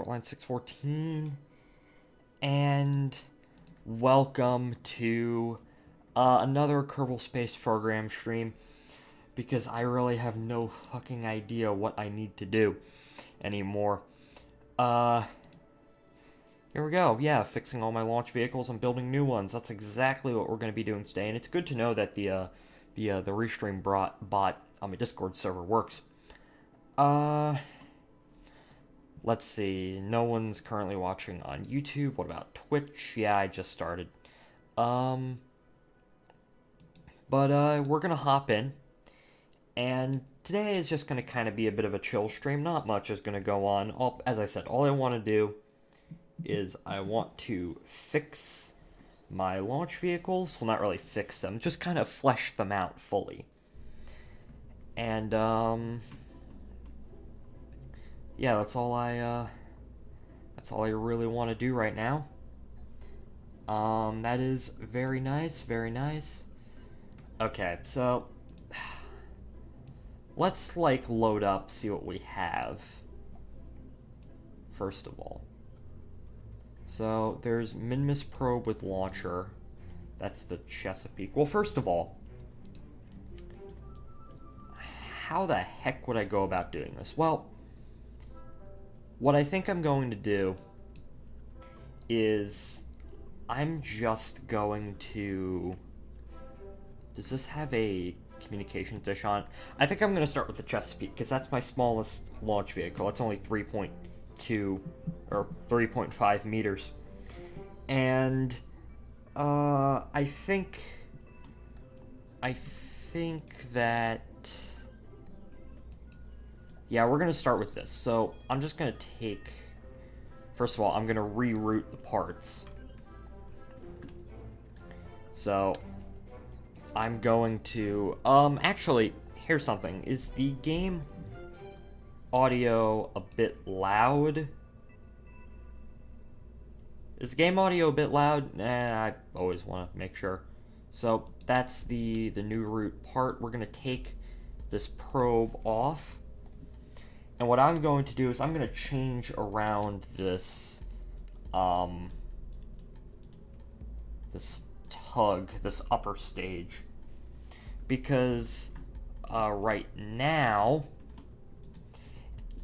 Line 614, and welcome to another Kerbal Space Program stream, because I really have no fucking idea what I need to do anymore. Here we go. Yeah, fixing all my launch vehicles and building new ones. That's exactly what we're going to be doing today, and it's good to know that the Restream bot on my Discord server works. Let's see. No one's currently watching on YouTube. What about Twitch? Yeah, I just started. But we're gonna hop in, and today is just gonna kind of be a bit of a chill stream. Not much is gonna go on. As I said, all I want to do is I want to fix my launch vehicles. Well, not really fix them, just kind of flesh them out fully. And yeah, that's all I really want to do right now. That is very nice, very nice. Okay, so let's load up, see what we have. First of all, so there's Minmus probe with launcher. That's the Chesapeake. Well, first of all, how the heck would I go about doing this? Well, what I think I'm going to do is I'm just going to... Does this have a communications dish on? I think I'm going to start with the Chesapeake, because that's my smallest launch vehicle. It's only 3.2 or 3.5 meters. And I think that... Yeah, we're going to start with this. So I'm just going to take... First of all, I'm going to reroute the parts. So I'm going to... actually, here's something. Is the game audio a bit loud? Is the game audio a bit loud? Nah, I always want to make sure. So that's the new root part. We're going to take this probe off. And what I'm going to do is I'm going to change around this, this tug, this upper stage, because right now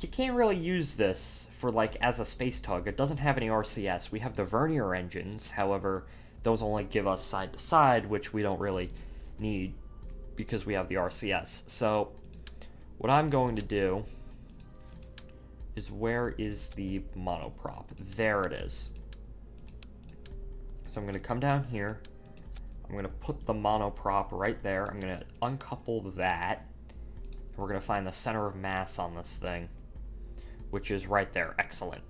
you can't really use this for as a space tug. It doesn't have any RCS. We have the vernier engines, however, those only give us side to side, which we don't really need because we have the RCS. So what I'm going to do is, where is the monoprop? There it is. So I'm going to come down here. I'm going to put the monoprop right there. I'm going to uncouple that. And we're going to find the center of mass on this thing, which is right there. Excellent.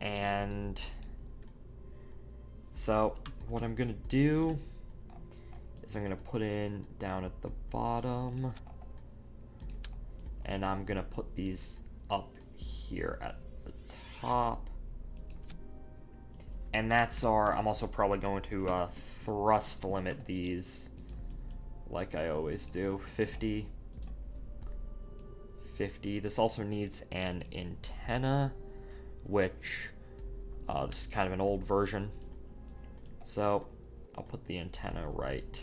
And so what I'm going to do is I'm going to put in down at the bottom, and I'm going to put these up here at the top, and that's our... I'm also probably going to thrust limit these like I always do. 50. This also needs an antenna, which this is kind of an old version, so I'll put the antenna right.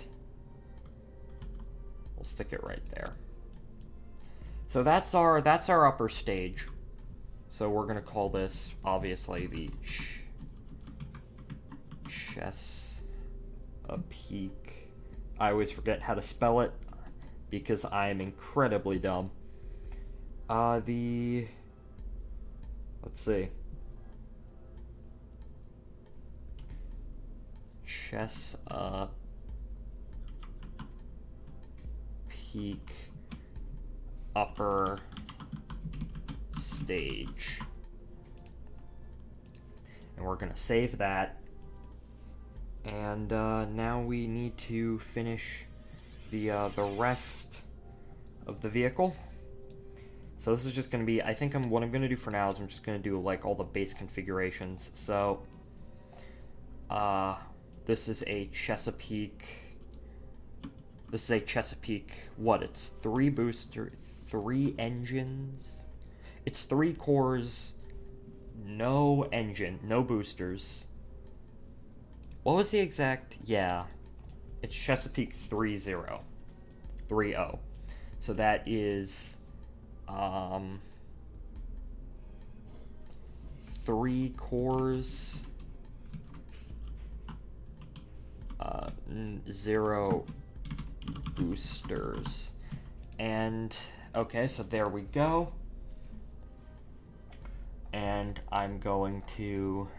We'll stick it right there. So that's our upper stage. So we're gonna call this obviously the Chesapeake. I always forget how to spell it because I am incredibly dumb. Let's see. Chesapeake upper stage, and we're gonna save that. And now we need to finish the rest of the vehicle. So this is just gonna be, I think what I'm gonna do for now is I'm just gonna do all the base configurations. So this is a Chesapeake. What? It's 3 engines. It's 3 cores, no engine, no boosters. What was the exact... Yeah. It's Chesapeake 3-0. 3-0. So that is... 3 cores... 0 boosters. And, okay, so there we go. And I'm going to...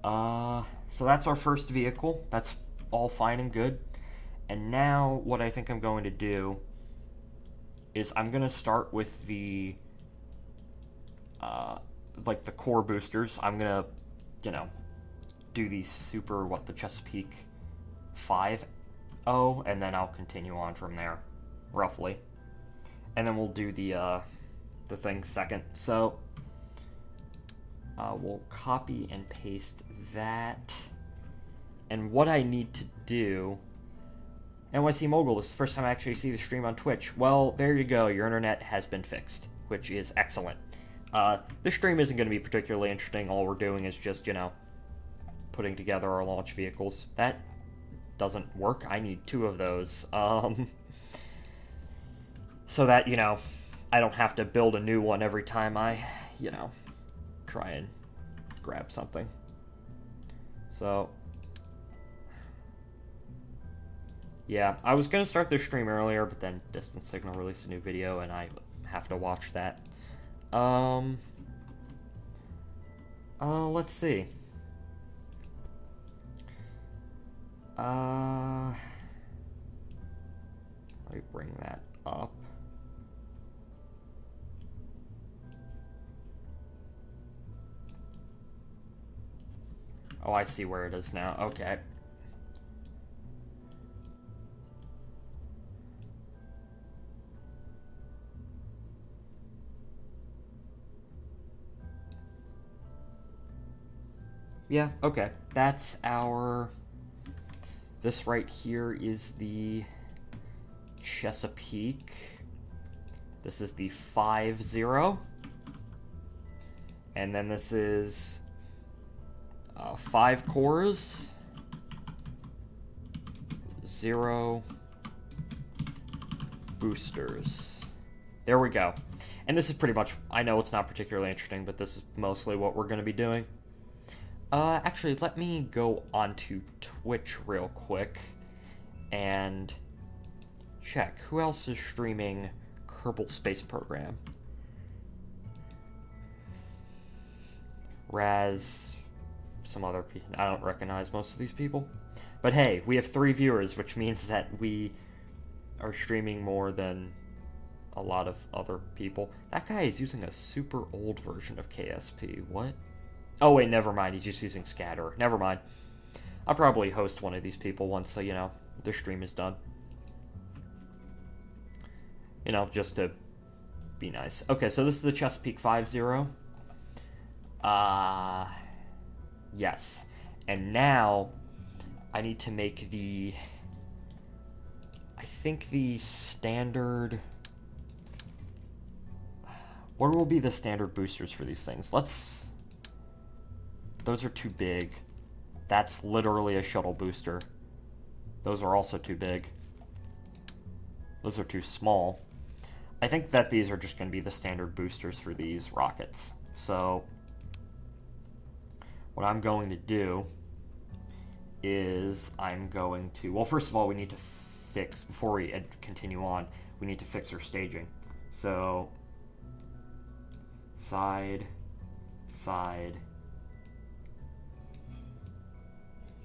so that's our first vehicle. That's all fine and good. And now what I think I'm going to do is I'm going to start with the, like the core boosters. I'm going to, you know, do the the Chesapeake 5.0, and then I'll continue on from there, roughly. And then we'll do the thing second. So, we'll copy and paste that. And what I need to do... NYC Mogul, this is the first time I actually see the stream on Twitch. Well, there you go, your internet has been fixed, which is excellent. This stream isn't going to be particularly interesting. All we're doing is just, you know, putting together our launch vehicles. That doesn't work. I need 2 of those. So that, you know, I don't have to build a new one every time I, you know, try and grab something. So, yeah, I was going to start this stream earlier, but then Distant Signal released a new video, and I have to watch that. Let's see. Let me bring that up. Oh, I see where it is now. Okay. Yeah, okay. That's our... This right here is the Chesapeake. This is the 5-0. And then this is 5 cores, 0 boosters. There we go. And this is pretty much, I know it's not particularly interesting, but this is mostly what we're going to be doing. Actually, let me go onto Twitch real quick and check. Who else is streaming Kerbal Space Program? Raz, some other people. I don't recognize most of these people. But hey, we have 3 viewers, which means that we are streaming more than a lot of other people. That guy is using a super old version of KSP. What? Oh, wait, never mind. He's just using Scatter. Never mind. I'll probably host one of these people once, you know, their stream is done. You know, just to be nice. Okay, so this is the Chesapeake 5-0. Yes. And now, I need to make the... I think the standard... What will be the standard boosters for these things? Let's... Those are too big. That's literally a shuttle booster. Those are also too big. Those are too small. I think that these are just going to be the standard boosters for these rockets. So, what I'm going to do is I'm going to... Well, first of all, we need to fix... Before we continue on, we need to fix our staging. So, side, side...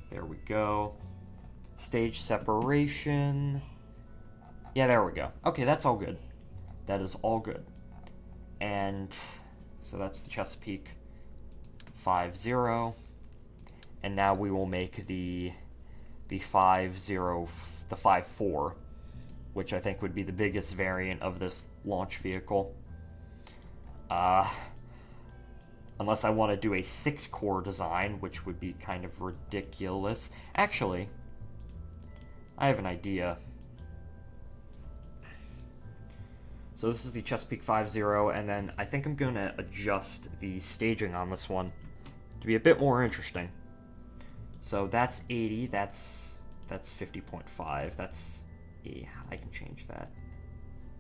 There we go. Stage separation. Yeah, there we go. Okay, that's all good. That is all good. And so that's the Chesapeake 5-0. And now we will make the 5-0, the 5-4, which I think would be the biggest variant of this launch vehicle. Unless I want to do a 6-core design, which would be kind of ridiculous. Actually, I have an idea. So this is the Chesapeake 5-0, and then I think I'm going to adjust the staging on this one to be a bit more interesting. So that's 80, that's 50.5, that's... I can change that.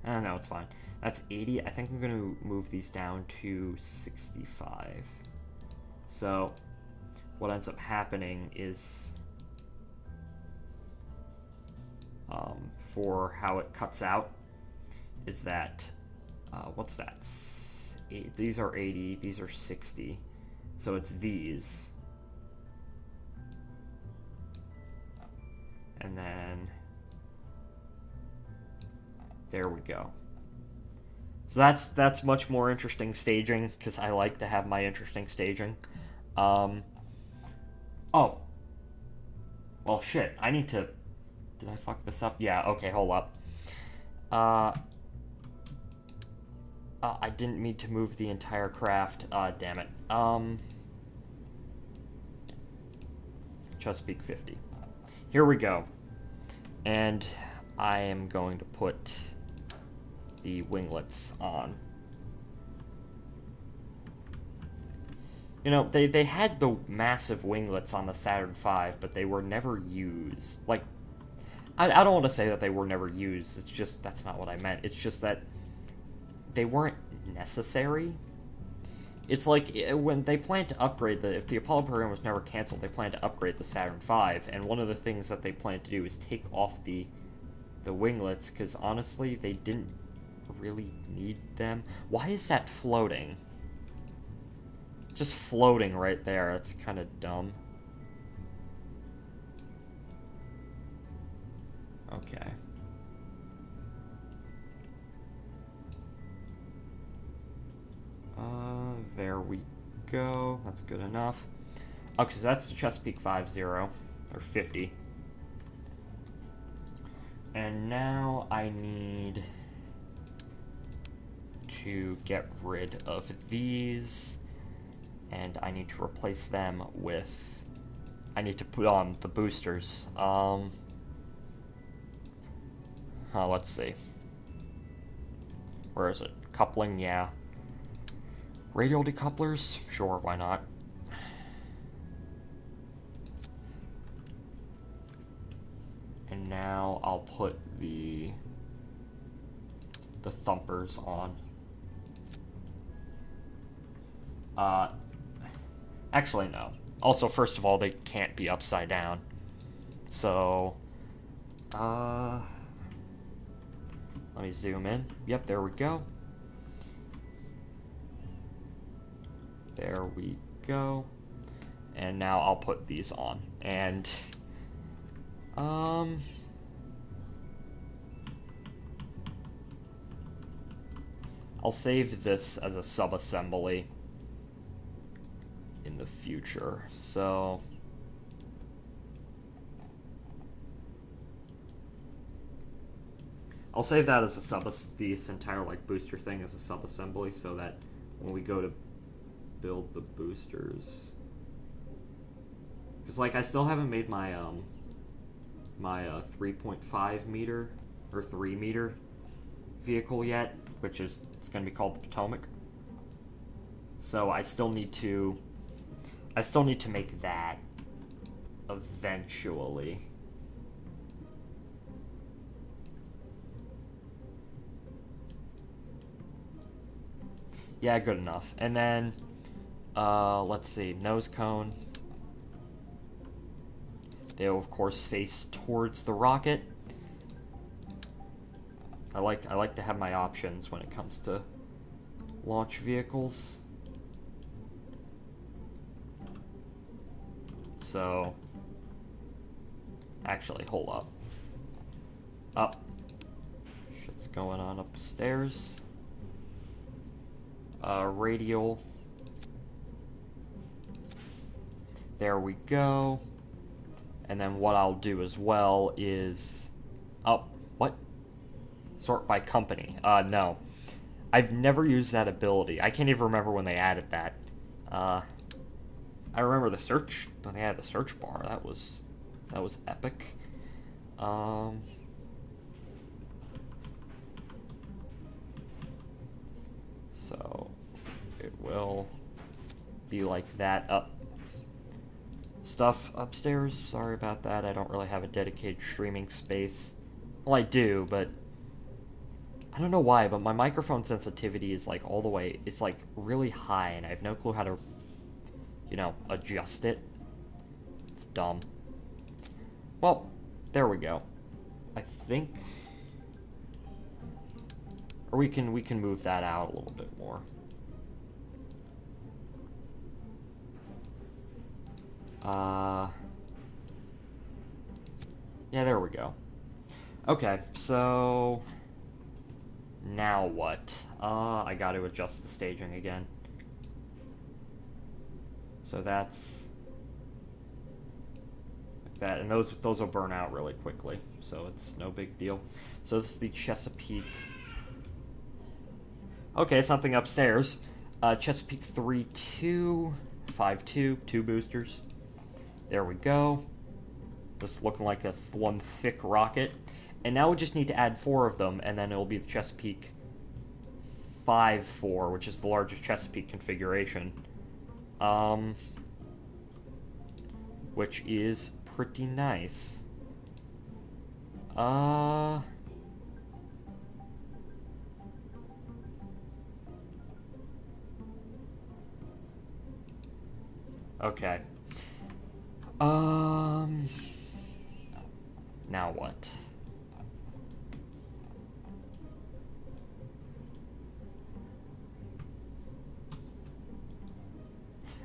No, it's fine. That's 80. I think I'm going to move these down to 65. So what ends up happening is, for how it cuts out, is that, what's that? These are 80, these are 60. So it's these. And then there we go. So that's much more interesting staging, because I like to have my interesting staging. Oh. Well, shit. I need to... Did I fuck this up? Yeah, okay, hold up. I didn't mean to move the entire craft. Damn it. Chesapeake 50. Here we go. And I am going to put the winglets on. You know, they had the massive winglets on the Saturn V, but they were never used. Like, I don't want to say that they were never used. It's just, that's not what I meant. It's just that they weren't necessary. It's like when they planned to upgrade if the Apollo program was never canceled, they planned to upgrade the Saturn V, and one of the things that they planned to do is take off the winglets, because honestly, they didn't really need them. Why is that floating? Just floating right there. That's kind of dumb. Okay. There we go. That's good enough. Okay, so that's the Chesapeake 5-0, or 50. And now I need to get rid of these, and I need to replace them with... I need to put on the boosters. Let's see. Where is it? Coupling, yeah. Radial decouplers? Sure, why not? And now I'll put the thumpers on. Actually, no. Also, first of all, they can't be upside down. So, let me zoom in. Yep, there we go. There we go. And now I'll put these on. And, I'll save this as a sub-assembly in the future. So, I'll save that as a this entire like booster thing as a sub-assembly, so that when we go to build the boosters, because like I still haven't made my my 3.5 meter or 3 meter vehicle yet, which is, it's going to be called the Potomac. So I still need to make that eventually. Yeah, good enough. And then let's see, nose cone. They will of course face towards the rocket. I like to have my options when it comes to launch vehicles. So, actually, hold up. Up. Shit's going on upstairs. Radial. There we go. And then what I'll do as well is... Oh, what? Sort by company. No. I've never used that ability. I can't even remember when they added that. I remember the search, when they had the search bar. That was epic. So it will be like that. Up stuff upstairs. Sorry about that. I don't really have a dedicated streaming space. Well, I do, but I don't know why, but my microphone sensitivity is like all the way, it's like really high, and I have no clue how to, adjust it. It's dumb. Well, there we go. I think, or we can move that out a little bit more. Yeah, there we go. Okay, so now what? I got to adjust the staging again. So that's like that, and those will burn out really quickly, so it's no big deal. So this is the Chesapeake. Okay, something upstairs. Chesapeake 3252, 2 boosters. There we go. Just looking like one thick rocket. And now we just need to add 4 of them, and then it'll be the Chesapeake 5-4, which is the largest Chesapeake configuration. Which is pretty nice. Okay. Now what?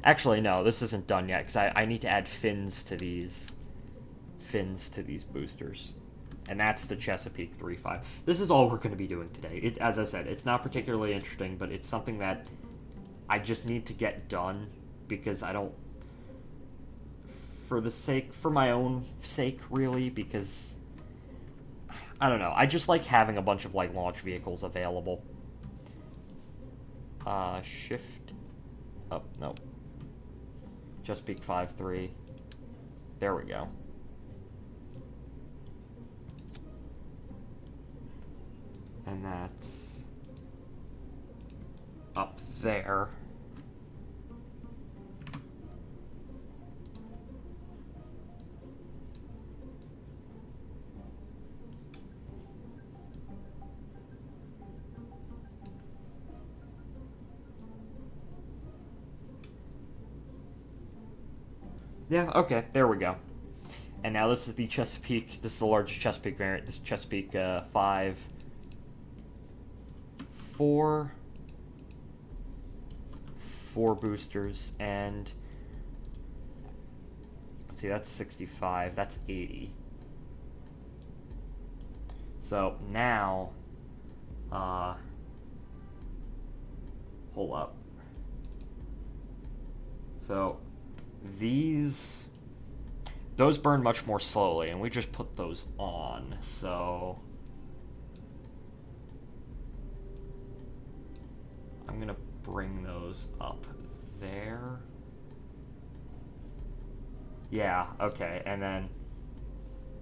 Actually, no, this isn't done yet, because I need to add fins to these boosters. And that's the Chesapeake 3.5. This is all we're going to be doing today. As I said, it's not particularly interesting, but it's something that I just need to get done, because I don't... For my own sake, really, because... I don't know. I just like having a bunch of, launch vehicles available. Shift... Oh, no. Chesapeake 5.3. There we go. And that's up there. Yeah, okay, there we go. And now this is the Chesapeake, this is the largest Chesapeake variant, this is Chesapeake 5, 4 boosters, and, let's see, that's 65, that's 80. So now, hold up. So, those burn much more slowly, and we just put those on, so I'm gonna bring those up there. Yeah, okay, and then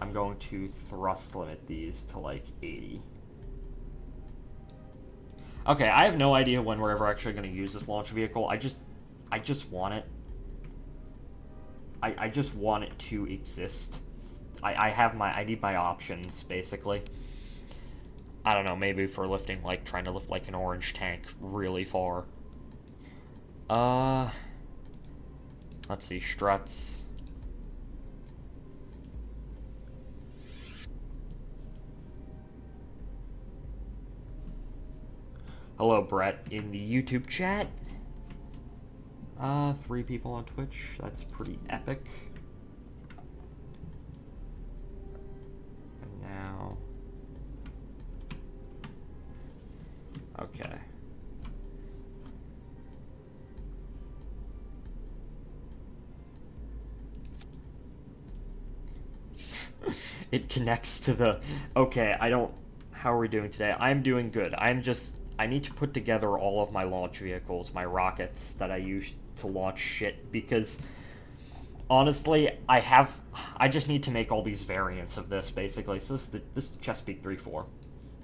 I'm going to thrust limit these to 80. Okay, I have no idea when we're ever actually going to use this launch vehicle. I just want it. I just want it to exist. I need my options, basically. I don't know, maybe for lifting, trying to lift, an orange tank really far. Let's see, struts. Hello, Brett, in the YouTube chat. 3 people on Twitch. That's pretty epic. And now... Okay. It connects to the... Okay, how are we doing today? I'm doing good. I need to put together all of my launch vehicles, my rockets that I use to launch shit, because honestly, I just need to make all these variants of this, basically. So this is the Chesapeake 3.4,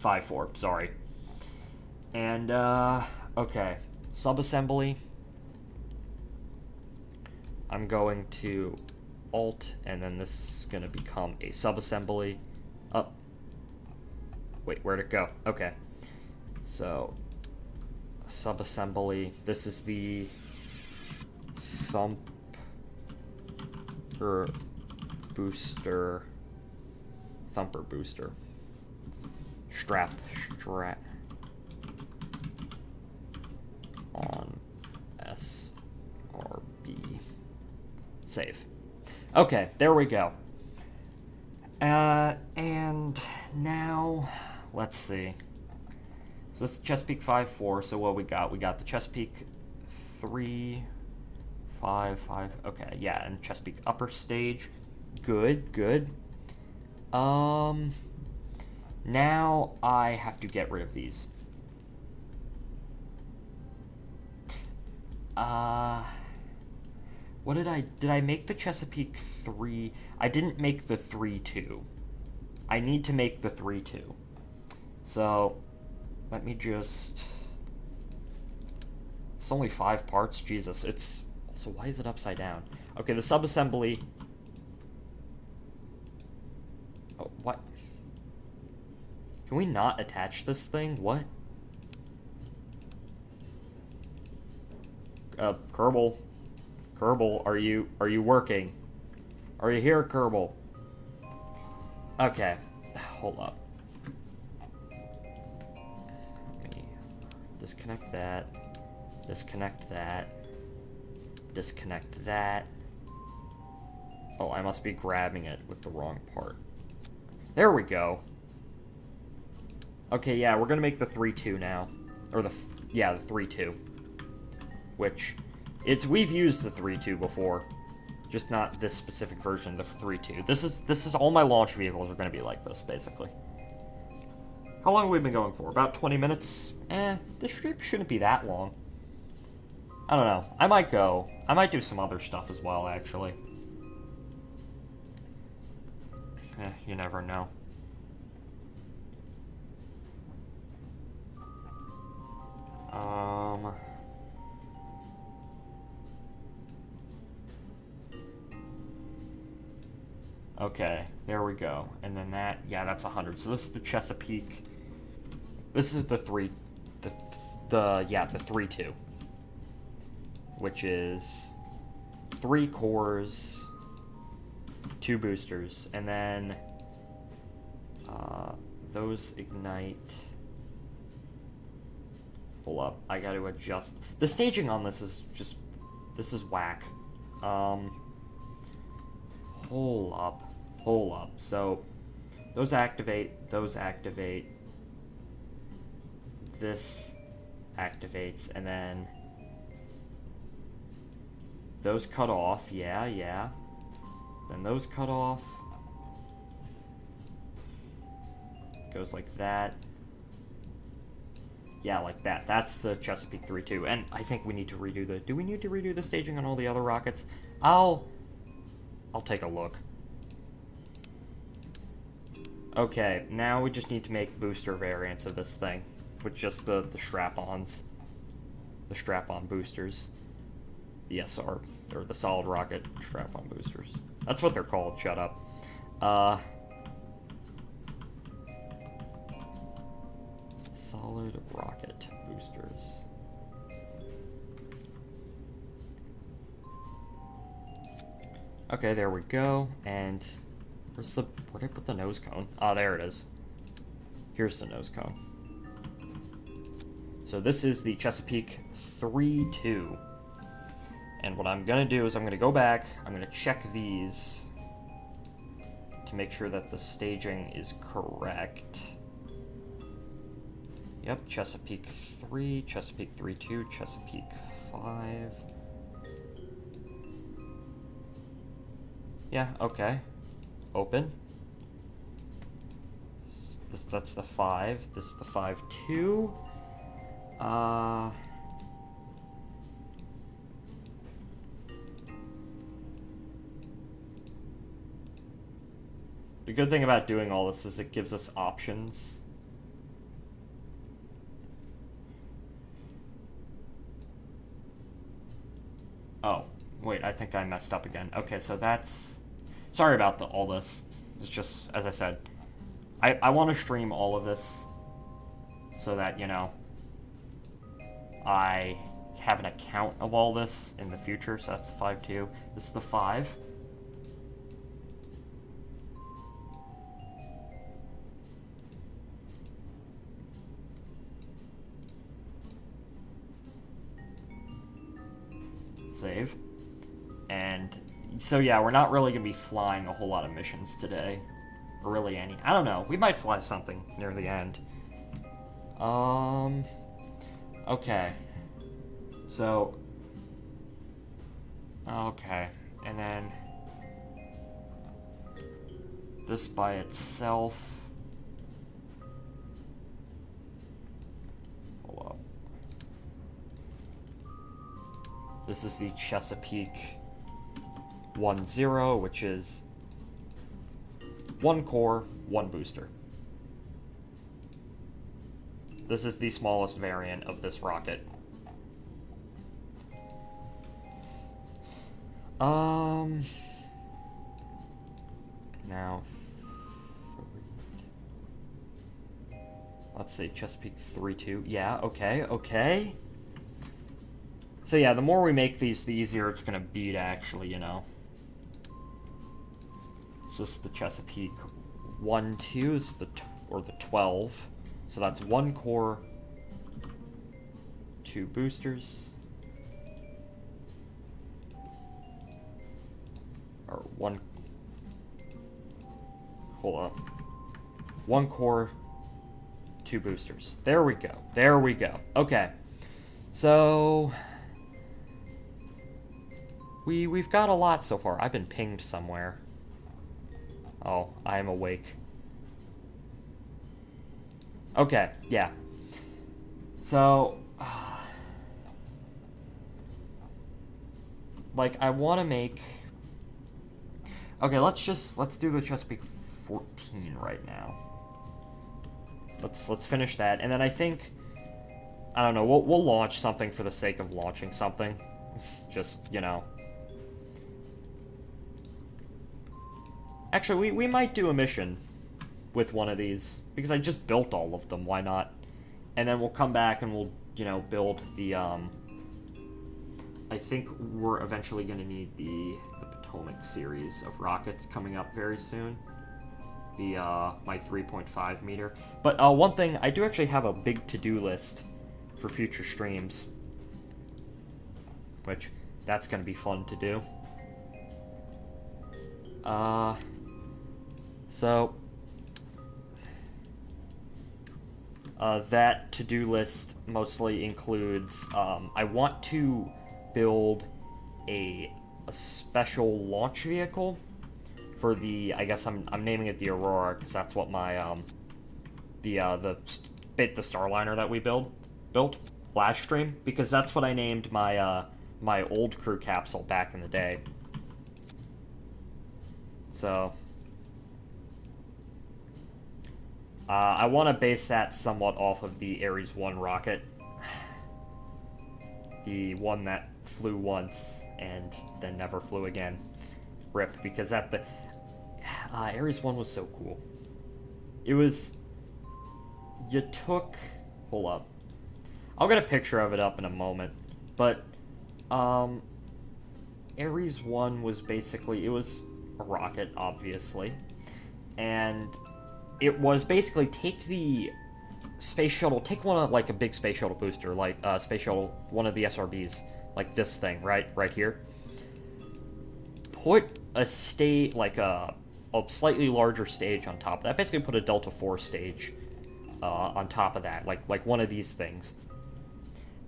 5.4, sorry. And Okay, subassembly. I'm going to Alt, and then this is going to become a subassembly. Up. Wait, where'd it go? Okay. So, subassembly. This is the thumper booster. Thumper booster. Strap on SRB. Save. Okay, there we go. And now, let's see. So that's Chesapeake 5-4, so what we got? We got the Chesapeake 3-5-5, okay, yeah, and Chesapeake upper stage. Good, good. Now I have to get rid of these. What did I make the Chesapeake 3? I didn't make the 3-2. I need to make the 3-2. So, let me just... It's only 5 parts? Jesus, it's... Also, why is it upside down? Okay, the subassembly... Oh, what? Can we not attach this thing? What? Kerbal. Kerbal, are you working? Are you here, Kerbal? Okay, hold up. Let me disconnect that. Disconnect that. Disconnect that. Oh, I must be grabbing it with the wrong part. There we go. Okay, yeah, we're gonna make the 3-2 now. Or the 3-2. Which, we've used the 3-2 before. Just not this specific version of the 3-2. This is all my launch vehicles are gonna be like this, basically. How long have we been going for? About 20 minutes? This stream shouldn't be that long. I don't know. I might do some other stuff as well, actually. You never know. Okay, there we go. And then that, yeah, that's 100. So this is the Chesapeake. This is the 3-2. Which is 3 cores, 2 boosters, and then those ignite. Hold up, I gotta adjust. The staging on this is whack. Hold up. So, those activate, this activates, and then those cut off, yeah. Then those cut off. Goes like that. Yeah, like that. That's the Chesapeake 3-2. And I think we need to redo the... Do we need to redo the staging on all the other rockets? I'll take a look. Okay, now we just need to make booster variants of this thing. With just the strap-ons. The strap-on boosters. The SR, or the solid rocket strap-on boosters. That's what they're called, shut up. Solid rocket boosters. Okay, there we go, and where'd I put the nose cone? Ah, there it is. Here's the nose cone. So this is the Chesapeake 3-2. And what I'm gonna do is I'm gonna go back, I'm gonna check these to make sure that the staging is correct. Yep, Chesapeake 3, Chesapeake 3-2, Chesapeake 5. Yeah, okay. Open. That's the 5. This is the 5-2. The good thing about doing all this is it gives us options. Oh, wait, I think I messed up again. Okay, so that's... Sorry about all this. It's just, as I said, I want to stream all of this so that, you know, I have an account of all this in the future. So that's the 5.2. This is the 5. Save. And so yeah, we're not really going to be flying a whole lot of missions today. Or really any. I don't know. We might fly something near the end. Okay. So, okay. And then this by itself. Hold up. This is the Chesapeake 1-0, which is 1 core, 1 booster. This is the smallest variant of this rocket. Now, let's see, Chesapeake 3.2. Yeah, okay. So yeah, the more we make these, the easier it's gonna be to actually, you know. So this is the Chesapeake 1-2, this is the 12. So that's 1 core, 2 boosters. Or 1... Hold up. 1 core, 2 boosters. There we go. Okay. So... We've got a lot so far. I've been pinged somewhere. Oh, I am awake. Okay, yeah. So, like, I want to make... Okay, let's do the Chesapeake 14 right now. Let's finish that, and then I think, I don't know, we'll launch something for the sake of launching something. Just, you know. Actually, we might do a mission with one of these, because I just built all of them, why not? And then we'll come back and we'll, you know, build the, I think we're eventually going to need the Potomac series of rockets coming up very soon. The, my 3.5 meter. But, one thing, I do actually have a big to-do list for future streams. Which, that's going to be fun to do. So... that to-do list mostly includes, I want to build a special launch vehicle for the, I guess I'm naming it the Aurora, because that's what my, the Starliner that we built last stream, because that's what I named my, my old crew capsule back in the day. So... I want to base that somewhat off of the Ares 1 rocket. The one that flew once and then never flew again. RIP, because Ares 1 was so cool. It was... You took... Hold up. I'll get a picture of it up in a moment. But, Ares 1 was basically... It was a rocket, obviously. And... It was basically take the space shuttle, take one of, like, a big space shuttle booster, like, space shuttle, one of the SRBs, like this thing, right here. Put a slightly larger stage on top of that. Basically put a Delta 4 stage, on top of that, like one of these things.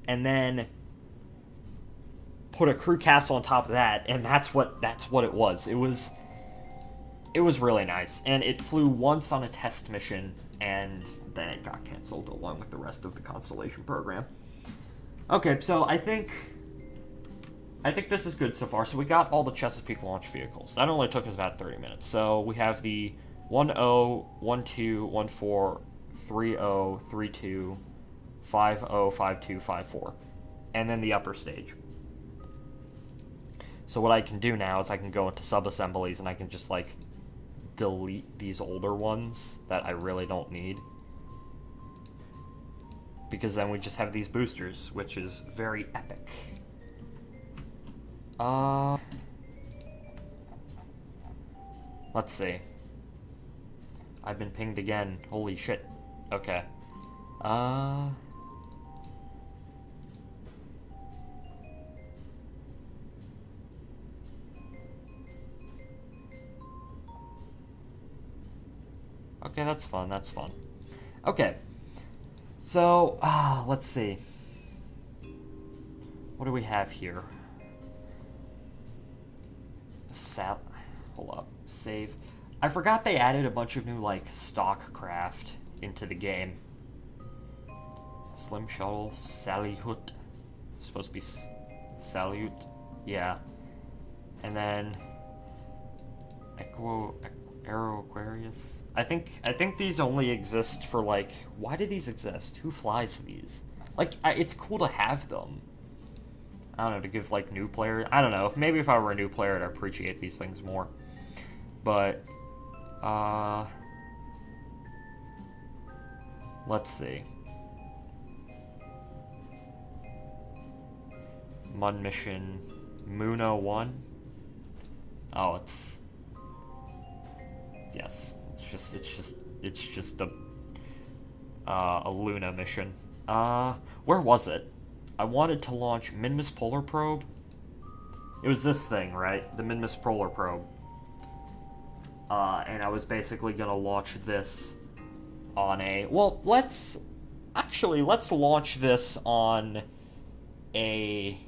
And then put a crew castle on top of that, and that's what it was. It was really nice, and it flew once on a test mission, and then it got canceled along with the rest of the Constellation program. Okay, so I think this is good so far. So we got all the Chesapeake launch vehicles. That only took us about 30 minutes. So we have the 1.0, 1.2, 1.4, 3.0, 3.2, 5.0, 5.2, 5.4, and then the upper stage. So what I can do now is I can go into sub-assemblies and I can just, like, delete these older ones that I really don't need. Because then we just have these boosters, which is very epic. Let's see. I've been pinged again. Holy shit. Okay. Okay, that's fun, that's fun. Okay. So, let's see. What do we have here? Hold up. Save. I forgot they added a bunch of new, like, stock craft into the game. Slim Shuttle, Sallyhoot. Supposed to be Salute. Yeah. And then Aero Aquarius. I think these only exist for, like, why do these exist? Who flies these? Like, it's cool to have them. I don't know, to give, like, new players... I don't know. Maybe if I were a new player, I'd appreciate these things more. But, let's see. Mun Mission... Muna 1? Oh, it's... Yes. It's just a Luna mission. Where was it? I wanted to launch Minmus Polar Probe. It was this thing, right? The Minmus Polar Probe. And I was basically gonna launch this on a... Well, let's launch this on a...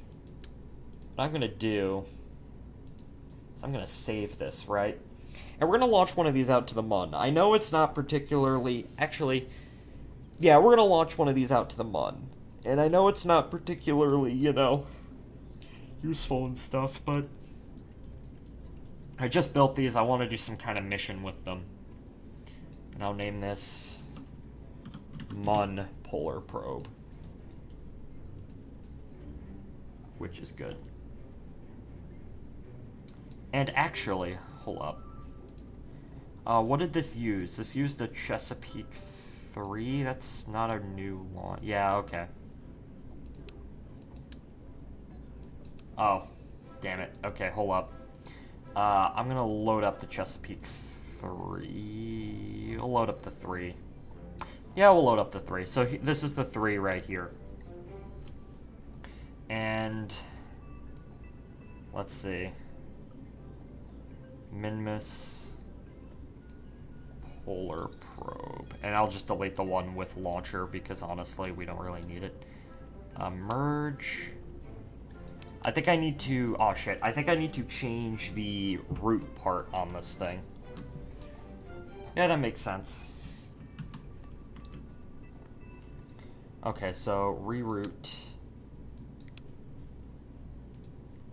What I'm gonna do is I'm gonna save this, right? And we're gonna launch one of these out to the Mun. I know it's not particularly... Actually, yeah, we're gonna launch one of these out to the Mun. And I know it's not particularly, you know, useful and stuff, but I just built these. I want to do some kind of mission with them. And I'll name this Mun Polar Probe, which is good. And actually, hold up. What did this use? This used a Chesapeake 3? That's not a new launch. Yeah, okay. Oh, damn it. Okay, hold up. I'm gonna load up the Chesapeake 3. We'll load up the 3. Yeah, we'll load up the 3. So this is the 3 right here. And let's see. Minmus Polar Probe. And I'll just delete the one with launcher because honestly, we don't really need it. Merge. I think I need to... Oh, shit. I think I need to change the root part on this thing. Yeah, that makes sense. Okay, so reroute.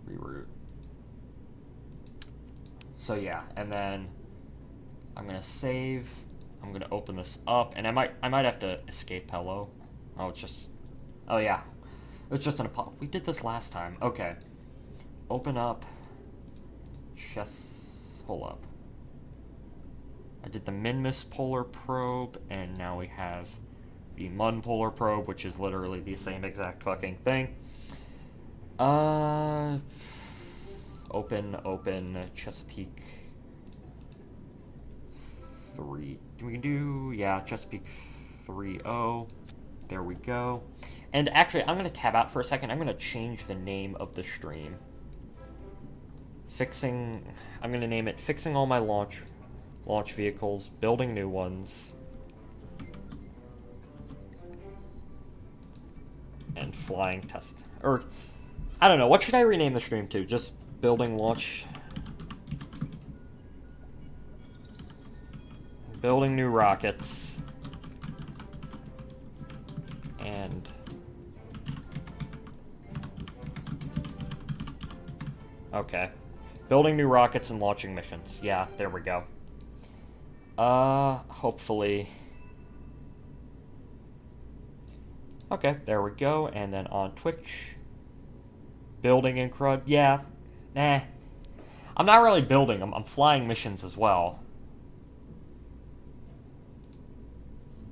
Reroute. So, yeah, and then I'm going to save. I'm going to open this up, and I might have to escape hello. Oh, it's just... Oh, yeah. It's just an... We did this last time. Okay. Open up. Hold up. I did the Minmus Polar Probe, and now we have the Mun Polar Probe, which is literally the same exact fucking thing. Open Chesapeake 3. We can do... Yeah, Chesapeake 3.0. There we go. And actually, I'm going to tab out for a second. I'm going to change the name of the stream. I'm going to name it Fixing All My Launch Vehicles, Building New Ones, and Flying Test. Or, I don't know. What should I rename the stream to? Just Building New Rockets. And... Okay. Building new rockets and launching missions. Yeah, there we go. Hopefully... Okay, there we go. And then on Twitch... Building and CRUD. Yeah. Nah. I'm not really building, I'm flying missions as well.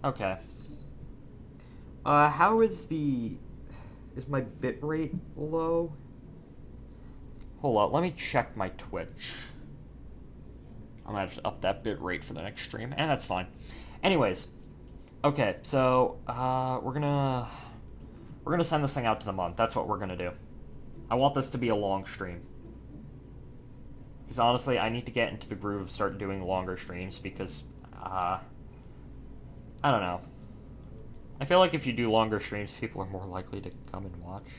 Okay. How is the... Is my bitrate low? Hold up, let me check my Twitch. I'm gonna have to up that bitrate for the next stream, and that's fine. Anyways, okay, so we're gonna send this thing out to the month. That's what we're gonna do. I want this to be a long stream. Because honestly, I need to get into the groove of start doing longer streams because, I don't know. I feel like if you do longer streams, people are more likely to come and watch.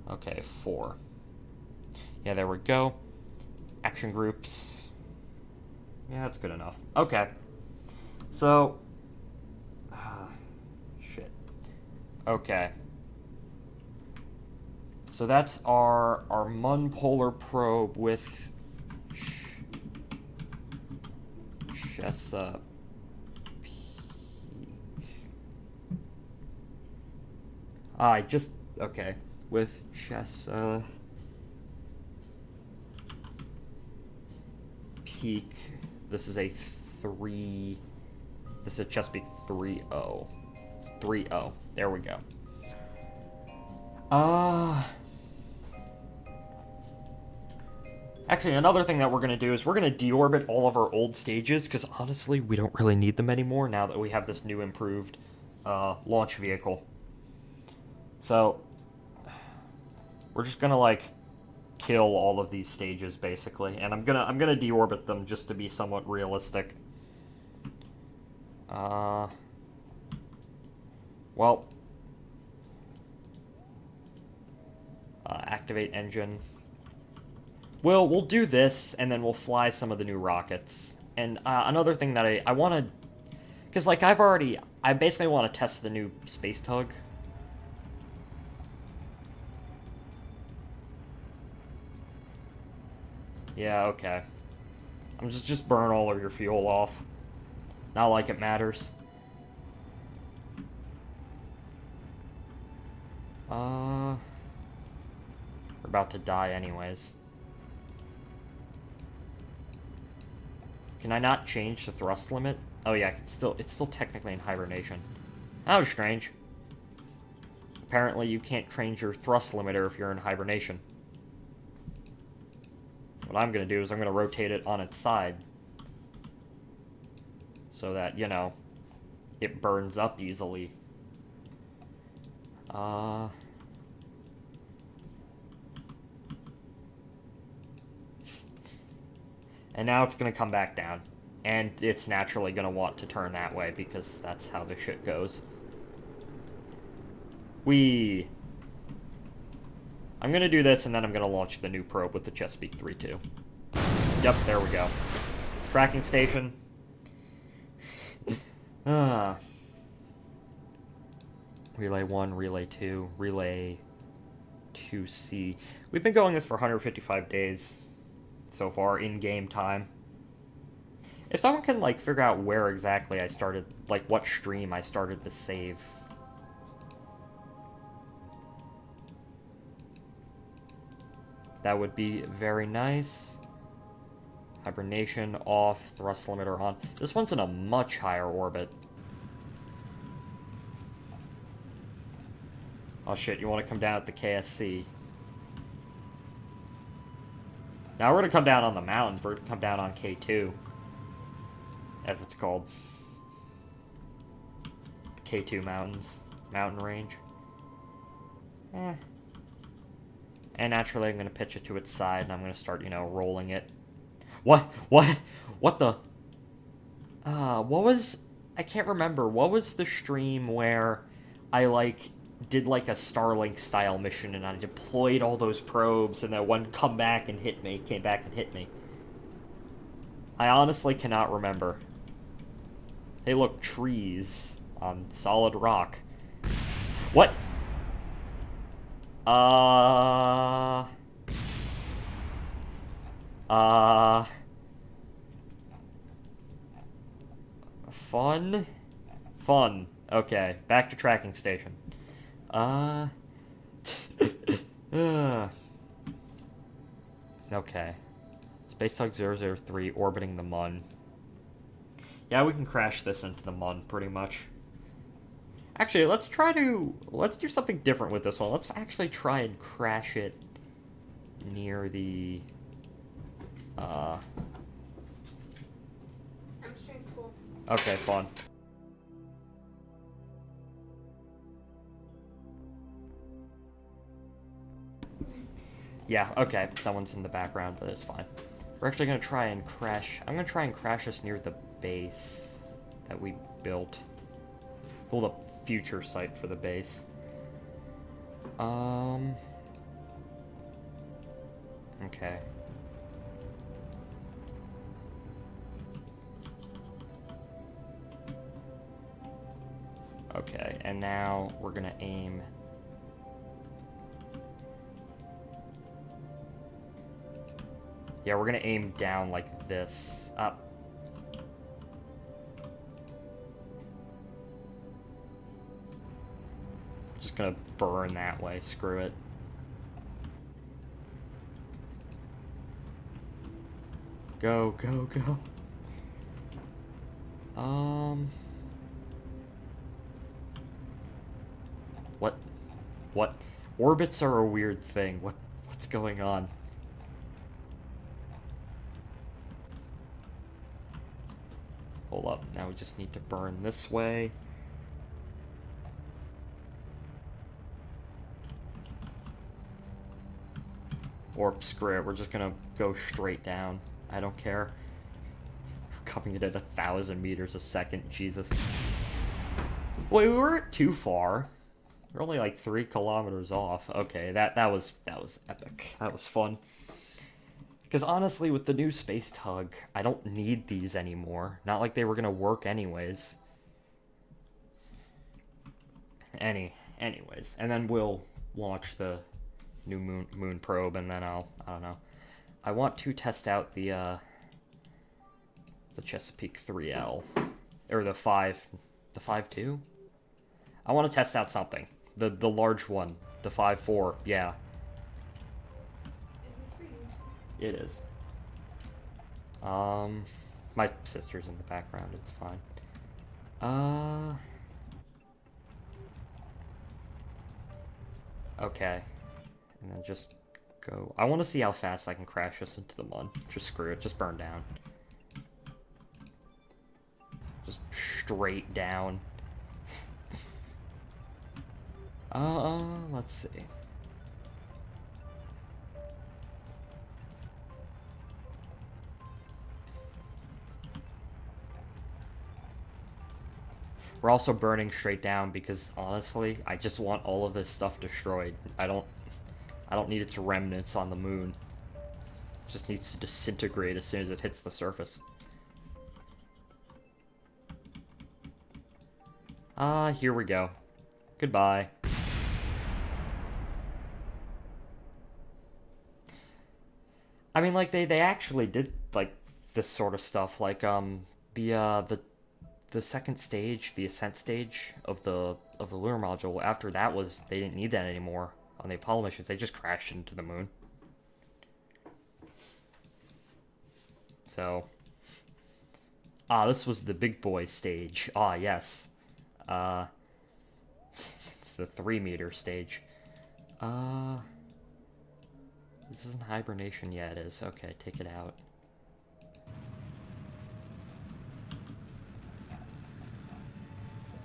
Okay, 4. Yeah, there we go. Action groups. Yeah, that's good enough. Okay. So... shit. Okay. So that's our Munpolar probe with Chesapeake. Okay. With Chesapeake. This is a 3. This is a Chesapeake 3-0. 3-0. There we go. Actually, another thing that we're going to do is we're going to deorbit all of our old stages, because honestly, we don't really need them anymore now that we have this new improved launch vehicle. So, we're just going to, like, kill all of these stages, basically. And I'm gonna deorbit them just to be somewhat realistic. Well... activate engine. We'll do this, and then we'll fly some of the new rockets. And another thing that I want to... Because, like, I basically want to test the new space tug. Yeah, okay. I'm just burn all of your fuel off. Not like it matters. We're about to die anyways. Can I not change the thrust limit? Oh yeah, it's still technically in hibernation. That was strange. Apparently you can't change your thrust limiter if you're in hibernation. What I'm gonna do is I'm gonna rotate it on its side. So that, you know, it burns up easily. And now it's going to come back down. And it's naturally going to want to turn that way because that's how the shit goes. I'm going to do this and then I'm going to launch the new probe with the Chesapeake 3-2. Yep, there we go. Tracking station. Relay 1, Relay 2, Relay 2C. We've been going this for 155 days so far, in-game time. If someone can, like, figure out where exactly I started, like, what stream I started the save. That would be very nice. Hibernation off, thrust limiter on. This one's in a much higher orbit. Oh shit, you want to come down at the KSC. Now we're going to come down on the mountains. We're going to come down on K2. As it's called. K2 mountains. Mountain range. And naturally I'm going to pitch it to its side and I'm going to start, you know, rolling it. What the? What was... I can't remember. What was the stream where I, like... did like a Starlink style mission and I deployed all those probes and then one came back and hit me. I honestly cannot remember. They look trees on solid rock. What? Fun. Okay, back to tracking station. Okay. Space Tug 003 orbiting the Mun. Yeah, we can crash this into the Mun pretty much. Actually, let's do something different with this one. Let's actually try and crash it near the, I'm staying school. Okay, fun. Yeah, okay, someone's in the background, but it's fine. We're actually gonna try and crash. I'm gonna try and crash us near the base that we built. Well, the future site for the base. Okay. Okay, and now we're gonna aim. Yeah, we're gonna aim down like this. Up. Just gonna burn that way. Screw it. Go, go, go. What? What? Orbits are a weird thing. What's going on? Hold up. Now we just need to burn this way. Or screw it, we're just gonna go straight down. I don't care. We're coming in at 1,000 meters a second, Jesus. Wait, we weren't too far. We're only like 3 kilometers off. Okay, that was epic. That was fun. Because honestly, with the new Space Tug, I don't need these anymore. Not like they were gonna work anyways. Anyways, and then we'll launch the new moon probe, and then I don't know. I want to test out the Chesapeake 3L, or the 5.2. I want to test out something. The large one, the 5.4. Yeah. Is this for you? It is. My sister's in the background. It's fine. Okay. And then just go. I want to see how fast I can crash this into the Mun. Just screw it. Just burn down. Just straight down. Let's see. We're also burning straight down because honestly, I just want all of this stuff destroyed. I don't need its remnants on the moon. It just needs to disintegrate as soon as it hits the surface. Here we go. Goodbye. I mean, like, they actually did, like, this sort of stuff. Like, the second stage, the ascent stage of the lunar module, after that was, they didn't need that anymore on the Apollo missions. They just crashed into the moon. So, this was the big boy stage. Yes. It's the 3-meter stage. This isn't hibernation. Yeah, it is. Okay, take it out.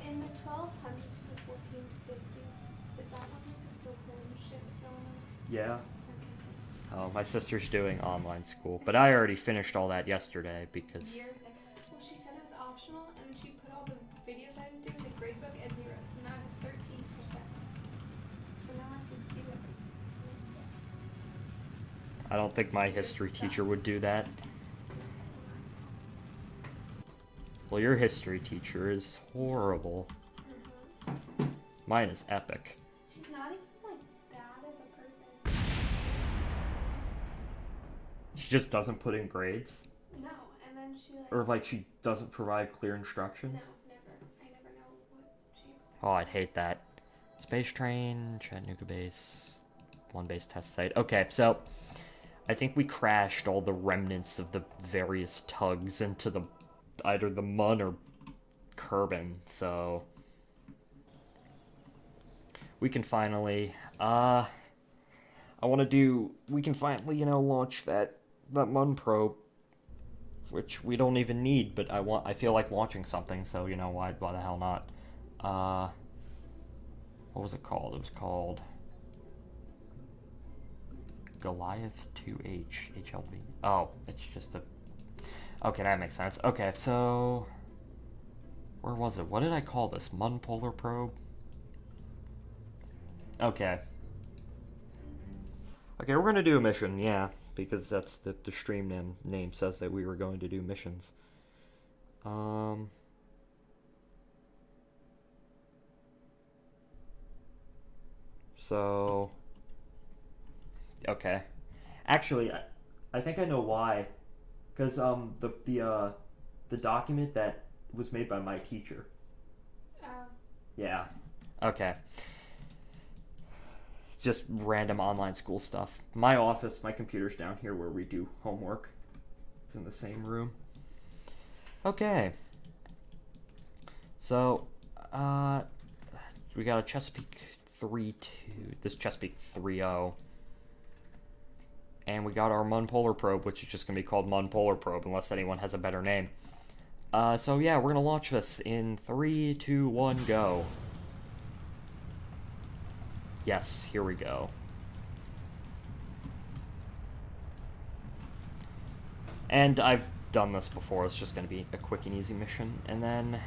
In the 1200s to 1450s, is that when like the Silk Road shit was going on? Yeah. Okay. Oh, my sister's doing online school, but I already finished all that yesterday because... Years ago. Well, she said it was optional, and then she put all the videos I had to do in the gradebook at 0, so now I have 13%. So now I have to do it. I don't think my history teacher would do that. Well, your history teacher is horrible. Mm-hmm. Mine is epic. She's not even like bad as a person. She just doesn't put in grades? No, and then she like... Or like she doesn't provide clear instructions? No, never. I never know what she expects. Oh, I'd hate that. Space train, Chattanooga base, 1 base test site. Okay, so I think we crashed all the remnants of the various tugs into the either the Mun or Kerbin, so we can finally we can finally, launch that Mun probe, which we don't even need, but I feel like launching something, so why the hell not? What was it called? It was called Goliath 2H HLV. Oh, it's just a... Okay, that makes sense. Okay, so... Where was it? What did I call this? Mun Polar Probe? Okay. Okay, we're gonna do a mission, yeah. Because that's the stream name says that we were going to do missions. So... Okay. Actually, I think I know why. Because the document that was made by my teacher. Oh. Yeah. Okay. Just random online school stuff. My office, my computer's down here where we do homework. It's in the same room. Okay. So, we got a Chesapeake 3-2. This Chesapeake 3-0. And we got our Mun Polar Probe, which is just going to be called Mun Polar Probe, unless anyone has a better name. So yeah, we're going to launch this in 3, 2, 1, go. Yes, here we go. And I've done this before, it's just going to be a quick and easy mission. And then...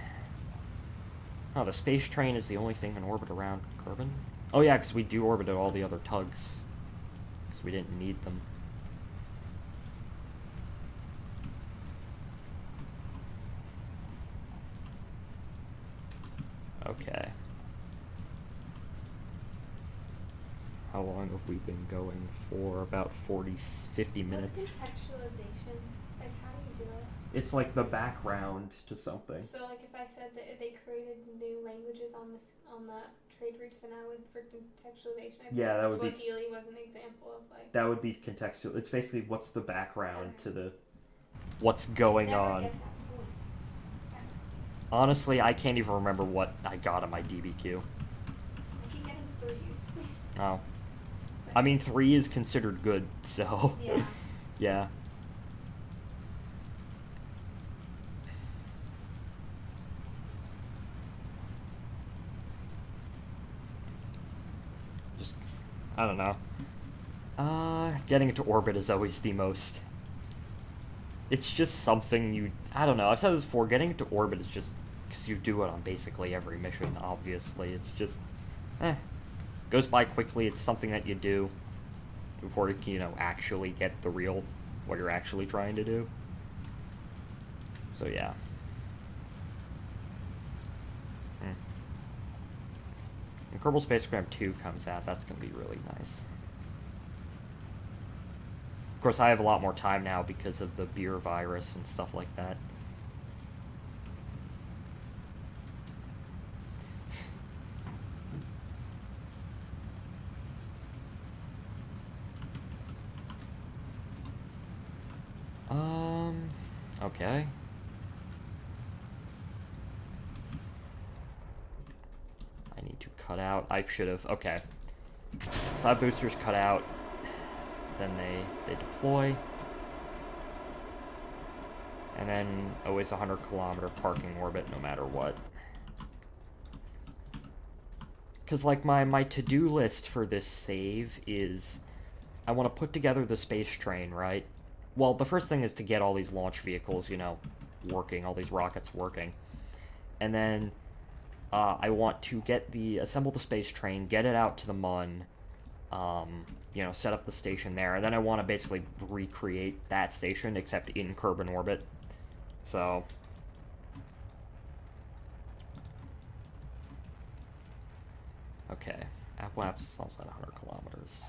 Oh, the space train is the only thing in orbit around Kerbin? Oh yeah, because we deorbited all the other tugs. Because we didn't need them. Okay. How long have we been going for? About 50 minutes. What's contextualization? Like, how do you do it? It's like the background to something. So, like, if I said that they created new languages on the trade routes, then I would, for contextualization, I yeah, that would be. Swahili was an example of like. That would be contextual. It's basically what's the background to the, what's going on. Get that point. Honestly, I can't even remember what I got on my DBQ. I keep getting 3s. Oh. I mean, 3 is considered good, so... Yeah. Yeah. Just... I don't know. Getting into orbit is always the most... It's just something you... I don't know, I've said this before, getting into orbit is just... Because you do it on basically every mission, obviously. It's just... Goes by quickly, it's something that you do before you actually get the real... what you're actually trying to do. So, yeah. When Kerbal Space Program 2 comes out, that's going to be really nice. Of course, I have a lot more time now because of the beer virus and stuff like that. Okay. I need to cut out. I should have. Okay. Side boosters cut out. Then they deploy. And then always 100-kilometer parking orbit no matter what. Because, like, my to-do list for this save is... I want to put together the space train, right? Well, the first thing is to get all these launch vehicles, working, all these rockets working. And then I want to assemble the space train, get it out to the Mun, set up the station there. And then I want to basically recreate that station, except in Kerbin orbit. So... Okay. Apoap's is also at 100 kilometers.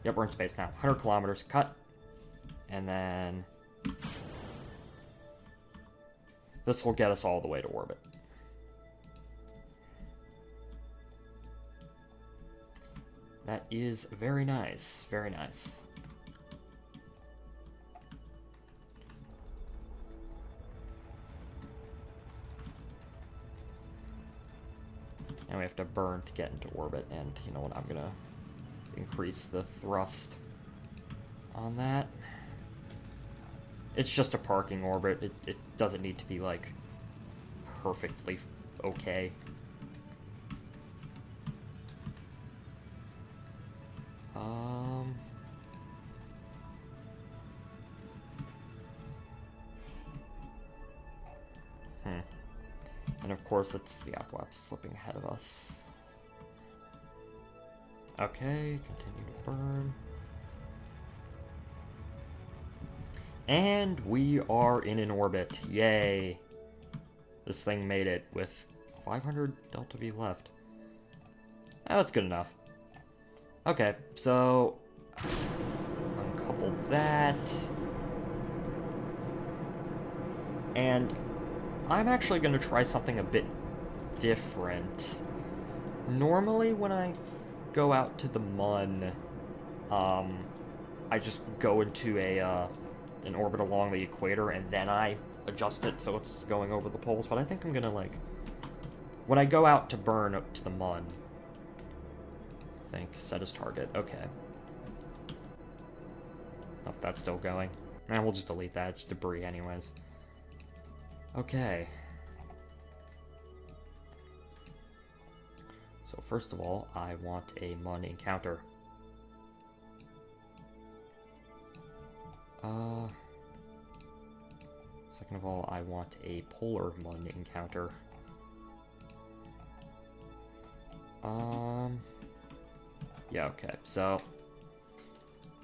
Yep, we're in space now. 100 kilometers, cut. And then... This will get us all the way to orbit. That is very nice. Very nice. Now we have to burn to get into orbit, and you know what, I'm gonna increase the thrust on that. It's just a parking orbit. It doesn't need to be, like, perfectly okay. And of course, it's the apoapsis slipping ahead of us. Okay, continue to burn. And we are in an orbit. Yay. This thing made it with 500 Delta V left. Oh, that's good enough. Okay, so uncouple that. And I'm actually going to try something a bit different. Normally when I go out to the Mun, I just go into an orbit along the equator and then I adjust it so it's going over the poles, but I think I'm going to, like, when I go out to burn up to the Mun, I think, set as target. Okay. Oh, that's still going. And we'll just delete that. It's debris anyways. Okay. So first of all, I want a Mun encounter. Second of all, I want a polar Mun encounter. Yeah, okay, so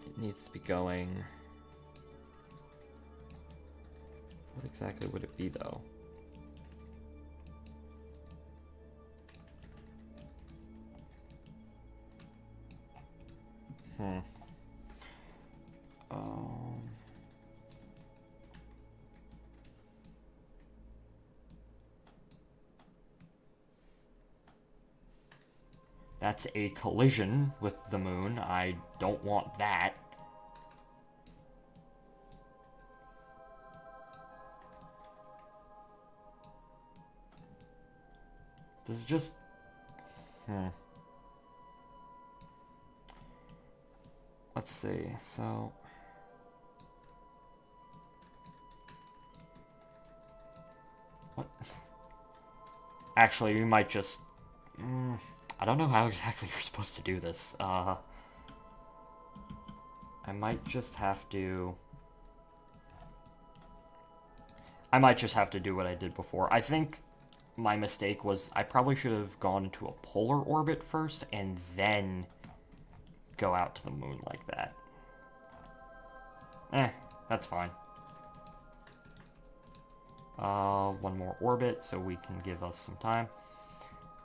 it needs to be going. What exactly would it be, though? That's a collision with the moon. I don't want that. This is just... Let's see, so... What? Actually, we might just... I don't know how exactly you're supposed to do this. I might just have to... I might just have to do what I did before. I think my mistake was I probably should have gone into a polar orbit first and then go out to the moon like that. That's fine. One more orbit so we can give us some time.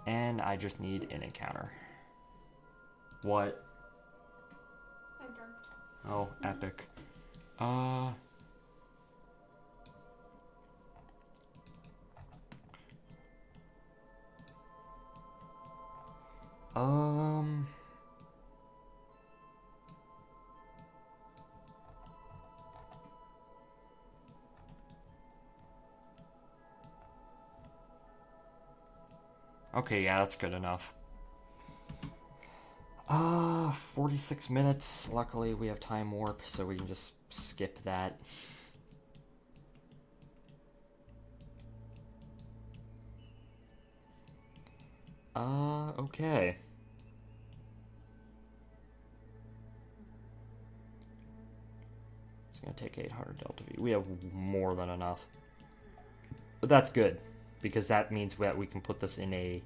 And I just need an encounter. What? I burped. Oh, epic. Okay, yeah, that's good enough. 46 minutes. Luckily, we have time warp, so we can just skip that. Okay. It's gonna take 800 Delta V. We have more than enough. But that's good, because that means that we can put this in a...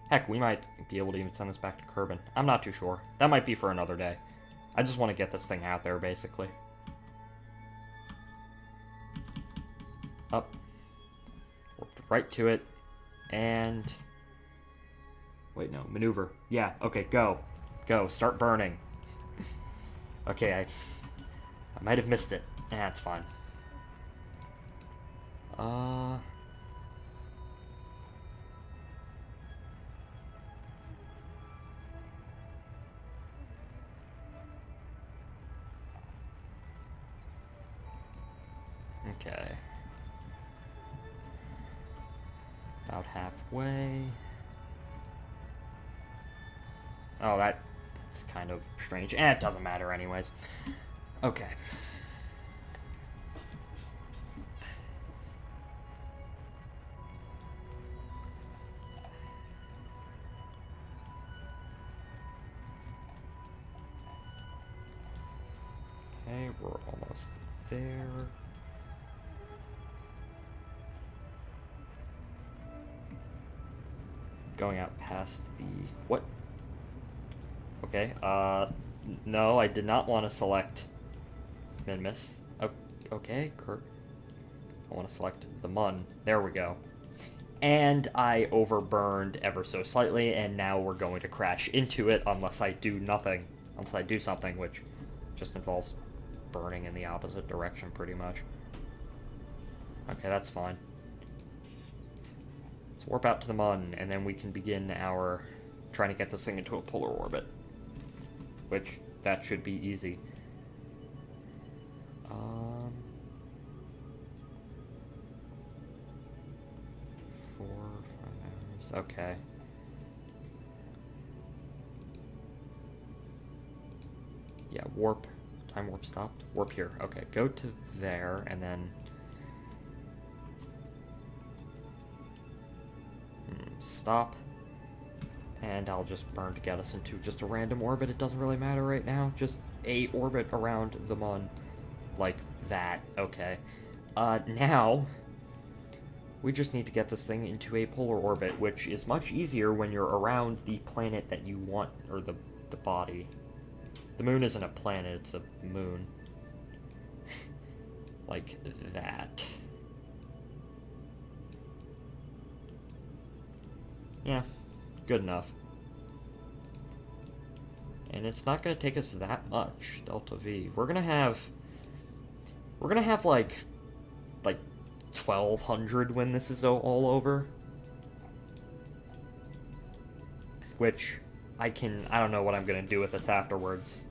Heck, we might be able to even send this back to Kerbin. I'm not too sure. That might be for another day. I just want to get this thing out there, basically. Up. Warped right to it. And... Wait, no. Maneuver. Yeah, okay, go. Go. Start burning. Okay, I might have missed it. It's fine. Okay. About halfway. Oh, that's kind of strange. It doesn't matter anyways. Okay. Okay, we're almost there. Going out past the... What? Okay, no, I did not want to select Minmus. Okay, Kirk. I want to select the Mun. There we go. And I overburned ever so slightly, and now we're going to crash into it unless I do nothing. Unless I do something, which just involves burning in the opposite direction, pretty much. Okay, that's fine. Let's warp out to the Mun, and then we can begin our trying to get this thing into a polar orbit. Which, that should be easy. 4 or 5 hours. Okay. Yeah, warp. Time warp stopped. Warp here. Okay, go to there, and then... stop. And I'll just burn to get us into just a random orbit. It doesn't really matter right now. Just a orbit around the Mun. Like that. Okay. Now... we just need to get this thing into a polar orbit, which is much easier when you're around the planet that you want, or the body. The moon isn't a planet, it's a moon. Like that. Yeah, good enough. And it's not going to take us that much, Delta V. We're going to have like 1,200 when this is all over. Which, I don't know what I'm going to do with this afterwards.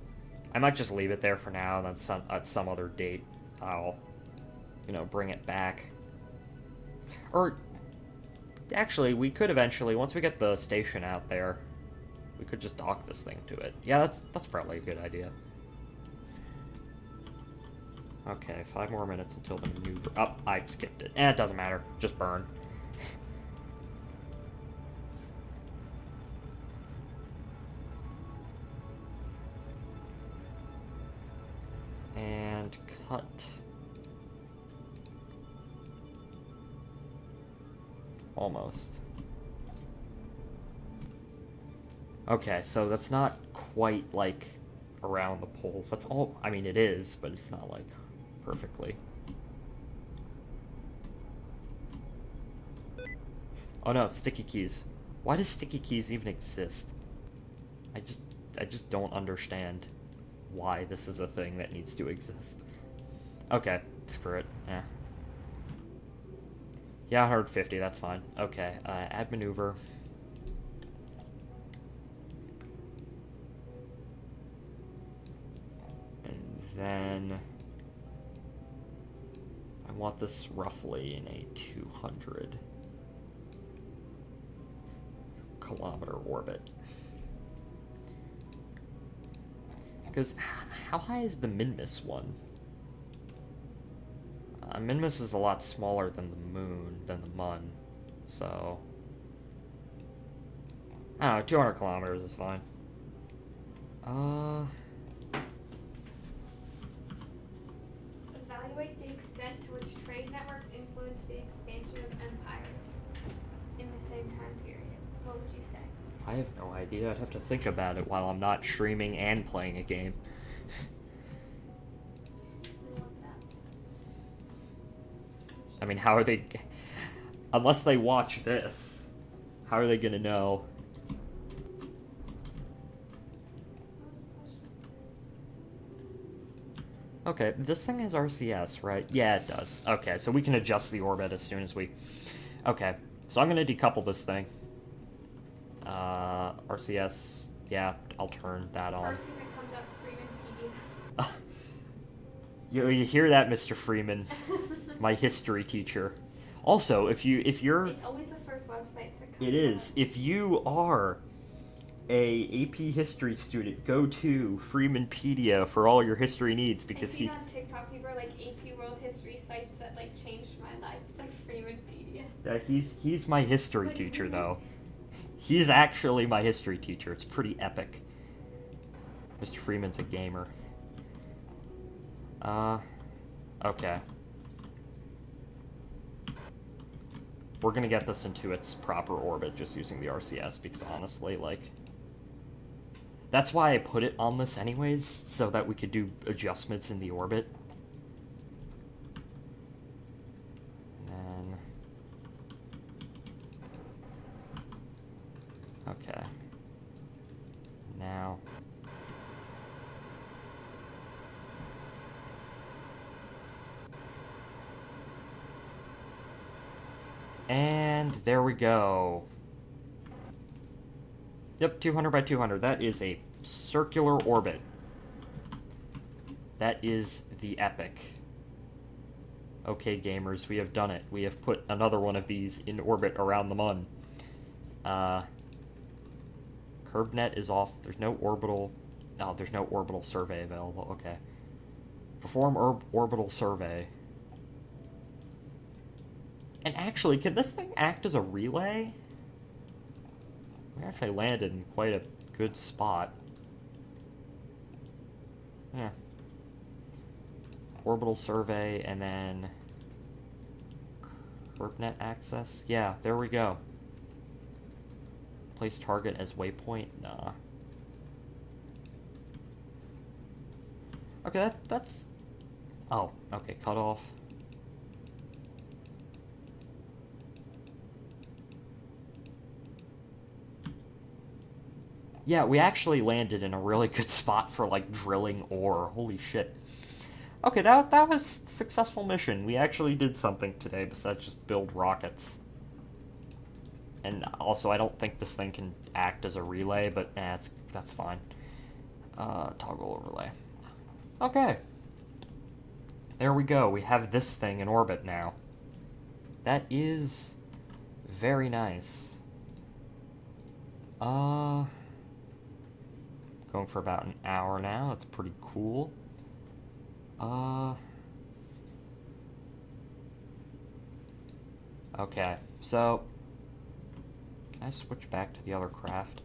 I might just leave it there for now, and then at some other date, I'll, bring it back. Or, actually, we could eventually, once we get the station out there, we could just dock this thing to it. Yeah, that's probably a good idea. Okay, 5 more minutes until the maneuver... Oh, I skipped it. It doesn't matter. Just burn. And cut. Almost. Okay, so that's not quite, around the poles. That's all... I mean, it is, but it's not, perfectly. Oh no, sticky keys. Why does sticky keys even exist? I just don't understand why this is a thing that needs to exist. Okay, screw it. Yeah. Yeah, 150, that's fine. Okay, add maneuver. And then... I want this roughly in a 200 kilometer orbit. Because how high is the Minmus one? Minmus is a lot smaller than the Mun, so... I don't know, 200 kilometers is fine. Evaluate the extent to which trade networks influence the expansion of empires in the same time period. What would you say? I have no idea. I'd have to think about it while I'm not streaming and playing a game. I mean, how are they... Unless they watch this, how are they gonna know? Okay, this thing has RCS, right? Yeah, it does. Okay, so we can adjust the orbit as soon as we... Okay, so I'm gonna decouple this thing. RCS, yeah, I'll turn that on. First thing that comes up, Freeman PD. You hear that, Mr. Freeman, my history teacher. Also, if you're, It's always the first website that comes it is. up. If you are a AP history student, go to Freemanpedia for all your history needs because I see on TikTok people are like AP World History sites that like changed my life. It's like Freemanpedia. he's my history teacher though. He's actually my history teacher. It's pretty epic. Mr. Freeman's a gamer. Okay. We're gonna get this into its proper orbit just using the RCS because honestly, like, that's why I put it on this anyways, so that we could do adjustments in the orbit. And then... okay. Now... and there we go. Yep, 200 by 200. That is a circular orbit. That is the epic. Okay, gamers, we have done it. We have put another one of these in orbit around the Mun. CurbNet is off. There's no orbital... oh, there's no orbital survey available. Okay. Perform orbital survey. And actually, could this thing act as a relay? We actually landed in quite a good spot. Yeah. Orbital survey and then CurbNet access. Yeah, there we go. Place target as waypoint. Nah. Okay, that's... oh, okay, cut off. Yeah, we actually landed in a really good spot for, like, drilling ore. Holy shit. Okay, that was a successful mission. We actually did something today besides just build rockets. And also, I don't think this thing can act as a relay, but that's fine. Toggle overlay. Okay. There we go. We have this thing in orbit now. That is very nice. Going for about an hour now. That's pretty cool. Okay, so... can I switch back to the other craft?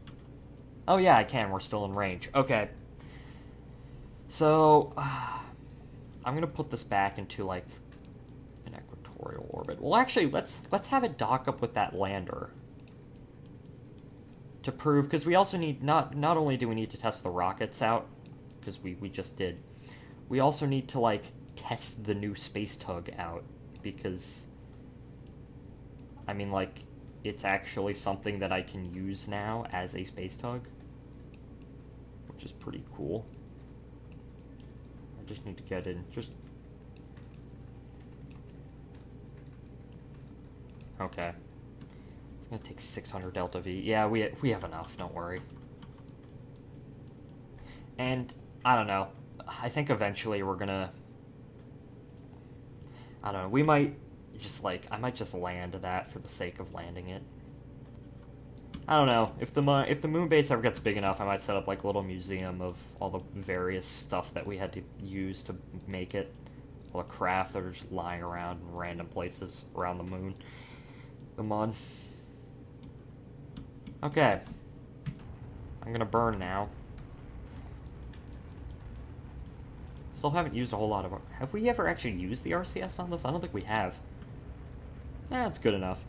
Oh yeah, I can. We're still in range. Okay. So... I'm gonna put this back into, like, an equatorial orbit. Well, actually, let's have it dock up with that lander. To prove, because we also need, not only do we need to test the rockets out, because we just did, we also need to, like, test the new space tug out, because, I mean, like, it's actually something that I can use now as a space tug, which is pretty cool. I just need to get in, okay. It's gonna take 600 Delta V. Yeah, we have enough, don't worry. And, I don't know, I think eventually we're gonna... I don't know, we might just, like, I might just land that for the sake of landing it. I don't know, if the moon base ever gets big enough, I might set up, like, a little museum of all the various stuff that we had to use to make it. All the craft that are just lying around in random places around the moon. The Mun. Okay. I'm gonna burn now. Still haven't used a whole lot of... have we ever actually used the RCS on this? I don't think we have. That's good enough.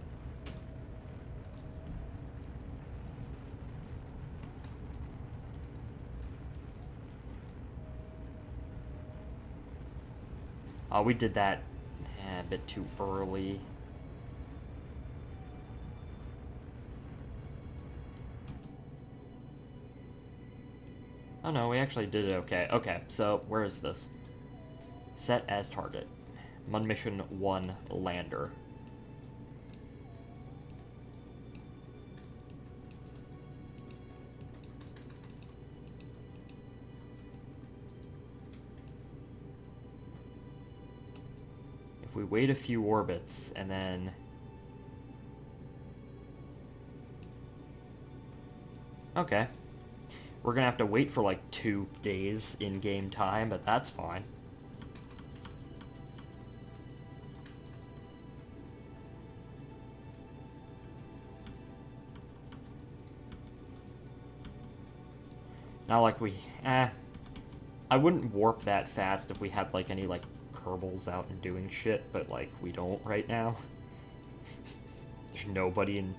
Oh, we did that a bit too early. Oh no, we actually did it okay. Okay, so where is this? Set as target. Mun Mission 1 lander. we wait a few orbits, and then... Okay. We're gonna have to wait for like 2 days in-game time, but that's fine. Not like we... I wouldn't warp that fast if we had like any like Kerbals out and doing shit, but like we don't right now. There's nobody in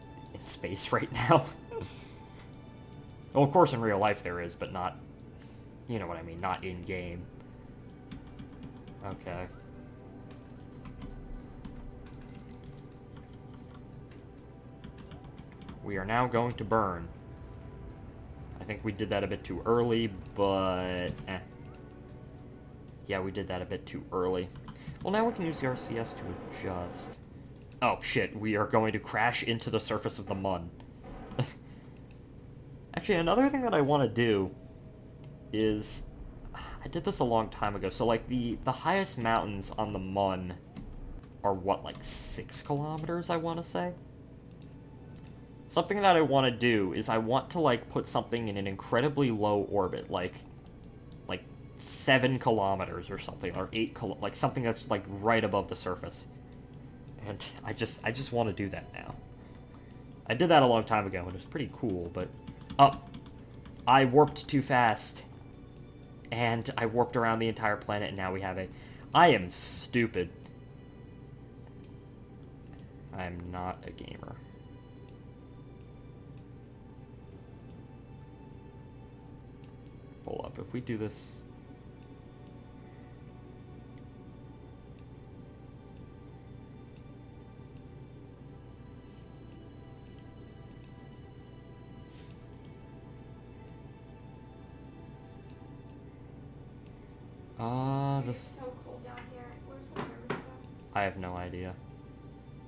space right now. Well, of course in real life there is, but not... You know what I mean, not in-game. Okay. We are now going to burn. I think we did that a bit too early, but... Yeah, we did that a bit too early. Well, now we can use the RCS to adjust. Oh, shit, we are going to crash into the surface of the Mun. Actually, another thing that I want to do is... I did this a long time ago. So, like, the highest mountains on the Mun are, what, like 6 kilometers, I want to say? Something that I want to do is I want to, like, put something in an incredibly low orbit, like 7 kilometers or something, or 8 like something that's, like, right above the surface. And I just want to do that now. I did that a long time ago, and it was pretty cool, but... Oh, I warped too fast. And I warped around the entire planet, and now we have a... I am stupid. I am not a gamer. Hold up, if we do this... It's this... so cold down here. Where's the thermostat? I have no idea.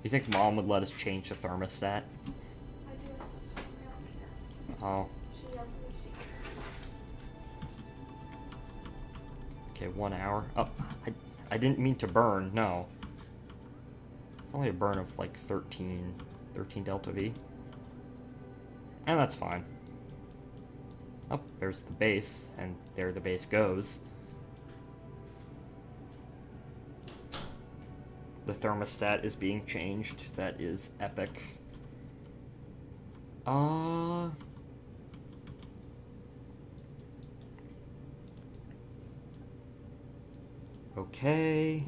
You think Mom would let us change the thermostat? I do it all the time. I don't care. Oh. She yells at me. Okay, 1 hour. Oh, I didn't mean to burn, no. It's only a burn of like 13 delta V. And that's fine. Oh, there's the base, and there the base goes. The thermostat is being changed. That is epic. Okay.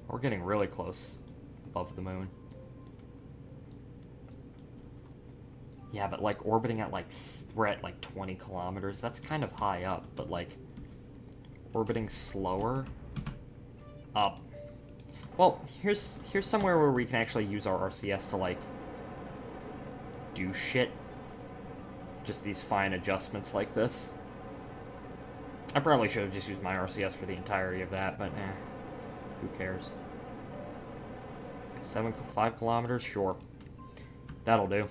We're getting really close above the moon. Yeah, but like orbiting at like, we're at like 20 kilometers. That's kind of high up, but like orbiting slower up. Well, here's somewhere where we can actually use our RCS to like do shit. Just these fine adjustments like this. I probably should have just used my RCS for the entirety of that, but who cares? 5 kilometers? Sure. That'll do.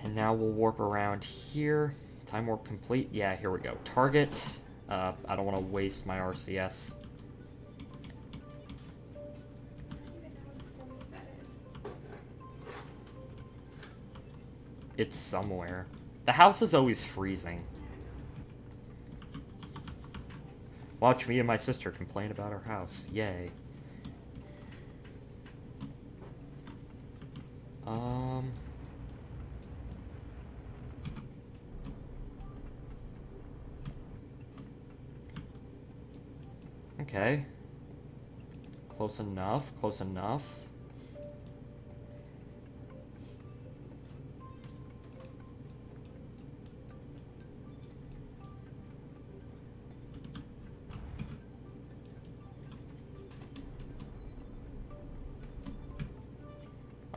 And now we'll warp around here. Time warp complete. Yeah, here we go. Target. I don't want to waste my RCS. It's somewhere. The house is always freezing. Watch me and my sister complain about our house. Yay. Okay. Close enough, close enough.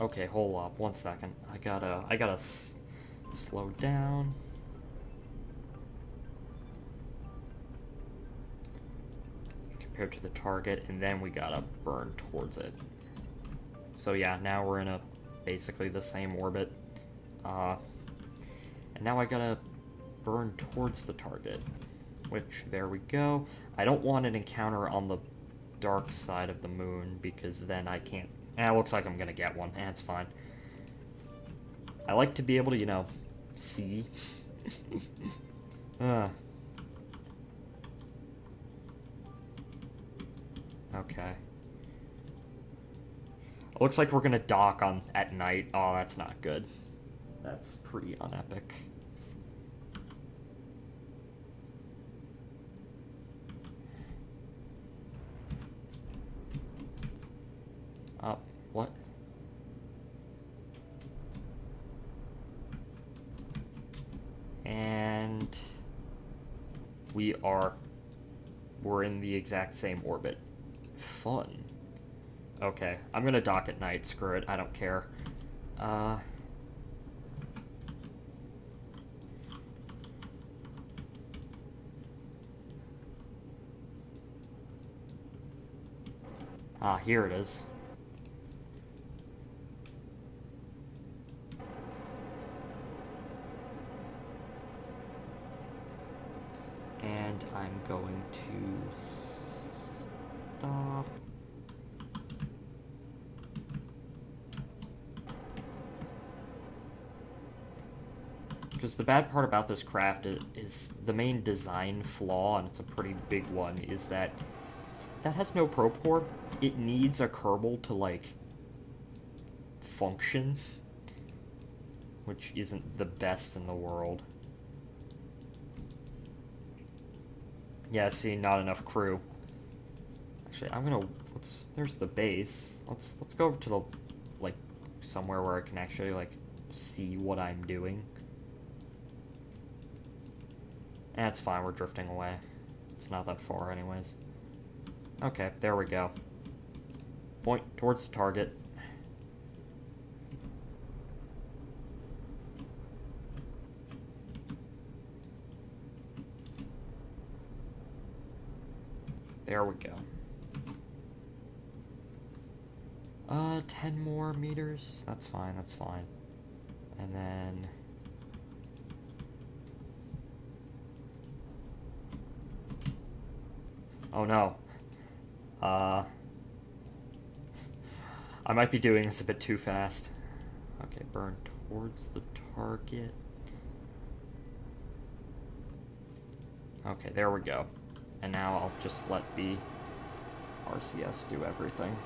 Okay, hold up, 1 second. I gotta slow down. Compared to the target, and then we gotta burn towards it. So yeah, now we're in basically the same orbit. And now I gotta burn towards the target. Which, there we go. I don't want an encounter on the dark side of the moon, because then I can't... it looks like I'm gonna get one. It's fine. I like to be able to, you know, see. Okay. Looks like we're gonna dock on at night. Oh, that's not good. That's pretty unepic. What? And we're in the exact same orbit. Fun. Okay, I'm gonna dock at night. Screw it, I don't care. Here it is. And I'm going to stop. Because the bad part about this craft is the main design flaw, and it's a pretty big one, is that has no probe core. It needs a Kerbal to, like, function, which isn't the best in the world. Yeah, see, not enough crew. Actually, there's the base. Let's go over to the, like, somewhere where I can actually, like, see what I'm doing. That's fine, we're drifting away. It's not that far anyways. Okay, there we go. Point towards the target. There we go. 10 more meters. That's fine, that's fine. And then... oh no. I might be doing this a bit too fast. Okay, burn towards the target. Okay, there we go. And now I'll just let the RCS do everything.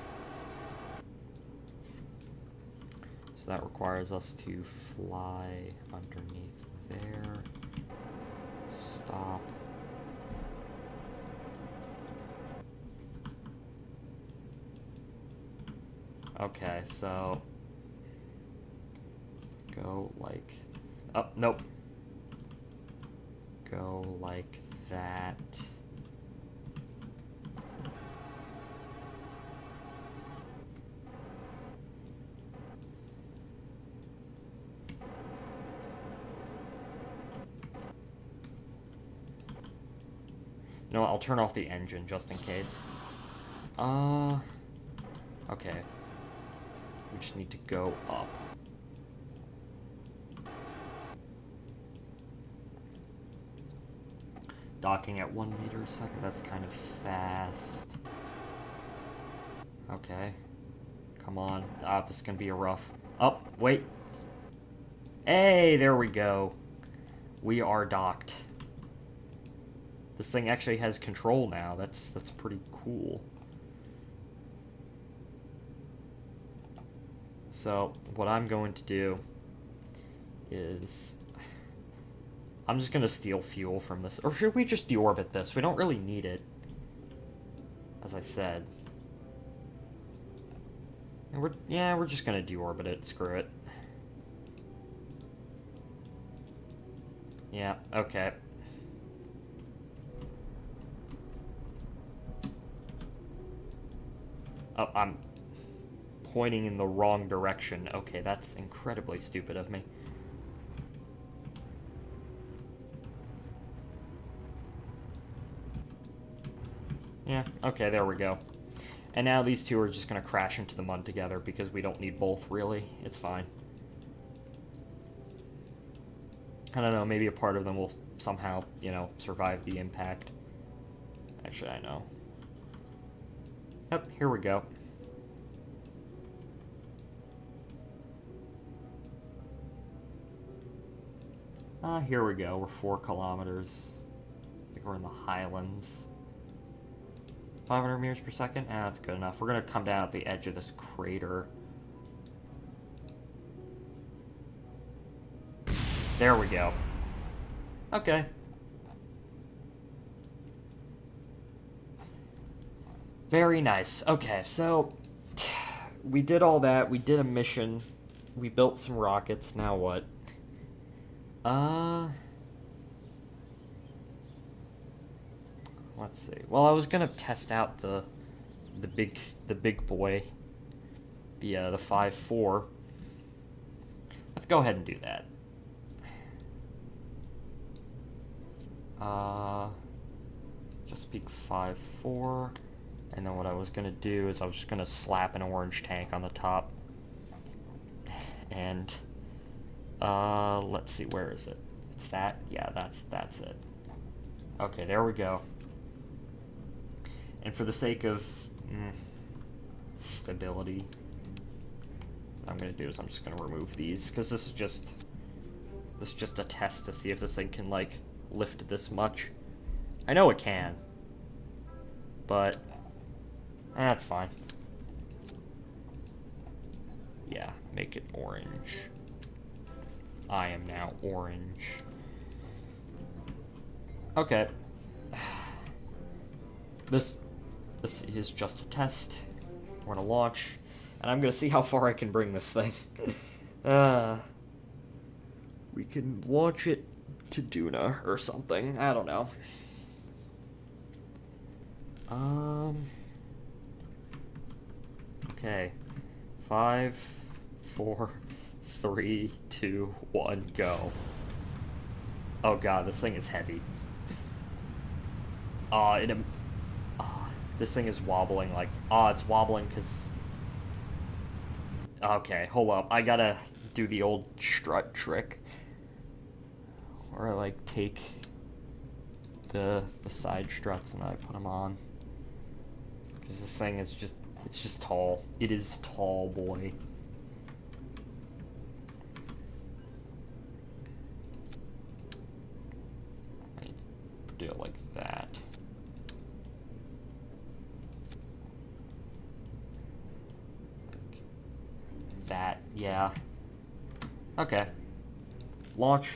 So that requires us to fly underneath there. Stop. Okay, so go like, oh, nope. Go like that. No, I'll turn off the engine just in case. Okay. We just need to go up. Docking at 1 meter a second, that's kind of fast. Okay. Come on. This is gonna be a rough... oh, wait. Hey, there we go. We are docked. This thing actually has control now. That's pretty cool. So, what I'm going to do is... I'm just going to steal fuel from this. Or should we just deorbit this? We don't really need it. As I said. And we're just going to deorbit it. Screw it. Yeah, okay. Oh, I'm pointing in the wrong direction. Okay, that's incredibly stupid of me. Yeah, okay, there we go. And now these two are just going to crash into the mud together because we don't need both, really. It's fine. I don't know, maybe a part of them will somehow, you know, survive the impact. Actually, I know. Yep, here we go. Here we go. We're 4 kilometers. I think we're in the highlands. 500 meters per second? That's good enough. We're gonna come down at the edge of this crater. There we go. Okay. Very nice. Okay, so we did all that. We did a mission. We built some rockets. Now what? Let's see. Well, I was gonna test out the big boy, the 5-4. Let's go ahead and do that. Just peak 5-4, and then what I was gonna do is I was just gonna slap an orange tank on the top, and let's see, where is it? It's that? Yeah, that's it. Okay, there we go. And for the sake of stability, what I'm gonna do is I'm just gonna remove these, because this is just a test to see if this thing can like lift this much. I know it can, but that's fine. Yeah, make it orange. I am now orange. Okay. This is just a test. We're gonna launch, and I'm gonna see how far I can bring this thing. We can launch it to Duna or something. I don't know. Okay. 5, 4, 3, 2, 1, go. Oh god, this thing is heavy. This thing is wobbling like... it's wobbling because... Okay, hold up. I gotta do the old strut trick. Where I, like, take the side struts and I put them on. Because this thing is just... It's just tall. It is tall, boy. I need to do it like that. That, yeah. Okay. Launch.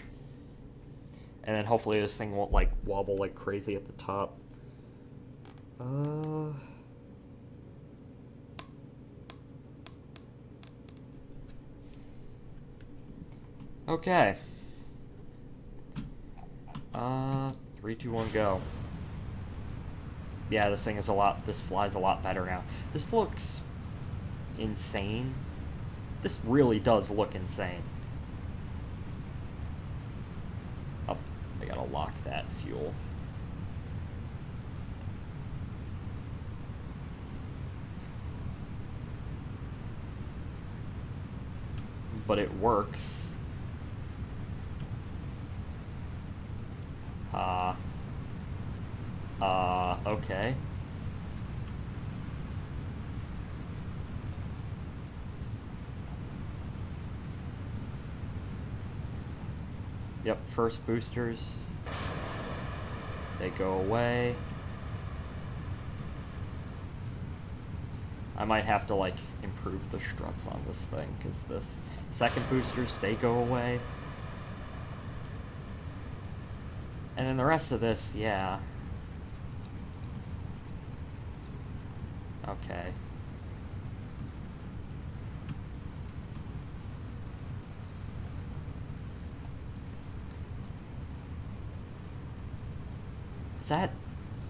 And then hopefully this thing won't, like, wobble like crazy at the top. Okay. 3, 2, 1, go. Yeah, this thing is this flies a lot better now. This looks insane. This really does look insane. Oh, I gotta lock that fuel. But it works. Okay. Yep, first boosters. They go away. I might have to, like, improve the struts on this thing, because this second boosters, they go away. And then the rest of this, yeah. Okay. Is that...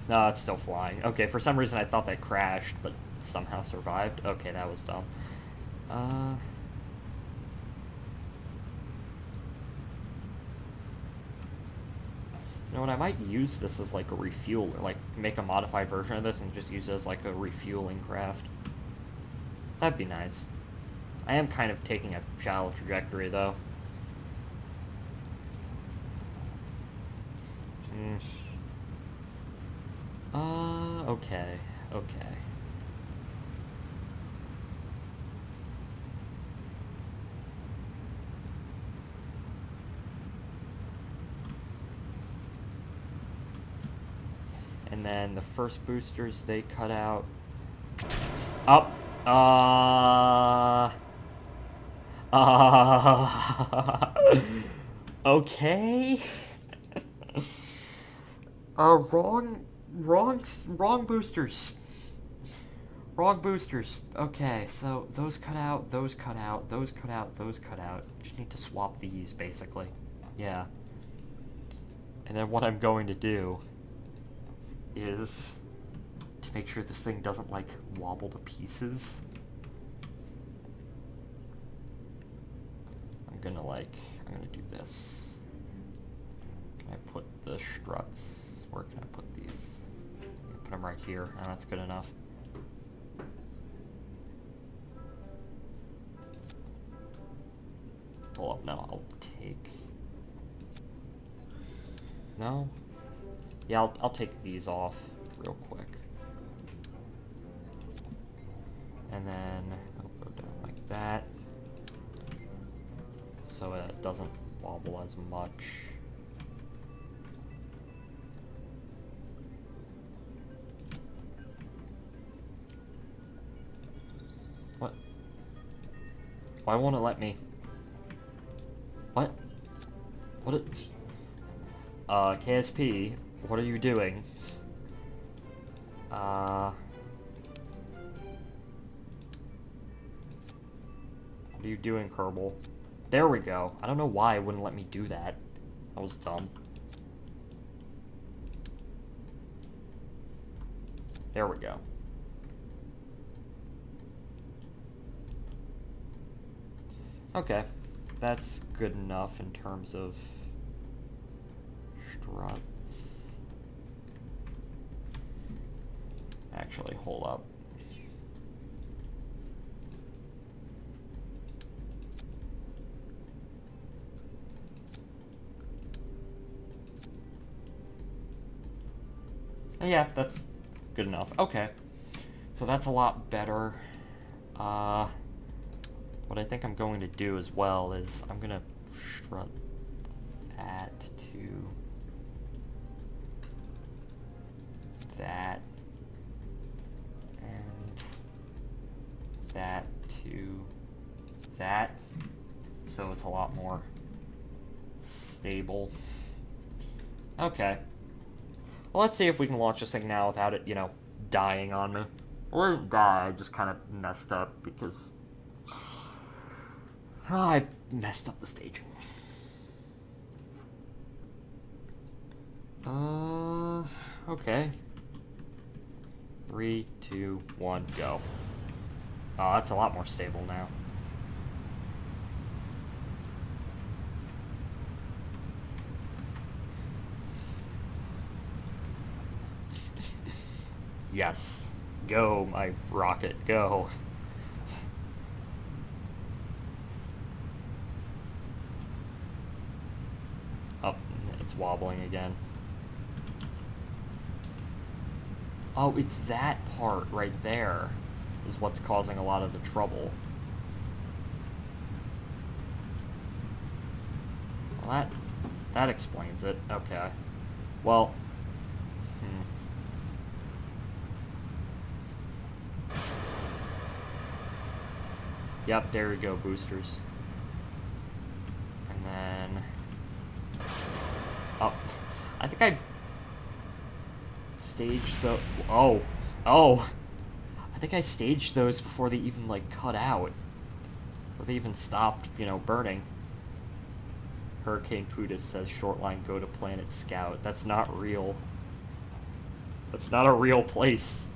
No, it's still flying. Okay, for some reason I thought that crashed, but somehow survived. Okay, that was dumb. You know what, I might use this as like a refuel, like make a modified version of this and just use it as like a refueling craft. That'd be nice. I am kind of taking a shallow trajectory though. Okay. Okay. And then the first boosters they cut out. Up. Okay. Wrong boosters. Wrong boosters. Okay, so those cut out, those cut out, those cut out, those cut out. Just need to swap these, basically. Yeah. And then what I'm going to do is to make sure this thing doesn't, like, wobble to pieces. I'm gonna do this. Can I put the struts? Where can I put these? Put them right here. Oh, that's good enough. Pull up now. I'll take. No. Yeah, I'll take these off real quick. And then I'll go down like that, so it doesn't wobble as much. What? Why won't it let me? What? What? KSP, what are you doing? What are you doing, Kerbal? There we go. I don't know why it wouldn't let me do that. That was dumb. There we go. Okay. That's good enough in terms of struts. Actually, hold up. Yeah, that's good enough. Okay. So that's a lot better. What I think I'm going to do as well is I'm going to strut that to that and that to that, so it's a lot more stable. Okay. Well, let's see if we can launch this thing now without it, dying on me. Or die, I just kind of messed up because I messed up the staging. Okay. 3, 2, 1, go. Oh, that's a lot more stable now. Yes. Go, my rocket, go. Oh, it's wobbling again. Oh, it's that part right there is what's causing a lot of the trouble. Well, that explains it. Okay. Well, Yep, there we go, boosters. And then... Oh, I think I staged the... Oh! I think I staged those before they even, cut out. Before they even stopped, burning. Hurricane Putis says, short line, go to Planet Scout. That's not real. That's not a real place.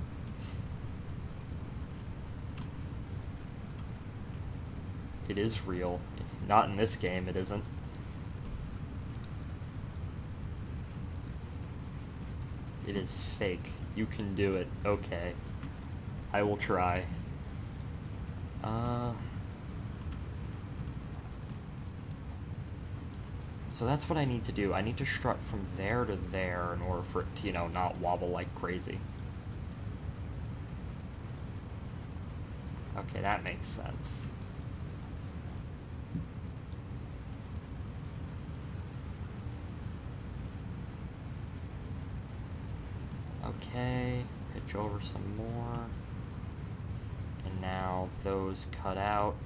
It is real. Not in this game, it isn't. It is fake. You can do it. Okay. I will try. So that's what I need to do. I need to strut from there to there in order for it to, you know, not wobble like crazy. Okay, that makes sense. Okay, pitch over some more. And now those cut out.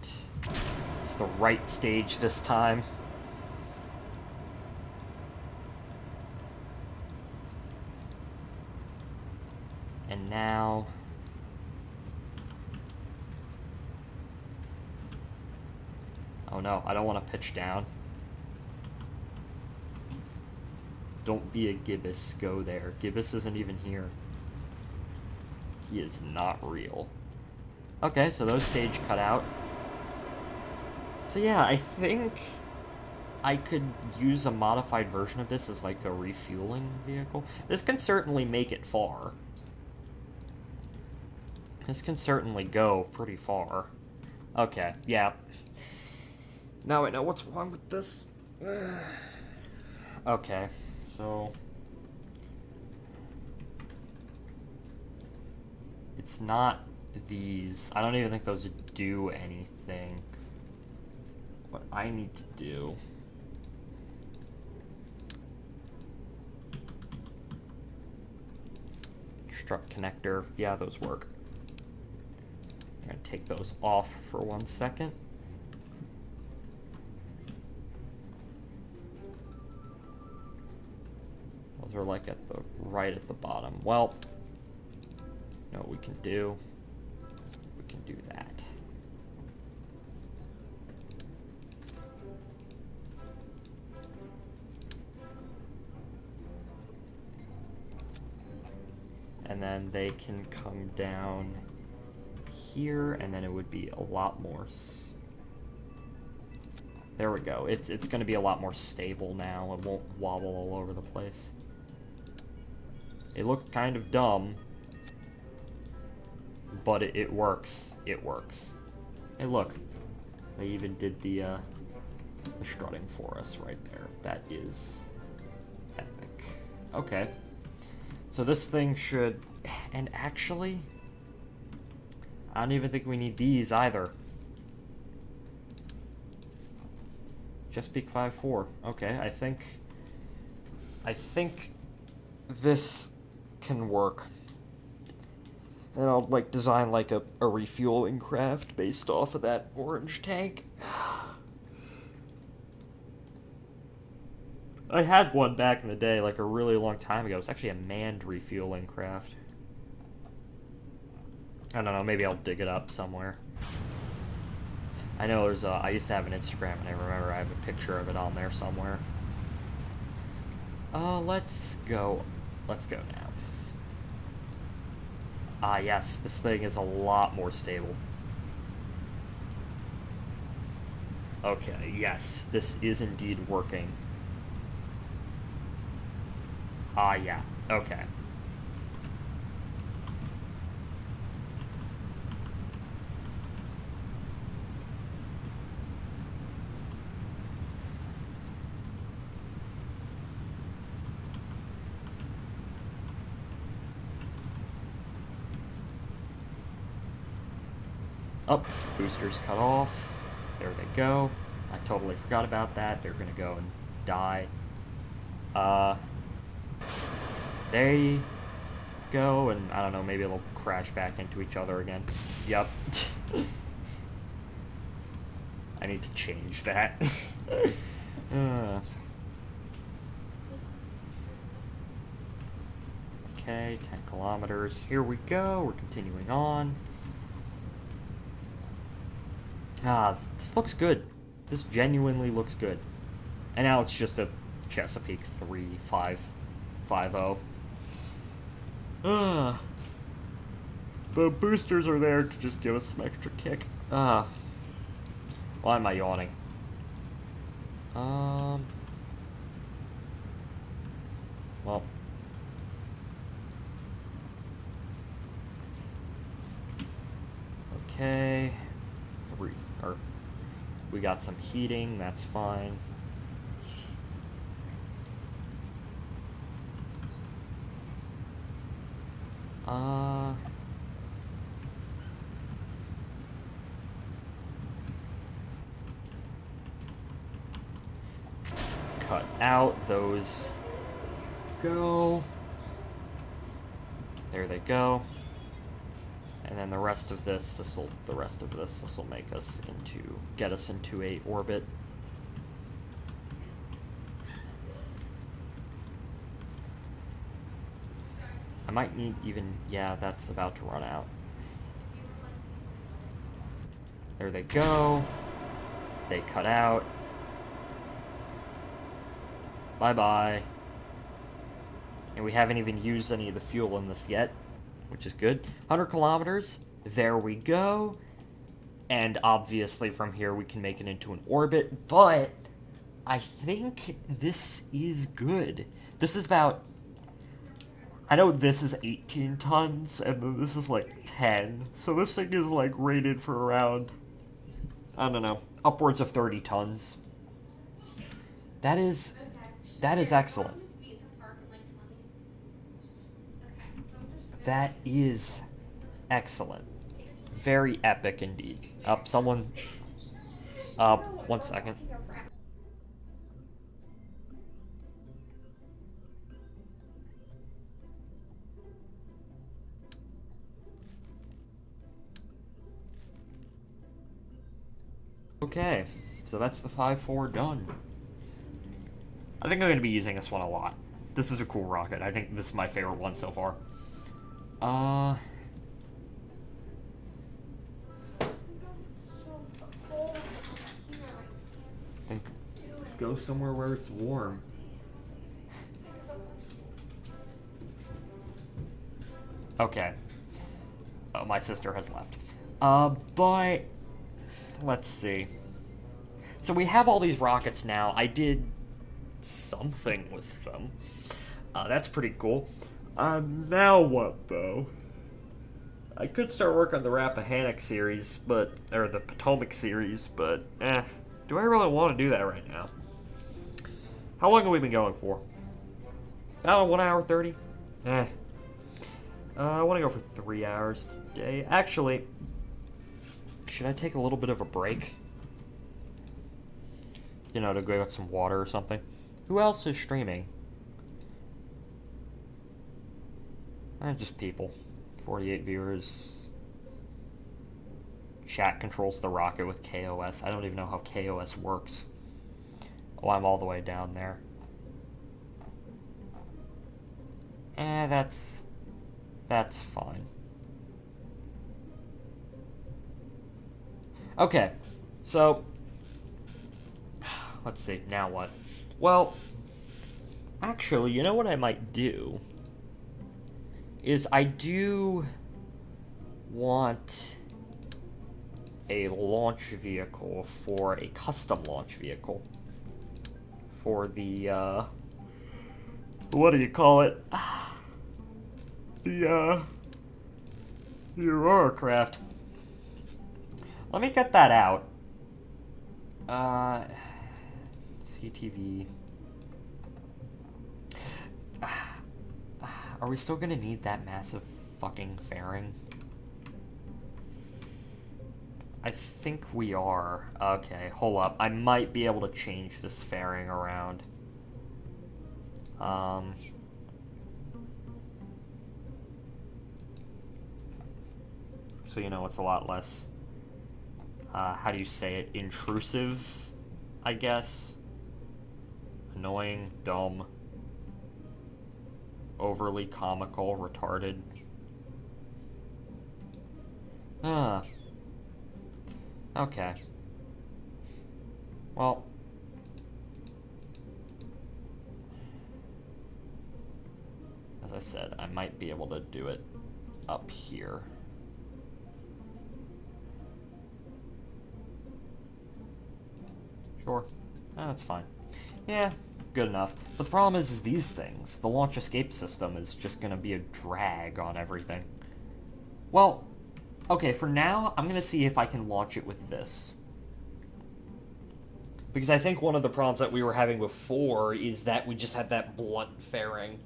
It's the right stage this time. And now... Oh no, I don't want to pitch down. Don't be a gibbous, go there. Gibbous isn't even here. He is not real. Okay, so those stage cut out. So yeah, I think I could use a modified version of this as like a refueling vehicle. This can certainly make it far. This can certainly go pretty far. Okay, yeah. Now I know what's wrong with this. Okay, so... It's not these. I don't even think those do anything. What I need to do... Strut connector. Yeah, those work. I'm going to take those off for 1 second. Those are like at the right at the bottom. Well, you know what we can do? We can do that. And then they can come down here, and then it would be a lot more... There we go. It's going to be a lot more stable now. It won't wobble all over the place. It looked kind of dumb, but it works. It works. Hey, look. They even did the strutting for us right there. That is epic. Okay. So this thing should... And actually, I don't even think we need these either. Just peak 5.4. Okay, I think this can work. And I'll like design like a refueling craft based off of that orange tank. I had one back in the day, like a really long time ago. It's actually a manned refueling craft. I don't know, maybe I'll dig it up somewhere. I know there's I used to have an Instagram, and I remember I have a picture of it on there somewhere. Let's go now. Ah, yes, this thing is a lot more stable. Okay, yes, this is indeed working. Ah, yeah, okay. Oh, boosters cut off. There they go. I totally forgot about that. They're gonna go and die. There you go, and I don't know, maybe it'll crash back into each other again. Yep. I need to change that. Okay, 10 kilometers. Here we go. We're continuing on. Ah, this looks good. This genuinely looks good. And now it's just a Chesapeake 3550. The boosters are there to just give us some extra kick. Why am I yawning? Well. Okay. We got some heating, that's fine. Cut out those. Go. There they go. And then the rest of this, this will make us get us into a orbit. I might need yeah, that's about to run out. There they go. They cut out. Bye-bye. And we haven't even used any of the fuel in this yet, which is good. 100 kilometers. There we go. And obviously from here we can make it into an orbit, but I think this is good. This is about... I know this is 18 tons, and then this is like 10. So this thing is like rated for around, I don't know, upwards of 30 tons. That is excellent. That is excellent. Very epic indeed. Someone... one second. Okay, so that's the 5-4 done. I think I'm going to be using this one a lot. This is a cool rocket. I think this is my favorite one so far. Think go somewhere where it's warm. Okay. Oh, my sister has left. But let's see. So we have all these rockets now. I did something with them. That's pretty cool. Now what, though? I could start work on the Rappahannock series, or the Potomac series, but, do I really want to do that right now? How long have we been going for? About 1 hour 30? I want to go for 3 hours today. Actually, should I take a little bit of a break? You know, to go get some water or something. Who else is streaming? Just people. 48 viewers. Chat controls the rocket with KOS. I don't even know how KOS works. Oh, I'm all the way down there. That's fine. Okay, so let's see, now what? Well, actually, you know what I might do? Is I do want a launch vehicle for a custom launch vehicle. For the, what do you call it? The Aurora craft. Let me get that out. CTV. Are we still gonna need that massive fucking fairing? I think we are. Okay, hold up. I might be able to change this fairing around. So, you know, it's a lot less, how do you say it? Intrusive, I guess. Annoying, dumb, overly comical, retarded. Okay. Well, as I said, I might be able to do it up here. Sure. That's fine. Yeah, good enough. But the problem is these things. The launch escape system is just going to be a drag on everything. Well, okay, for now, I'm going to see if I can launch it with this. Because I think one of the problems that we were having before is that we just had that blunt fairing.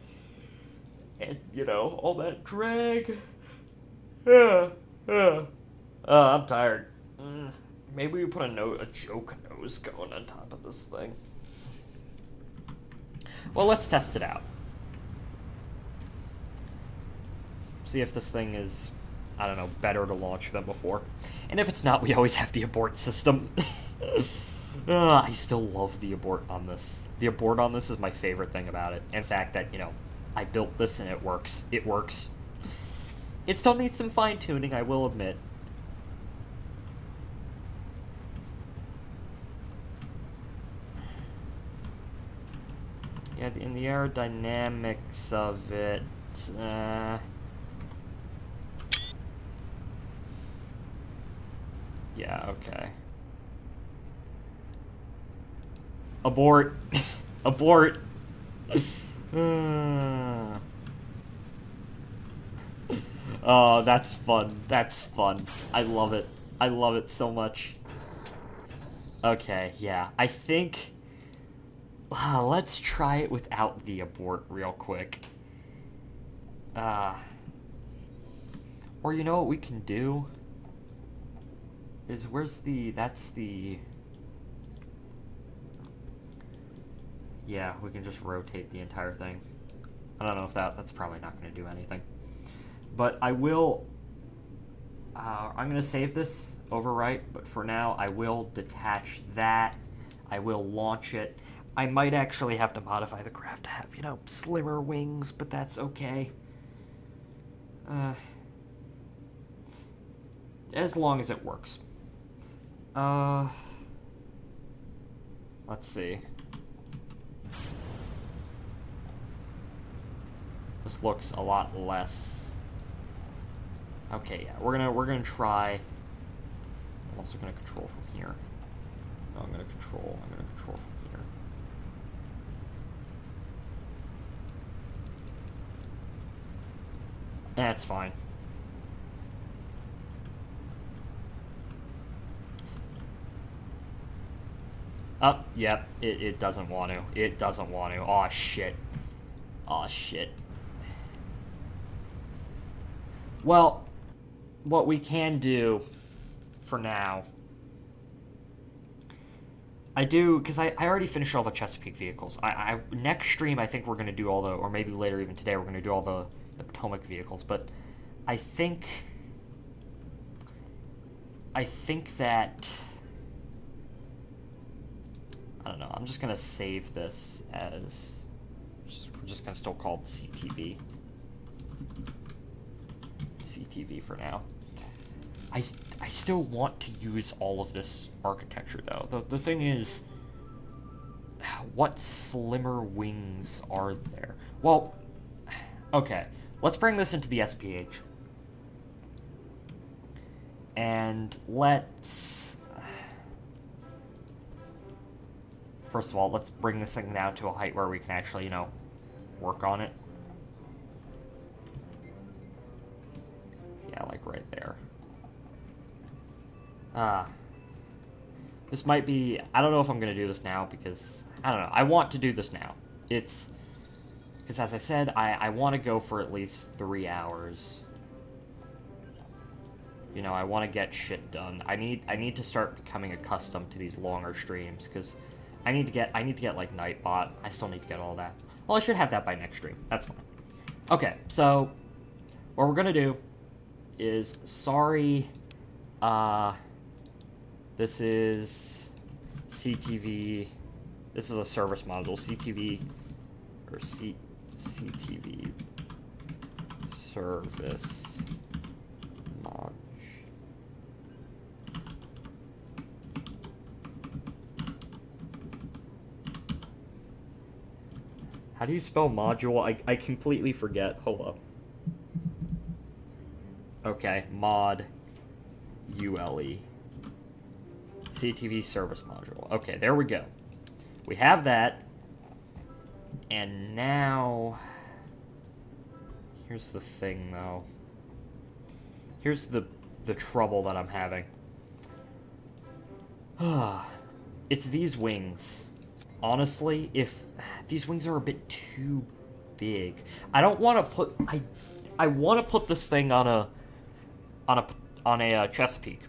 And, you know, all that drag. Yeah, yeah. I'm tired. Maybe we put a joke nose going on top of this thing. Well, let's test it out. See if this thing is, I don't know, better to launch than before. And if it's not, we always have the abort system. I still love the abort on this. The abort on this is my favorite thing about it. In fact, that, you know, I built this and it works. It works. It still needs some fine-tuning, I will admit. Yeah, in the aerodynamics of it, yeah, okay. Abort. Abort. Oh, that's fun. That's fun. I love it. I love it so much. Okay, yeah. I think... let's try it without the abort real quick. Or you know what we can do? Is where's the... That's the... Yeah, we can just rotate the entire thing. I don't know if that's probably not going to do anything. But I will... I'm going to save this, overwrite, but for now I will detach that. I will launch it. I might actually have to modify the craft to have, you know, slimmer wings, but that's okay. As long as it works. Let's see. This looks a lot less. Okay, yeah, we're gonna try. I'm also gonna control from here. No, I'm gonna control from here. That's fine. Oh, yep, it doesn't want to. It doesn't want to. Aw, shit. Aw, shit. Well, what we can do for now... because I already finished all the Chesapeake vehicles. Next stream, I think we're going to do all the... Or maybe later even today, we're going to do all the Potomac vehicles. But I think that... I don't know. I'm just going to save this as... We're just going to still call it CTV. CTV for now. I still want to use all of this architecture, though. The thing is, what slimmer wings are there? Well, okay. Let's bring this into the SPH. And let's... First of all, let's bring this thing down to a height where we can actually, you know, work on it. Yeah, like right there. This might be... I don't know if I'm going to do this now because... I don't know. I want to do this now. It's... Because as I said, I want to go for at least 3 hours. You know, I want to get shit done. I need to start becoming accustomed to these longer streams because I need to get like Nightbot. I still need to get all that. Well, I should have that by next stream. That's fine. Okay, so what we're going to do is, sorry, this is CTV, this is a service module, CTV, or CTV service mod. How do you spell module? I completely forget. Hold up. Okay, mod ULE. CTV service module. Okay, there we go. We have that. And now... Here's the thing, though. Here's the trouble that I'm having. It's these wings. Honestly, if... These wings are a bit too big. I don't want to put... I want to put this thing on a Chesapeake.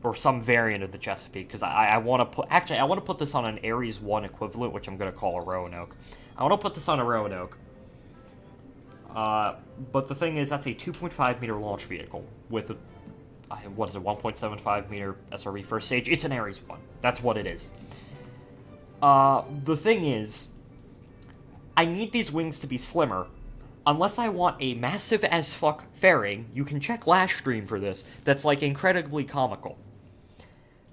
Or some variant of the Chesapeake. Because I want to put... Actually, I want to put this on an Ares 1 equivalent, which I'm going to call a Roanoke. I want to put this on a Roanoke. But the thing is, that's a 2.5 meter launch vehicle with a, what is it, 1.75 meter SRV first stage. It's an Ares 1. That's what it is. The thing is, I need these wings to be slimmer. Unless I want a massive as fuck fairing, you can check Livestream for this, that's like incredibly comical.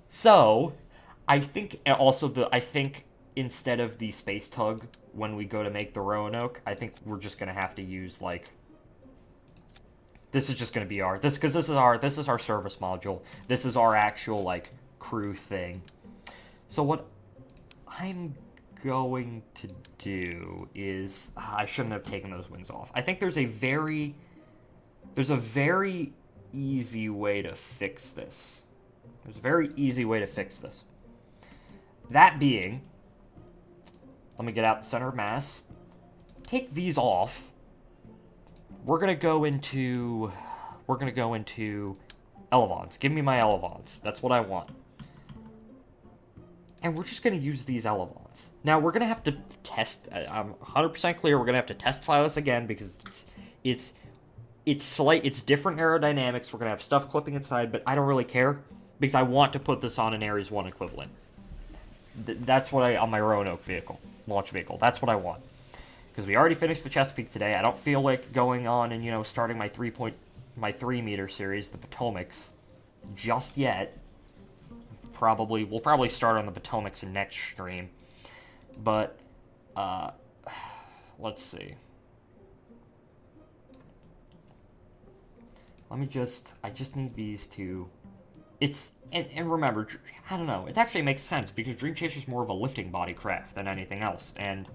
So, I think instead of the space tug, when we go to make the Roanoke, I think we're just gonna have to use, like, this is just gonna be because this is our service module. This is our actual, like, crew thing. So what I'm going to do is, I shouldn't have taken those wings off. I think there's a very easy way to fix this. That being, let me get out the center of mass. Take these off. We're gonna go into elevons. Give me my elevons. That's what I want. And we're just gonna use these elevons. Now we're gonna have to test. I'm 100% clear. We're gonna have to test fly this again because it's different aerodynamics. We're gonna have stuff clipping inside, but I don't really care because I want to put this on an Ares 1 equivalent. That's what on my Roanoke vehicle. Launch vehicle. That's what I want. Because we already finished the Chesapeake today. I don't feel like going on and, starting my 3 meter series, the Potomacs, just yet. We'll probably start on the Potomacs in next stream. But, let's see. I just need these two. And remember, I don't know, it actually makes sense, because Dream Chaser's more of a lifting body craft than anything else, and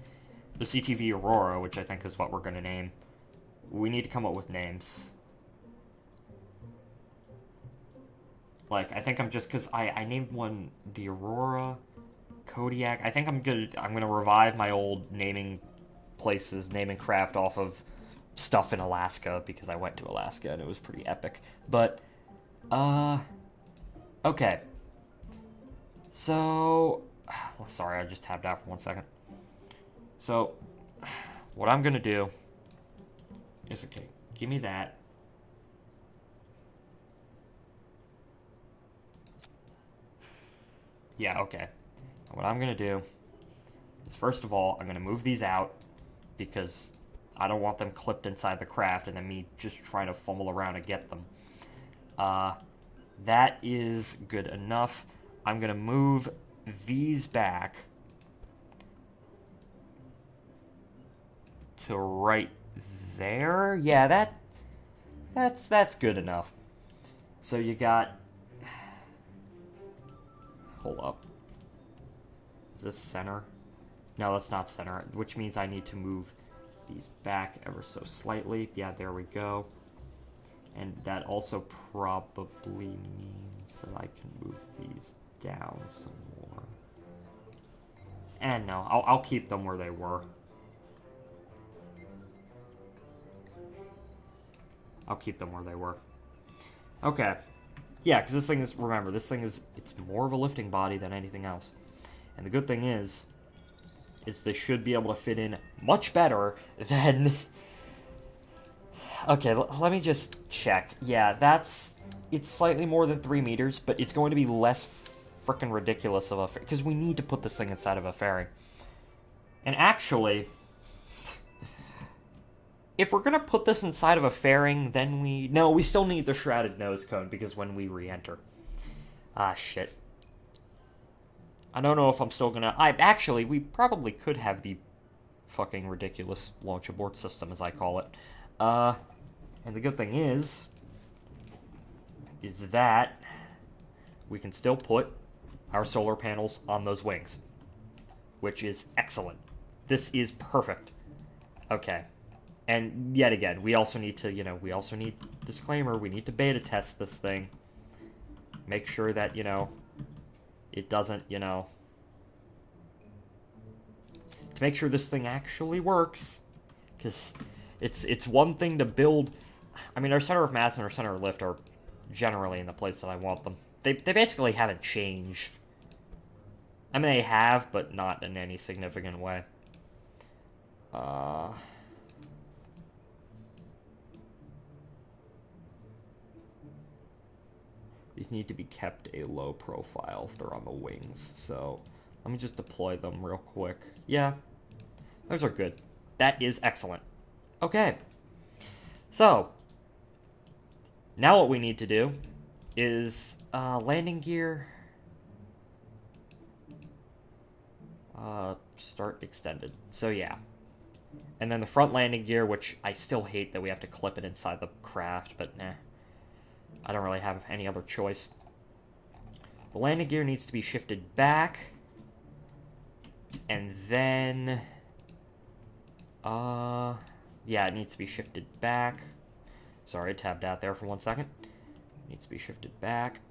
the CTV Aurora, which I think is what we're going to name, we need to come up with names. Like, I think I'm just, because I named one the Aurora, Kodiak. I think I'm gonna revive my old naming craft off of stuff in Alaska, because I went to Alaska and it was pretty epic. But, okay. So, sorry, I just tabbed out for 1 second. So, what I'm gonna do is, okay, give me that. Yeah, okay. What I'm gonna do is, first of all, I'm gonna move these out because I don't want them clipped inside the craft and then me just trying to fumble around to get them. That is good enough. I'm gonna move these back to right there. Yeah, that's good enough. So you got, hold up. Is this center? No, that's not center, which means I need to move these back ever so slightly. Yeah, there we go. And that also probably means that I can move these down some more. And no, I'll keep them where they were. I'll keep them where they were. Okay. Yeah, because this thing is, remember, it's more of a lifting body than anything else. And the good thing is they should be able to fit in much better than... Okay, let me just check. Yeah, it's slightly more than 3 meters, but it's going to be less frickin' ridiculous of a... Because we need to put this thing inside of a fairing. And actually, if we're going to put this inside of a fairing, then we still need the shrouded nose cone, because when we re-enter... Ah, shit. I don't know if I'm still gonna... Actually, we probably could have the fucking ridiculous launch abort system, as I call it. And the good thing is that we can still put our solar panels on those wings, which is excellent. This is perfect. Okay. And yet again, we also need to, disclaimer, we need to beta test this thing. Make sure that, it doesn't, to make sure this thing actually works, Because it's one thing to build... I mean, our center of mass and our center of lift are generally in the place that I want them. They basically haven't changed. I mean, they have, but not in any significant way. These need to be kept a low profile if they're on the wings, so let me just deploy them real quick. Yeah, those are good. That is excellent. Okay, so now what we need to do is landing gear. Start extended. So yeah. And then the front landing gear, which I still hate that we have to clip it inside the craft, but nah. I don't really have any other choice. The landing gear needs to be shifted back. And then... yeah, it needs to be shifted back. Sorry, I tabbed out there for 1 second. It needs to be shifted back.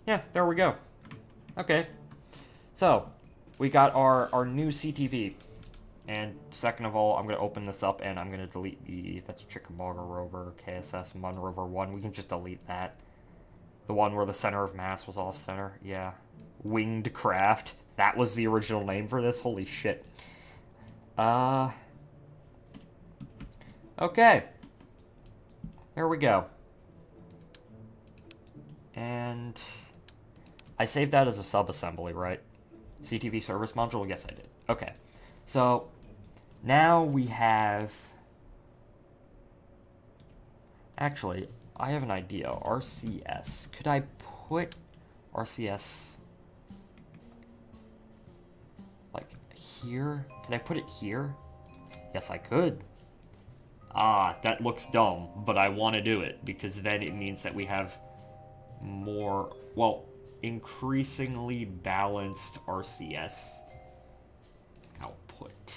Yeah, there we go. Okay. So, we got our new CTV. And second of all, I'm going to open this up and I'm going to delete that's Chickamauga Rover, KSS Mun Rover 1. We can just delete that. The one where the center of mass was off center. Yeah. Winged Craft. That was the original name for this? Holy shit. Okay. There we go. And I saved that as a sub-assembly, right? CTV service module? Yes, I did. Okay. So, now we have... Actually, I have an idea. RCS. Could I put RCS... like, here? Can I put it here? Yes, I could. Ah, that looks dumb, but I want to do it, because then it means that we have more... well, increasingly balanced RCS output,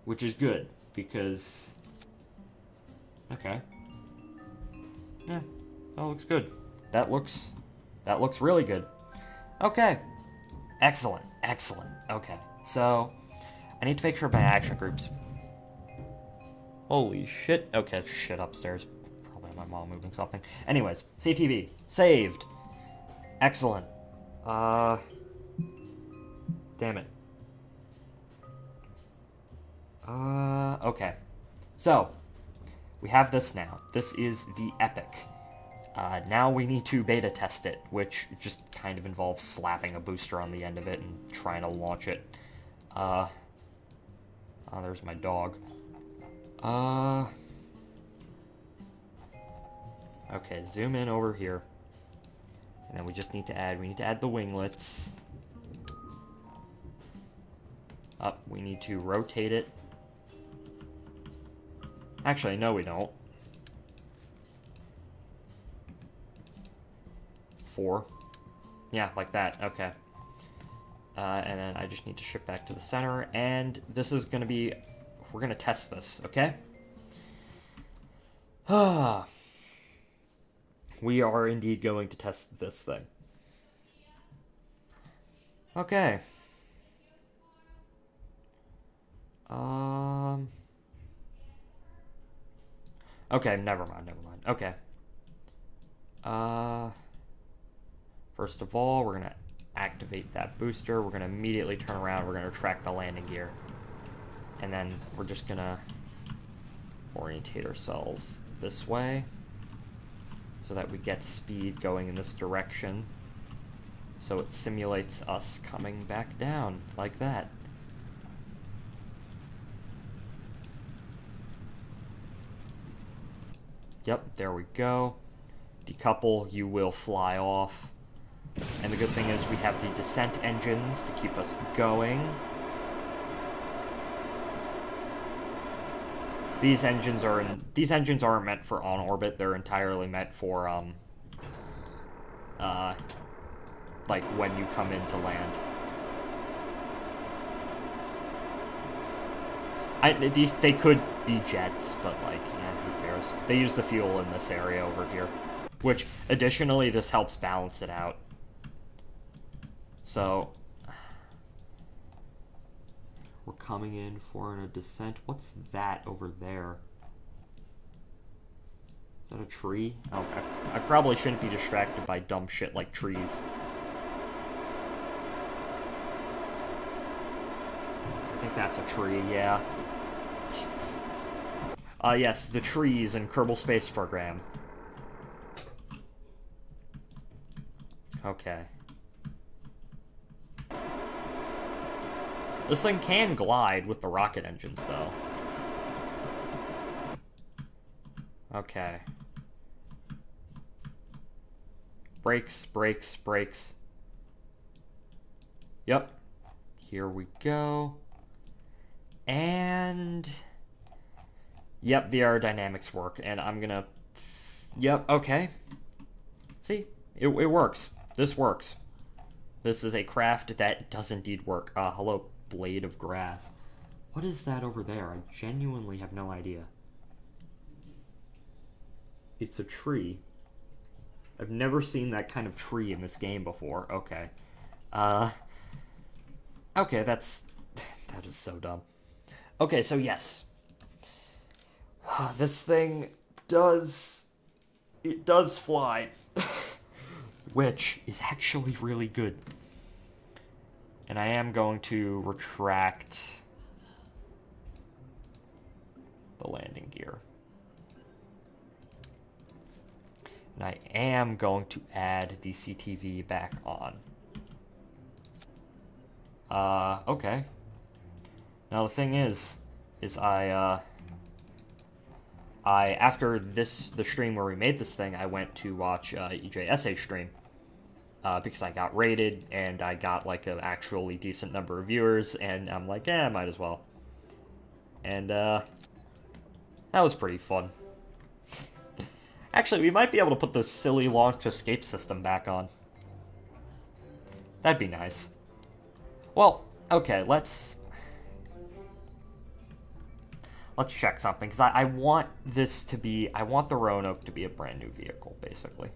which is good because okay, yeah, that looks good. That looks really good. Okay, excellent. Okay, so I need to make sure my action groups. Holy shit. Okay, shit upstairs. Probably my mom moving something. Anyways, CTV saved. Excellent. Damn it. Okay. So, we have this now. This is the Epic. Now we need to beta test it, which just kind of involves slapping a booster on the end of it and trying to launch it. Oh, there's my dog. Okay, zoom in over here. And then we just need to add the winglets. Up, we need to rotate it. Actually, no we don't. 4. Yeah, like that, okay. And then I just need to shift back to the center, and this is gonna be, we're gonna test this, okay? We are indeed going to test this thing. Okay. Okay, never mind. Okay. First of all, we're gonna activate that booster. We're gonna immediately turn around. We're gonna track the landing gear. And then we're just gonna orientate ourselves this way, so that we get speed going in this direction, so it simulates us coming back down, like that. Yep, there we go. Decouple, you will fly off. And the good thing is we have the descent engines to keep us going. These engines aren't meant for on orbit. They're entirely meant for like when you come in to land. They could be jets, but like, yeah, who cares? They use the fuel in this area over here, which additionally this helps balance it out. So We're coming in for a descent. What's that over there? Is that a tree? Oh, I probably shouldn't be distracted by dumb shit like trees. I think that's a tree, yeah. Yes, the trees in Kerbal Space Program. Okay. This thing can glide with the rocket engines, though. Okay. Brakes, brakes, brakes. Yep. Here we go. And... Yep, the aerodynamics work, and I'm gonna... Yep, okay. See? It works. This works. This is a craft that does indeed work. Hello, blade of grass. What is that over there? I genuinely have no idea. It's a tree. I've never seen that kind of tree in this game before. Okay. Okay, that is so dumb. Okay, so yes. This thing does fly. Which is actually really good. And I am going to retract the landing gear. And I am going to add the CTV back on. Okay. Now the thing is I after the stream where we made this thing, I went to watch EJSA's stream. Because I got rated, and I got, like, an actually decent number of viewers, and I'm like, might as well. And, that was pretty fun. Actually, we might be able to put the silly launch escape system back on. That'd be nice. Well, okay, let's check something, because I want this to be... I want the Roanoke to be a brand new vehicle, basically.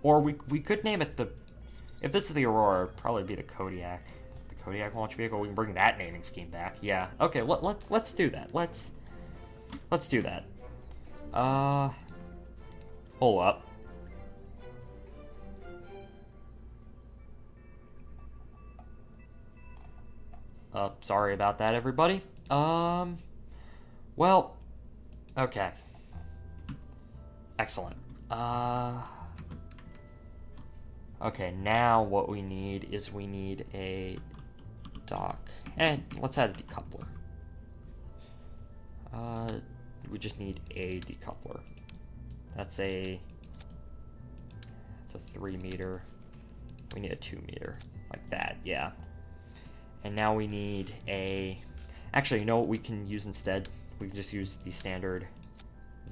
Or we could name it the... If this is the Aurora, it'd probably be the Kodiak. The Kodiak launch vehicle. We can bring that naming scheme back. Yeah. Okay, let's do that. Let's do that. Hold up. Sorry about that, everybody. Well, okay. Excellent. Okay, now what we need is we need a dock. And let's add a decoupler. We just need a decoupler. That's a 3 meter. We need a 2 meter. Like that, yeah. And now we need a... Actually, you know what we can use instead? We can just use the standard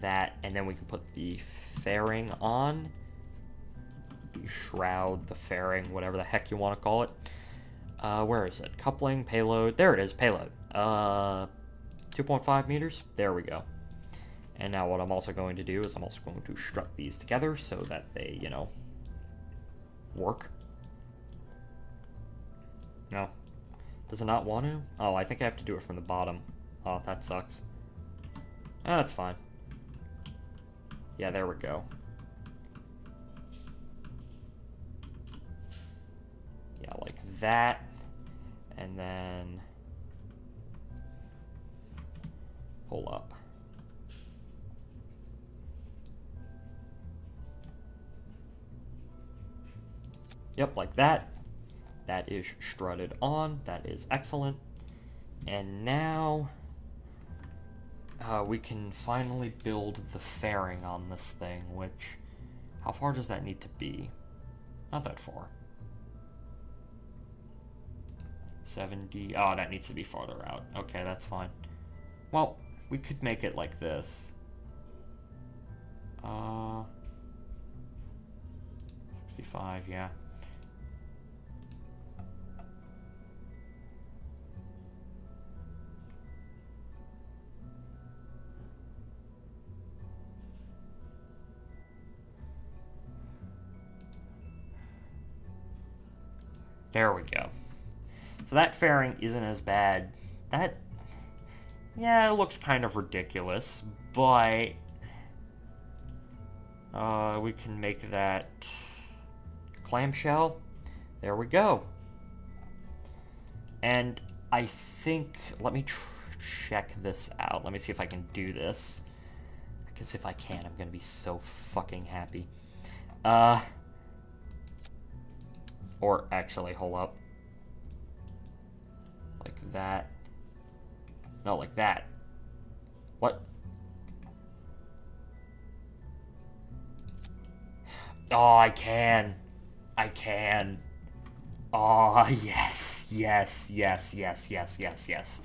that, and then we can put the fairing on. The shroud, the fairing, whatever the heck you want to call it. Where is it? Coupling, payload. There it is, payload. 2.5 meters. There we go. And now what I'm also going to do is I'm also going to strut these together so that they, you know, work. No. Does it not want to? Oh, I think I have to do it from the bottom. Oh, that sucks. Oh, that's fine. Yeah, there we go. Yeah, like that. And then... Hold up. Yep, like that. That is strutted on. That is excellent. And now... we can finally build the fairing on this thing, which... How far does that need to be? Not that far. 70... Oh, that needs to be farther out. Okay, that's fine. Well, we could make it like this. 65, yeah. There we go. So that fairing isn't as bad That... Yeah, it looks kind of ridiculous, but... we can make that... clamshell. There we go. And I think... Let me check this out. Let me see if I can do this. Because if I can, I'm gonna be so fucking happy. Or actually, hold up. Like that. No, like that. What? Oh, I can. I can. Oh, yes, yes, yes, yes, yes, yes, yes.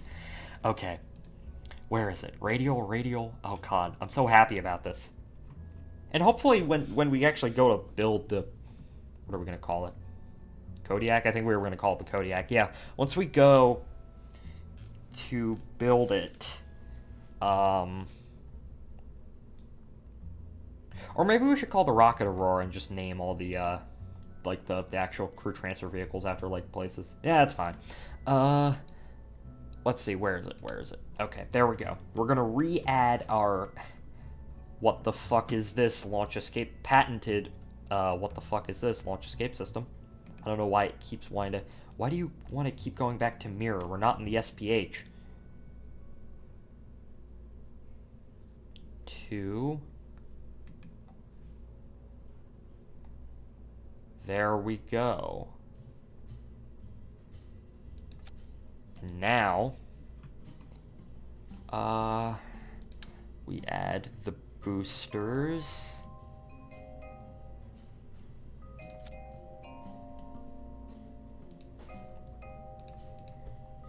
Okay. Where is it? Radial? Oh, God. I'm so happy about this. And hopefully when we actually go to build the... What are we going to call it? Kodiak? I think we were going to call it the Kodiak. Yeah. Once we go to build it... Or maybe we should call the Rocket Aurora and just name all the, like, the actual crew transfer vehicles after, like, places. Yeah, that's fine. Let's see, where is it? Okay, there we go. We're gonna re-add our... What the fuck is this? Launch escape patented... what the fuck is this? Launch escape system. I don't know why it keeps wanting to... Why do you want to keep going back to mirror? We're not in the SPH. 2... There we go. Now, we add the boosters.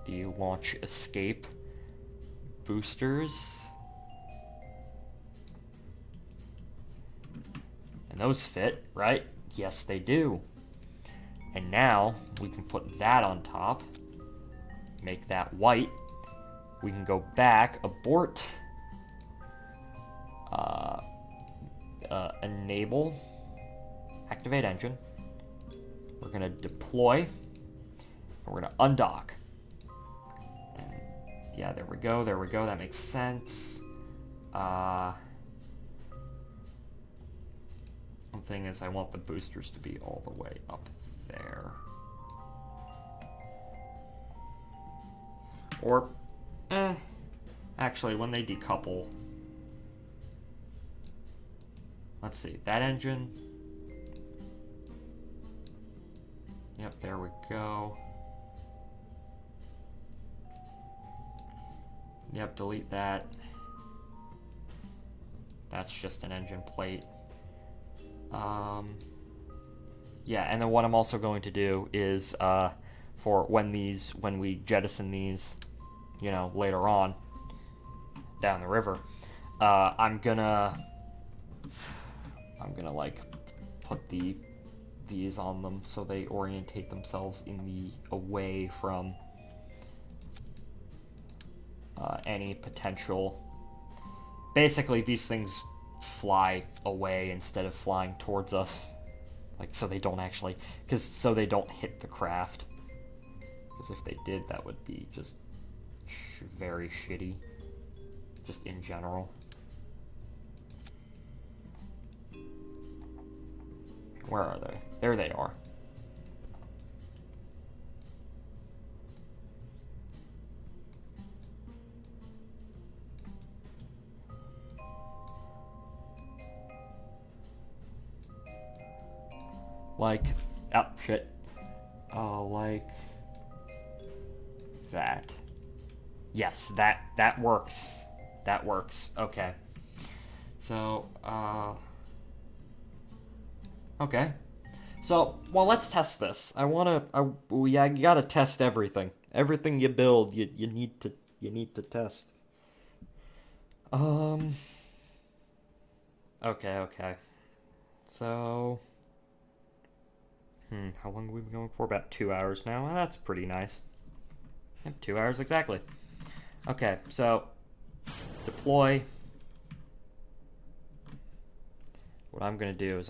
The launch escape boosters. And those fit, right? Yes, they do. And now, we can put that on top. Make that white. We can go back, abort. Enable. Activate engine. We're going to deploy. And we're going to undock. And yeah, there we go, that makes sense. One thing is I want the boosters to be all the way up there. Or, actually, when they decouple... Let's see, that engine... Yep, there we go. Yep, delete that. That's just an engine plate. Yeah, and then what I'm also going to do is, for when we jettison these, you know, later on, down the river, I'm gonna like, put these on them so they orientate themselves away from, any potential... Basically, these things fly away instead of flying towards us, like, so they don't actually, so they don't hit the craft, because if they did, that would be just very shitty, just in general. Where are they? There they are. Like, oh, shit. Like that. Yes, that works. That works. Okay. So, okay. So, well, let's test this. You gotta test everything. Everything you build, you need to test. Okay. So, how long have we been going for? About 2 hours now. Well, that's pretty nice. 2 hours exactly. Okay, so deploy. What I'm gonna do is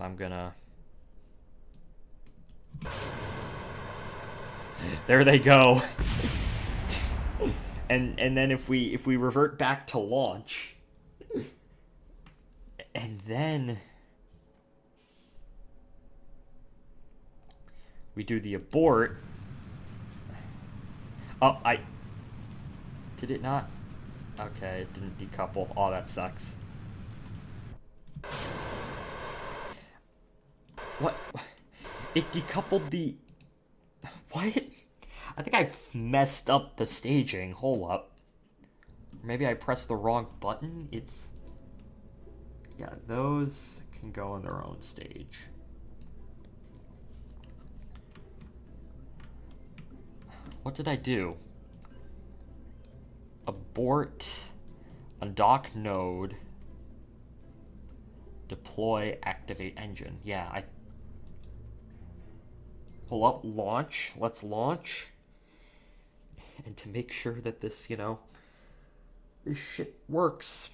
there they go. And then if we revert back to launch, and then we do the abort. Oh, did it not? Okay, it didn't decouple. Oh, that sucks. What? It decoupled the... What? I think I messed up the staging. Hold up. Maybe I pressed the wrong button? It's... Yeah, those can go in their own stage. What did I do? Abort, undock node, deploy, activate engine. Yeah, pull up, launch. Let's launch. And to make sure that this, this shit works.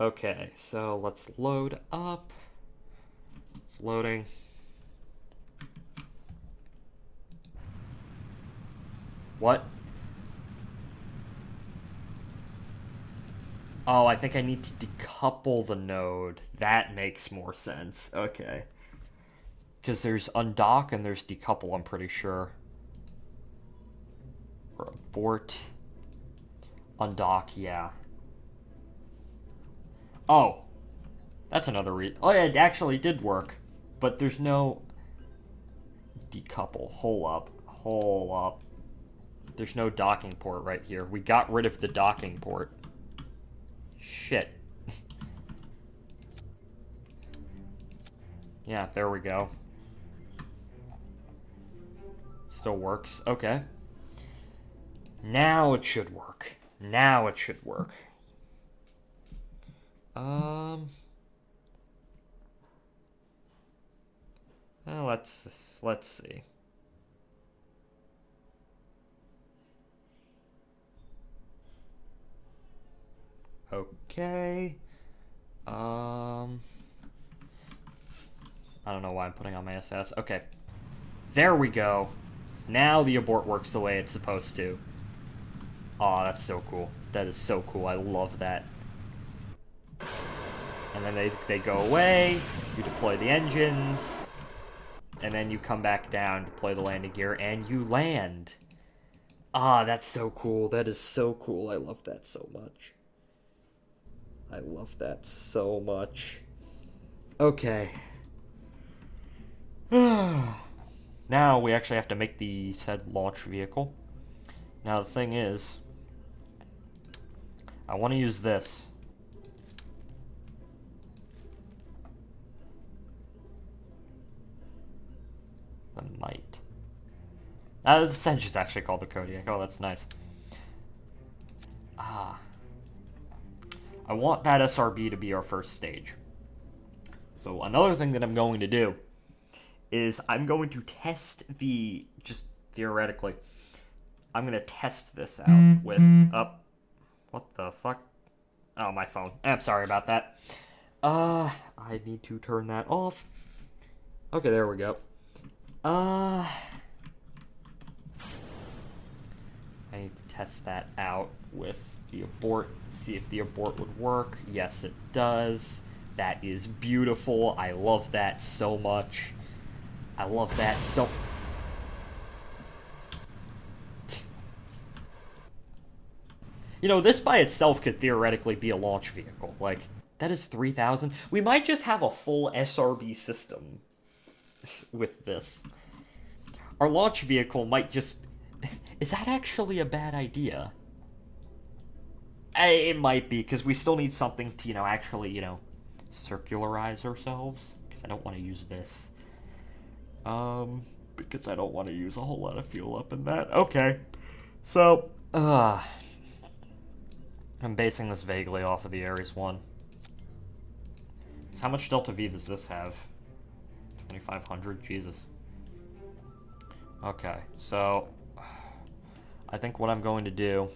Okay, so let's load up. It's loading. What? Oh, I think I need to decouple the node. That makes more sense. Okay. Because there's undock and there's decouple, I'm pretty sure. Or abort. Undock, yeah. Oh. That's another reason. Oh, yeah, it actually did work. But there's no decouple. Hold up. There's no docking port right here. We got rid of the docking port. Shit. Yeah, there we go. Still works. Okay. Now it should work. Well, let's see. Okay. I don't know why I'm putting on my SS. Okay. There we go. Now the abort works the way it's supposed to. Aw, that's so cool. That is so cool. I love that. And then they go away. You deploy the engines. And then you come back down, deploy the landing gear, and you land. Ah, that's so cool. That is so cool. I love that so much. Okay. Now we actually have to make the said launch vehicle. Now the thing is, I want to use this. The Knight. This engine's actually called the Kodiak. Oh, that's nice. I want that SRB to be our first stage. So another thing that I'm going to do is I'm going to test just theoretically, I'm going to test this out with, what the fuck? Oh, my phone. I'm sorry about that. I need to turn that off. Okay, there we go. I need to test that out with the abort, see if the abort would work. Yes, it does. That is beautiful. I love that so much. This by itself could theoretically be a launch vehicle. Like, that is 3,000. We might just have a full SRB system with this. Our launch vehicle might just... Is that actually a bad idea? It might be, because we still need something to, actually, circularize ourselves. Because I don't want to use this. Because I don't want to use a whole lot of fuel up in that. Okay. So, I'm basing this vaguely off of the Ares 1. So how much Delta V does this have? 2,500? Jesus. Okay, so I think what I'm going to do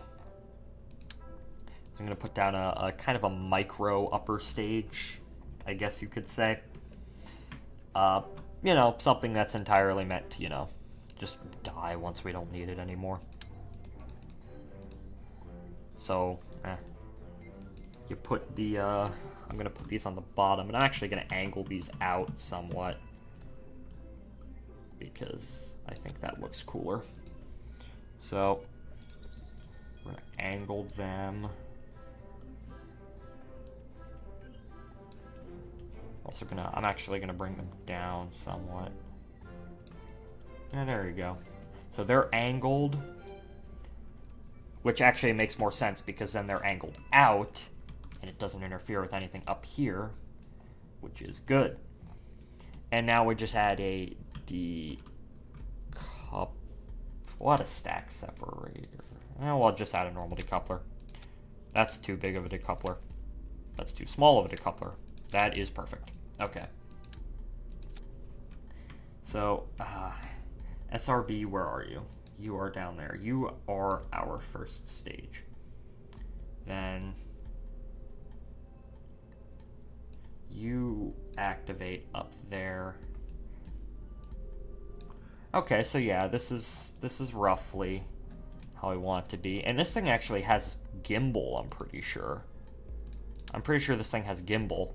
is I'm going to put down a kind of a micro upper stage, I guess you could say. you know, something that's entirely meant to, you know, just die once we don't need it anymore. So, you put the, I'm gonna put these on the bottom, and I'm actually gonna angle these out somewhat, because I think that looks cooler. So, we're gonna angle them. Also I'm actually gonna bring them down somewhat. Yeah, there you go. So they're angled, which actually makes more sense because then they're angled out, and it doesn't interfere with anything up here, which is good. And now we just add a what a stack separator. Well, I'll just add a normal decoupler. That's too big of a decoupler. That's too small of a decoupler. That is perfect. Okay. So, SRB, where are you? You are down there. You are our first stage. Then you activate up there. Okay, so yeah, this is roughly how I want it to be. And this thing actually has gimbal, I'm pretty sure. I'm pretty sure this thing has gimbal.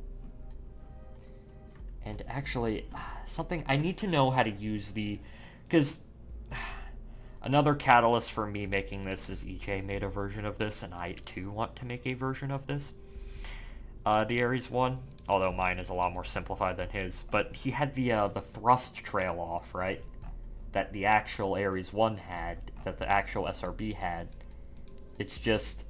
And actually, something I need to know how to use because another catalyst for me making this is EJ made a version of this, and I too want to make a version of this. The Ares one, although mine is a lot more simplified than his, but he had the thrust trail off, right? That the actual Ares 1 had, that the actual SRB had. It's just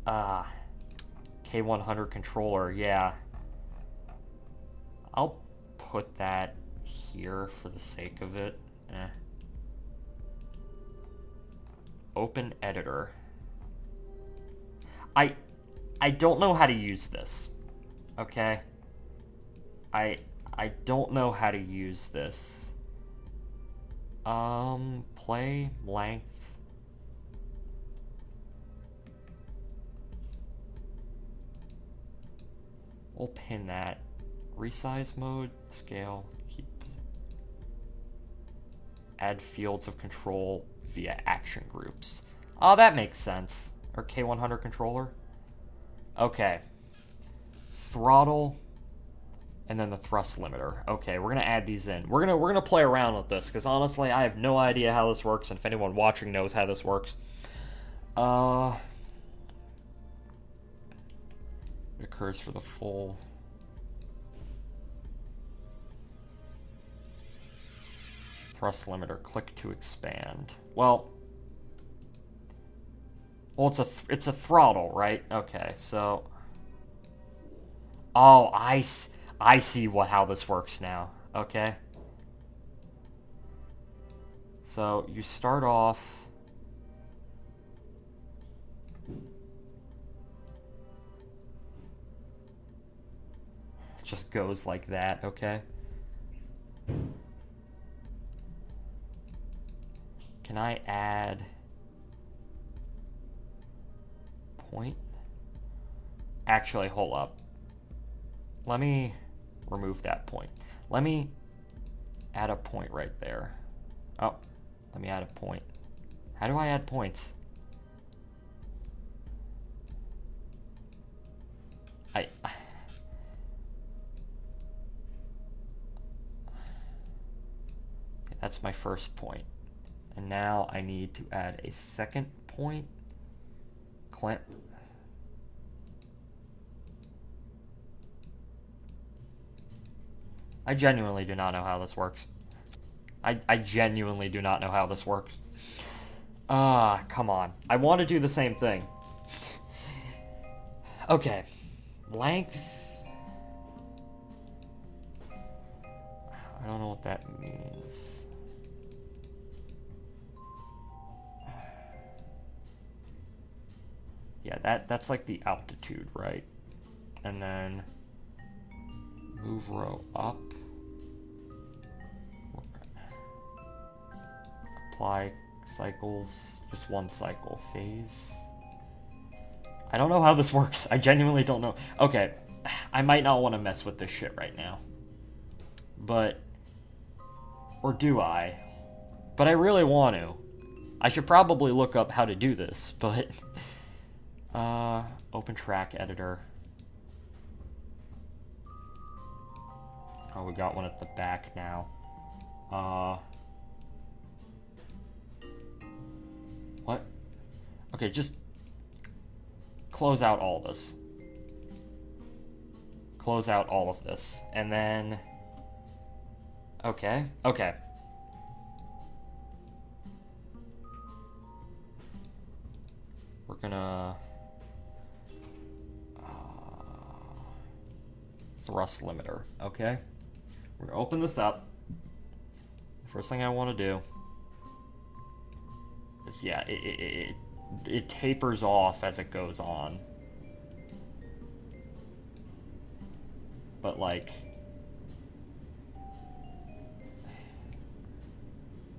K100 controller, yeah. I'll put that here for the sake of it. Open editor. I don't know how to use this. Okay? I don't know how to use this. Play length. We'll pin that. Resize mode, scale, keep. Add fields of control via action groups. Oh, that makes sense. Or K100 controller. Okay. Throttle, and then the thrust limiter. Okay, we're gonna add these in. We're gonna play around with this because honestly, I have no idea how this works, and if anyone watching knows how this works, it occurs for the full. Thrust limiter. Click to expand. Well, it's a throttle, right? Okay, so. Oh, I see how this works now. Okay. So you start off. Just goes like that, okay? Can I add point? Actually, hold up. Let me remove that point. Let me add a point right there. Oh, let me add a point. How do I add points? That's my first point. And now I need to add a second point. Clamp. I genuinely do not know how this works. I genuinely do not know how this works. Come on. I want to do the same thing. Okay. Length. I don't know what that means. Yeah, that's like the altitude, right? And then move row up. Apply cycles, just one cycle. Phase. I don't know how this works. I genuinely don't know. Okay, I might not want to mess with this shit right now. But, or do I? But I really want to. I should probably look up how to do this, but, open track editor. Oh, we got one at the back now. What? Okay, just close out all this. Close out all of this. And then... Okay. We're gonna... thrust limiter. Okay? We're gonna open this up. First thing I want to do is, yeah, it tapers off as it goes on. But, like,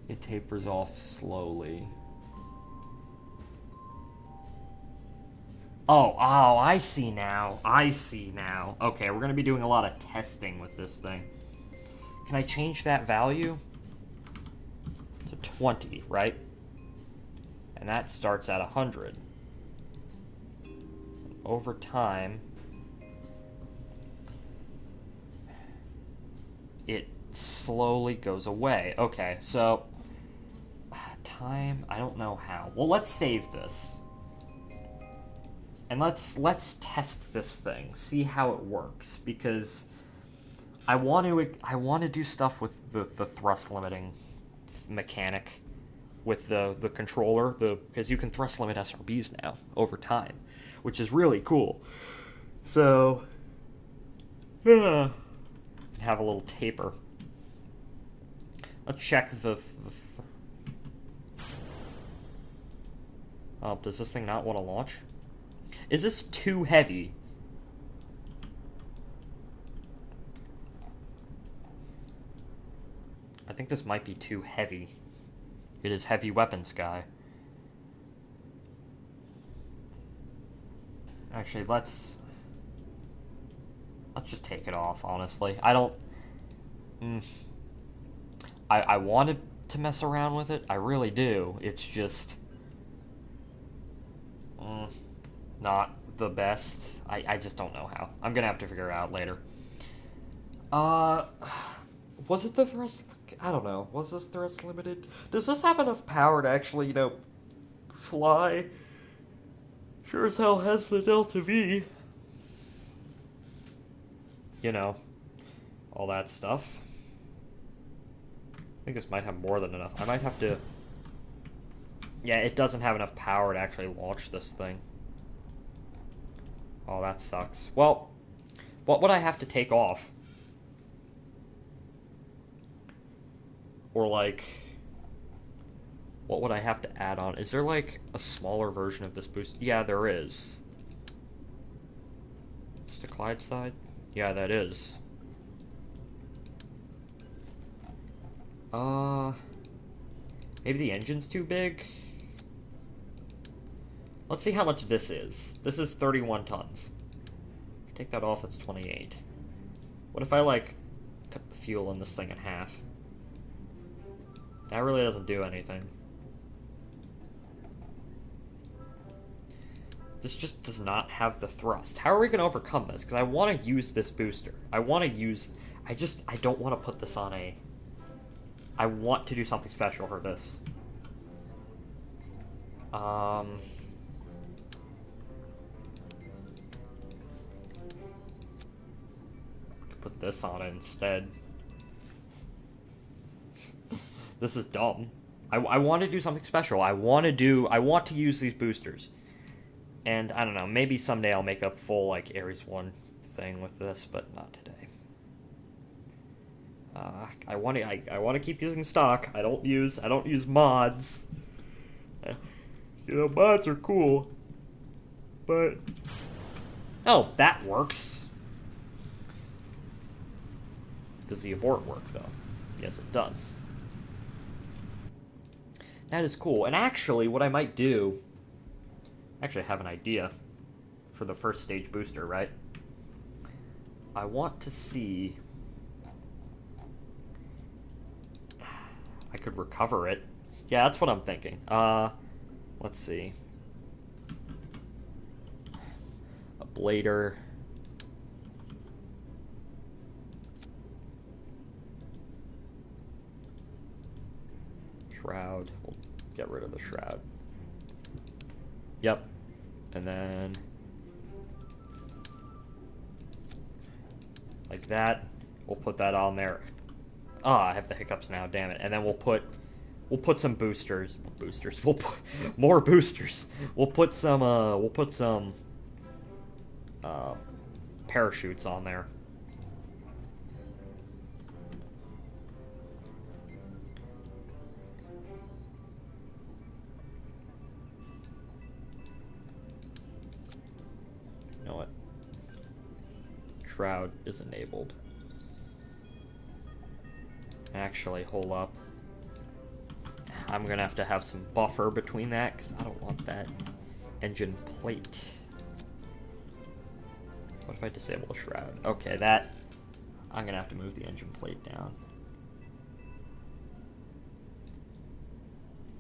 it tapers off slowly. Oh, I see now. Okay, we're going to be doing a lot of testing with this thing. Can I change that value to 20, right? And that starts at 100. Over time, it slowly goes away. Okay, so time, I don't know how. Well, let's save this. And let's test this thing, see how it works, because I want to do stuff with the thrust limiting mechanic with the controller, because you can thrust limit SRBs now over time, which is really cool. So have a little taper. Let's check oh, does this thing not want to launch? Is this too heavy? I think this might be too heavy. It is heavy weapons guy. Actually, let's just take it off, honestly. I don't... I wanted to mess around with it. I really do. It's just... not the best. I just don't know how. I'm gonna have to figure it out later. Was it the thrust... I don't know. Was this thrust limited? Does this have enough power to actually, you know, fly? Sure as hell has the Delta V. You know, all that stuff. I think this might have more than enough. I might have to... Yeah, it doesn't have enough power to actually launch this thing. Oh, that sucks. Well, what would I have to take off? Or, like, what would I have to add on? Is there, like, a smaller version of this boost? Yeah, there is. Is the Clyde side? Yeah, that is. Maybe the engine's too big? Let's see how much this is. This is 31 tons. Take that off, it's 28. What if I, like, cut the fuel in this thing in half? That really doesn't do anything. This just does not have the thrust. How are we going to overcome this? Because I want to use this booster. I want to use... I don't want to put this on a... I want to do something special for this. Put this on it instead. This is dumb. I want to do something special. I want to use these boosters. And I don't know, maybe someday I'll make a full like Ares 1 thing with this, but not today. I want to keep using stock. I don't use mods. You know, mods are cool. But oh, that works. Does the abort work though? Yes, it does. That is cool. And actually, what I might do... Actually, I have an idea for the first stage booster, right? I want to see... could recover it. Yeah, that's what I'm thinking. Let's see. A blader. Shroud. We'll get rid of the shroud. Yep. And then like that. We'll put that on there. Ah, I have the hiccups now, damn it. And then we'll put some boosters. We'll put more boosters. We'll put some parachutes on there. You know what? Shroud is enabled. Actually, hold up. I'm gonna have to have some buffer between that because I don't want that engine plate. What if I disable the shroud? Okay, that I'm gonna have to move the engine plate down.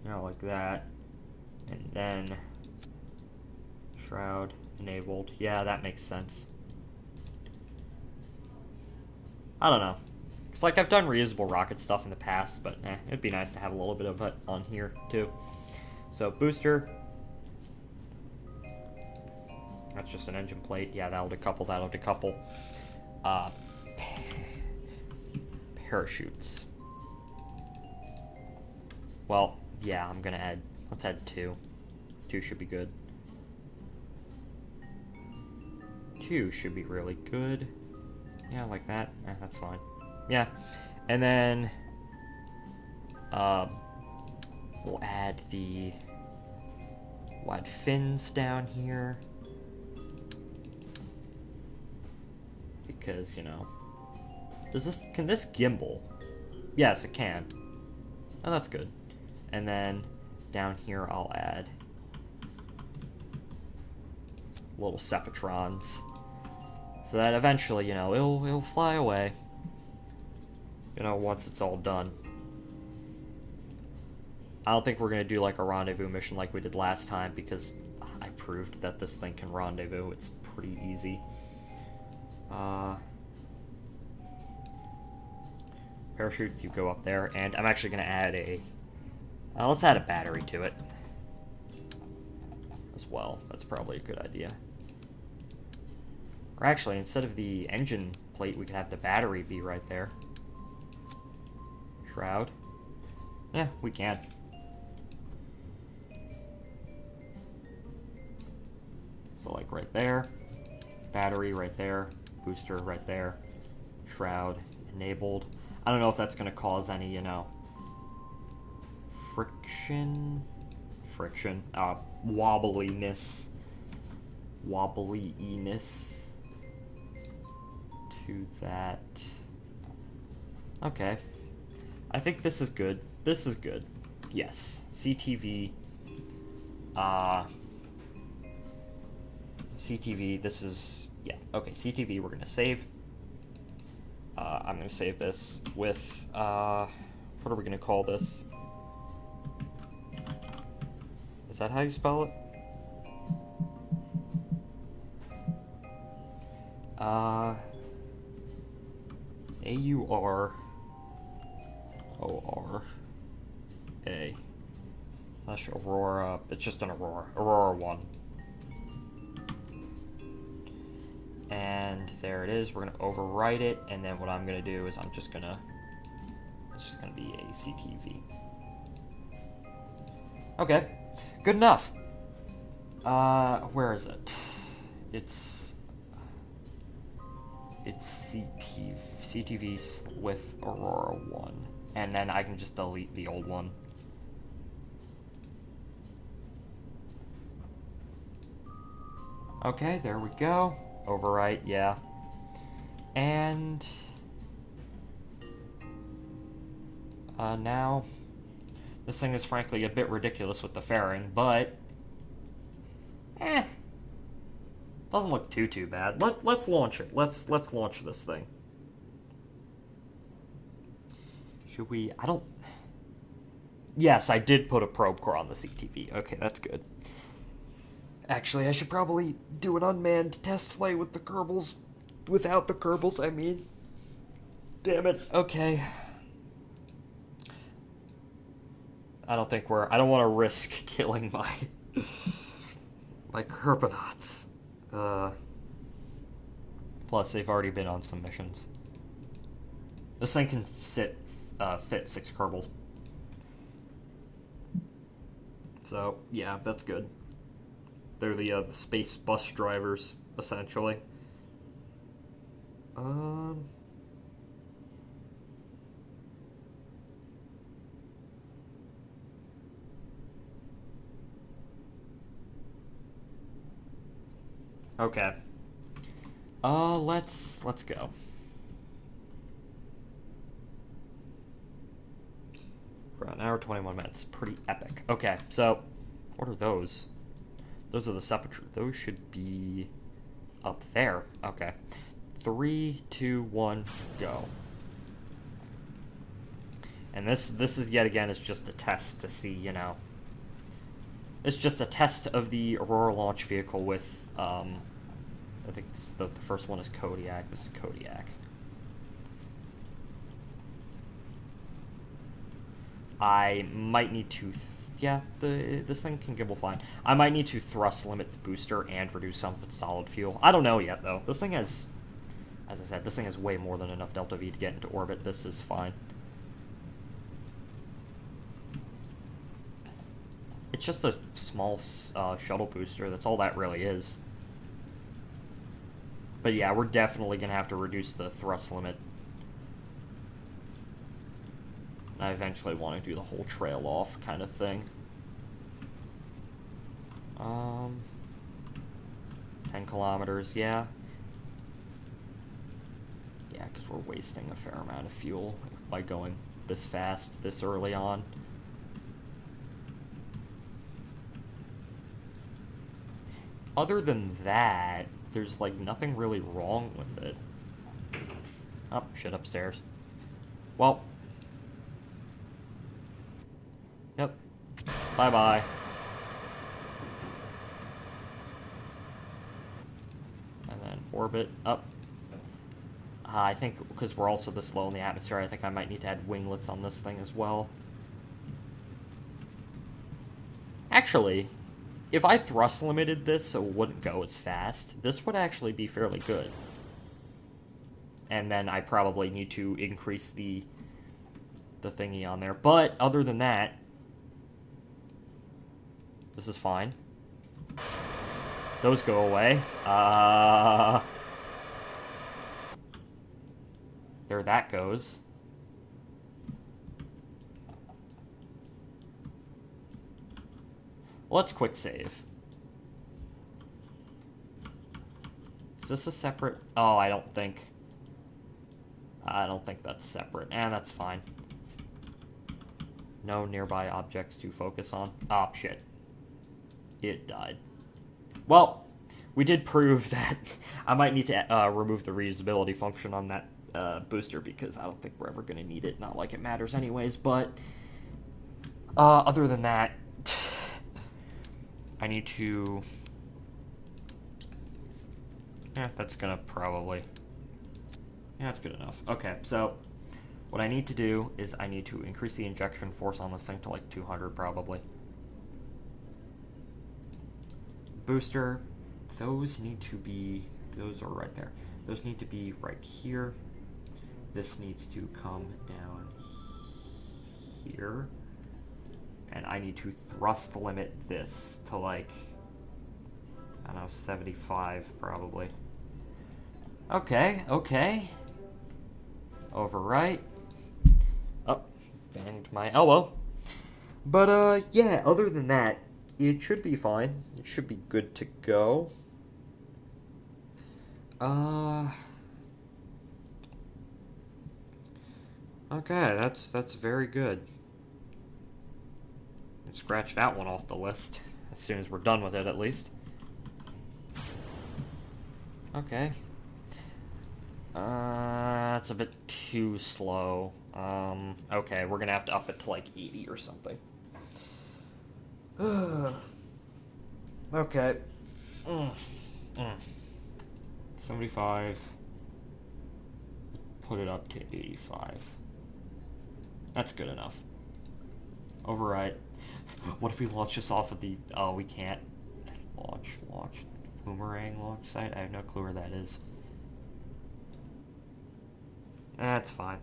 You know, like that. And then shroud enabled. Yeah, that makes sense. I don't know. It's like I've done reusable rocket stuff in the past, but it'd be nice to have a little bit of it on here too. So booster. That's just an engine plate. Yeah, that'll decouple. Parachutes. Well, yeah, I'm gonna add, let's add 2. 2 should be good. 2 should be really good. Yeah, like that. That's fine. Yeah. And then we'll add the wide fins down here. Because, you know, can this gimbal? Yes, it can. Oh, that's good. And then down here I'll add little Sepatrons. So that eventually, you know, it'll fly away. You know, once it's all done. I don't think we're going to do like a rendezvous mission like we did last time because I proved that this thing can rendezvous. It's pretty easy. Parachutes, you go up there, and I'm actually going to add let's add a battery to it as well. That's probably a good idea. Or actually, instead of the engine plate, we could have the battery be right there. Shroud. Yeah, we can. So like right there, battery right there, booster right there, shroud enabled. I don't know if that's going to cause any, you know, wobbliness to that. Okay. I think this is good. This is good. Yes. CTV. CTV, this is, yeah. Okay, CTV, we're going to save. I'm going to save this with, what are we going to call this? Is that how you spell it? A-U-R-O-R-A / Aurora. It's just an Aurora. Aurora 1. And there it is. We're going to overwrite it, and then what I'm going to do is it's just going to be a CTV. Okay, good enough. Where is it? It's CTV with Aurora 1, and then I can just delete the old one. Okay, there we go. Overwrite, yeah. And now this thing is frankly a bit ridiculous with the fairing, but doesn't look too bad. Let's launch it. Let's launch this thing. Should we? Yes, I did put a probe core on the CTV. Okay, that's good. Actually, I should probably do an unmanned test flight with the Kerbals. Without the Kerbals, I mean. Damn it. Okay. I don't want to risk killing my Kerbonauts. Plus, they've already been on some missions. This thing can fit 6 Kerbals. So, yeah, that's good. They're the space bus drivers, essentially. Okay. Let's go. For an hour 21 minutes. Pretty epic. Okay, so what are those? Those are the sepulchre. Those should be up there. Okay. 3, 2, 1, go. And this is yet again is just a test to see, you know. It's just a test of the Aurora launch vehicle with I think the first one is Kodiak. This is Kodiak. I might need to... Yeah, this thing can gibble fine. I might need to thrust limit the booster and reduce some of its solid fuel. I don't know yet, though. This thing has... As I said, this thing has way more than enough Delta V to get into orbit. This is fine. It's just a small shuttle booster. That's all that really is. But yeah, we're definitely going to have to reduce the thrust limit. I eventually want to do the whole trail off kind of thing. 10 kilometers, yeah. Yeah, because we're wasting a fair amount of fuel by going this fast, this early on. Other than that, there's like nothing really wrong with it. Oh, shit, upstairs. Well. Yep. Bye-bye. And then orbit up. I think because we're also this low in the atmosphere, I think I might need to add winglets on this thing as well. Actually, if I thrust limited this so it wouldn't go as fast, this would actually be fairly good. And then I probably need to increase the thingy on there. But other than that, this is fine. Those go away. There that goes. Let's quick save. Is this a separate... Oh, I don't think that's separate. That's fine. No nearby objects to focus on. Oh, shit. It died. Well, we did prove that I might need to remove the reusability function on that booster because I don't think we're ever going to need it. Not like it matters anyways, but other than that, I need to... Yeah, that's going to probably... Yeah, that's good enough. Okay, so what I need to do is I need to increase the injection force on this thing to like 200 probably. Booster, those need to be... Those are right there. Those need to be right here. This needs to come down here. And I need to thrust limit this to like, I don't know, 75 probably. Okay. Overwrite. Oh, banged my elbow. But yeah, other than that, it should be fine. It should be good to go. Okay, that's very good. Scratch that one off the list as soon as we're done with it, at least. Okay. That's a bit too slow. Okay, we're gonna have to up it to like 80 or something. Okay. 75. Put it up to 85. That's good enough. Override. What if we launch this off of the... Oh, we can't. Launch. Boomerang launch site? I have no clue where that is. That's fine.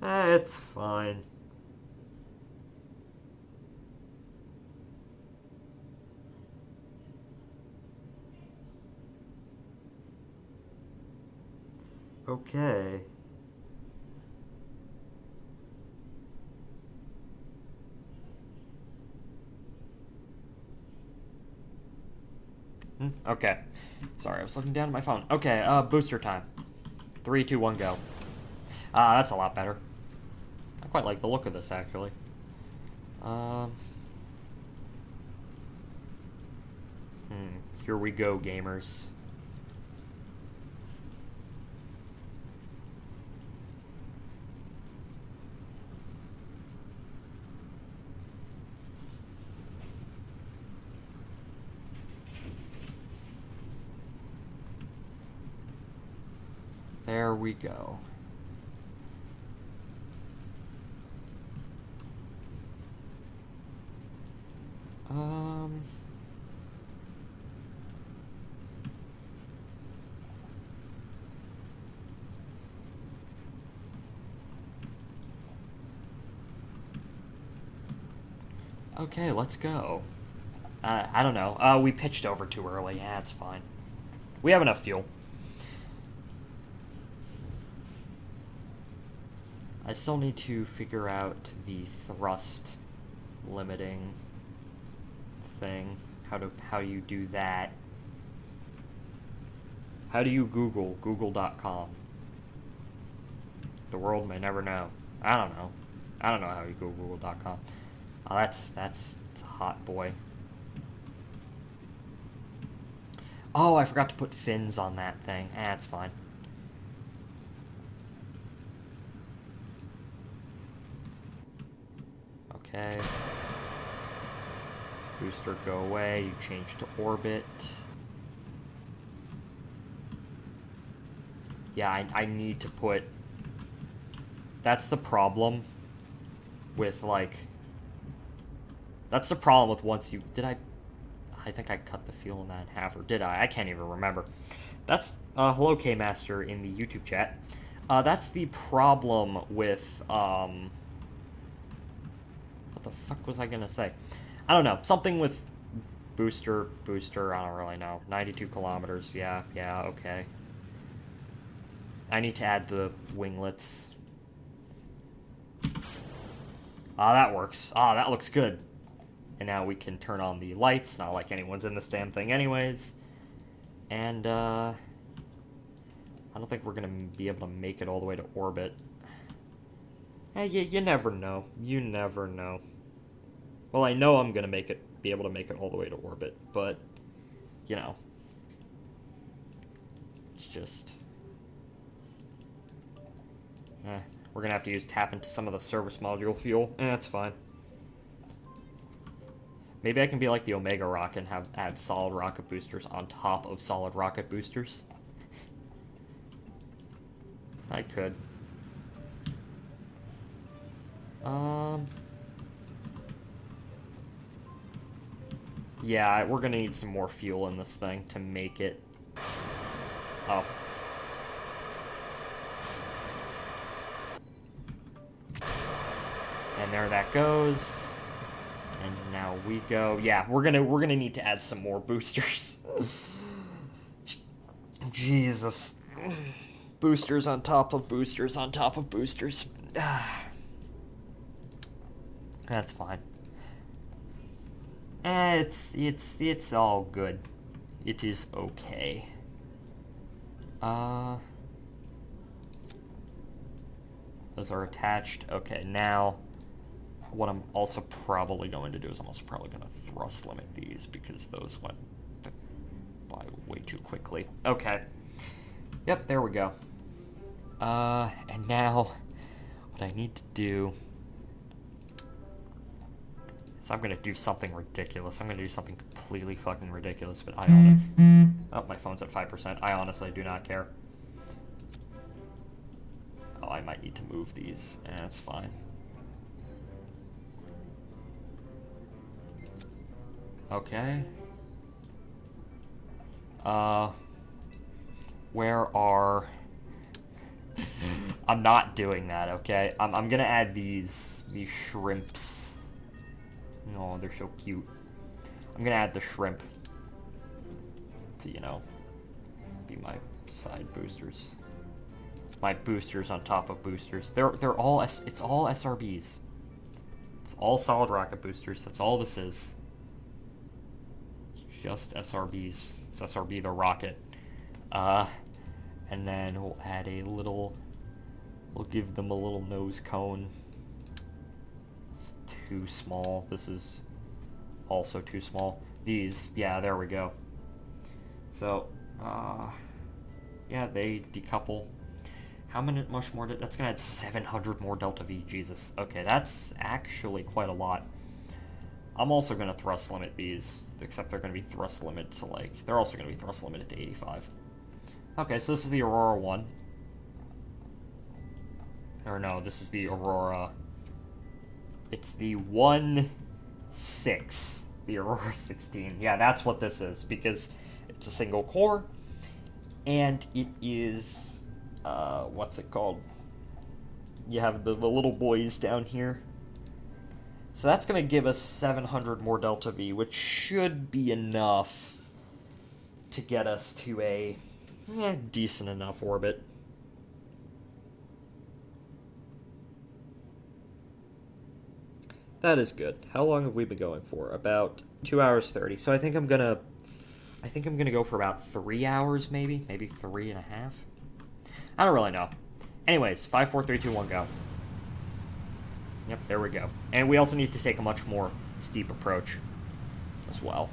It's fine. Okay. Okay. Sorry, I was looking down at my phone. Okay, booster time. 3, 2, 1, go. That's a lot better. I quite like the look of this, actually. Here we go, gamers. There we go. Okay, let's go. I don't know. We pitched over too early. Yeah, it's fine. We have enough fuel. I still need to figure out the thrust limiting thing. How you do that. How do you Google? Google.com. The world may never know. I don't know. I don't know how you Google Google.com. Oh, that's a hot boy. Oh, I forgot to put fins on that thing. It's fine. Okay. Booster, go away. You change to orbit. Yeah, I need to put... That's the problem with, like... That's the problem with once you... Did I think I cut the fuel in that in half, or did I? I can't even remember. That's... hello, K-Master, in the YouTube chat. That's the problem with, What the fuck was I gonna say? I don't know. Something with booster, I don't really know. 92 kilometers, yeah, okay. I need to add the winglets. That works. That looks good. And now we can turn on the lights. Not like anyone's in this damn thing anyways. And, I don't think we're gonna be able to make it all the way to orbit. You never know. You never know. Well, I know I'm gonna be able to make it all the way to orbit, but, you know. It's just... we're gonna have to tap into some of the service module fuel. That's fine. Maybe I can be like the Omega rocket and add solid rocket boosters on top of solid rocket boosters. I could. Yeah, we're gonna need some more fuel in this thing to make it... Oh. And there that goes. And now we go. Yeah, we're gonna need to add some more boosters. Jesus. Boosters on top of boosters on top of boosters. That's fine. It's all good. It is okay. Those are attached. Okay, now what I'm also probably going to do is I'm also probably going to thrust limit these because those went by way too quickly. Okay. Yep, there we go. And now what I need to do is So I'm gonna do something ridiculous. I'm gonna do something completely fucking ridiculous, but I own it. Oh, my phone's at 5%. I honestly do not care. Oh, I might need to move these. That's fine. Okay. Where are... I'm not doing that, okay? I'm gonna add these shrimps. No, they're so cute. I'm gonna add the shrimp to, you know, be my side boosters. My boosters on top of boosters. They're all it's all SRBs. It's all solid rocket boosters. That's all this is. Just SRBs. It's SRB the rocket. And then we'll add a little... We'll give them a little nose cone. It's too small. This is also too small. These, yeah, there we go. So, yeah, they decouple. How much more? That's gonna add 700 more delta V. Jesus. Okay, that's actually quite a lot. I'm also gonna thrust limit these, except they're gonna be thrust limited to like... They're also gonna be thrust limited to 85. Okay, so this is the Aurora 1. Or no, this is the Aurora... It's the 1-6. The Aurora 16. Yeah, that's what this is, because it's a single core, and it is... what's it called? You have the little boys down here. So that's going to give us 700 more delta V, which should be enough to get us to a decent enough orbit. That is good. How long have we been going for? About 2 hours 30. So I think I'm gonna go for about 3 hours, maybe 3.5. I don't really know. Anyways, 5, 4, 3, 2, 1, go. Yep, there we go. And we also need to take a much more steep approach as well.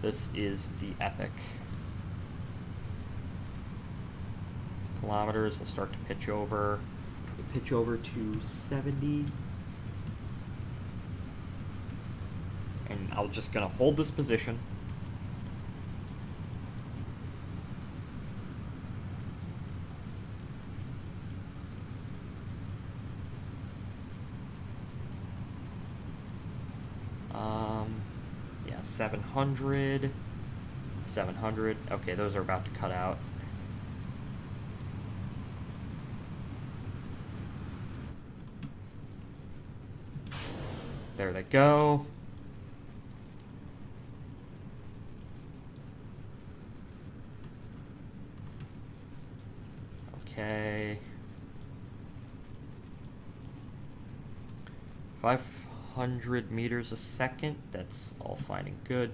This is the epic. Kilometers, we'll start to pitch over. We'll pitch over to 70. And I'm just gonna hold this position. Yeah, 700. 700. Okay, those are about to cut out. There they go. Okay. 500 meters a second. That's all fine and good.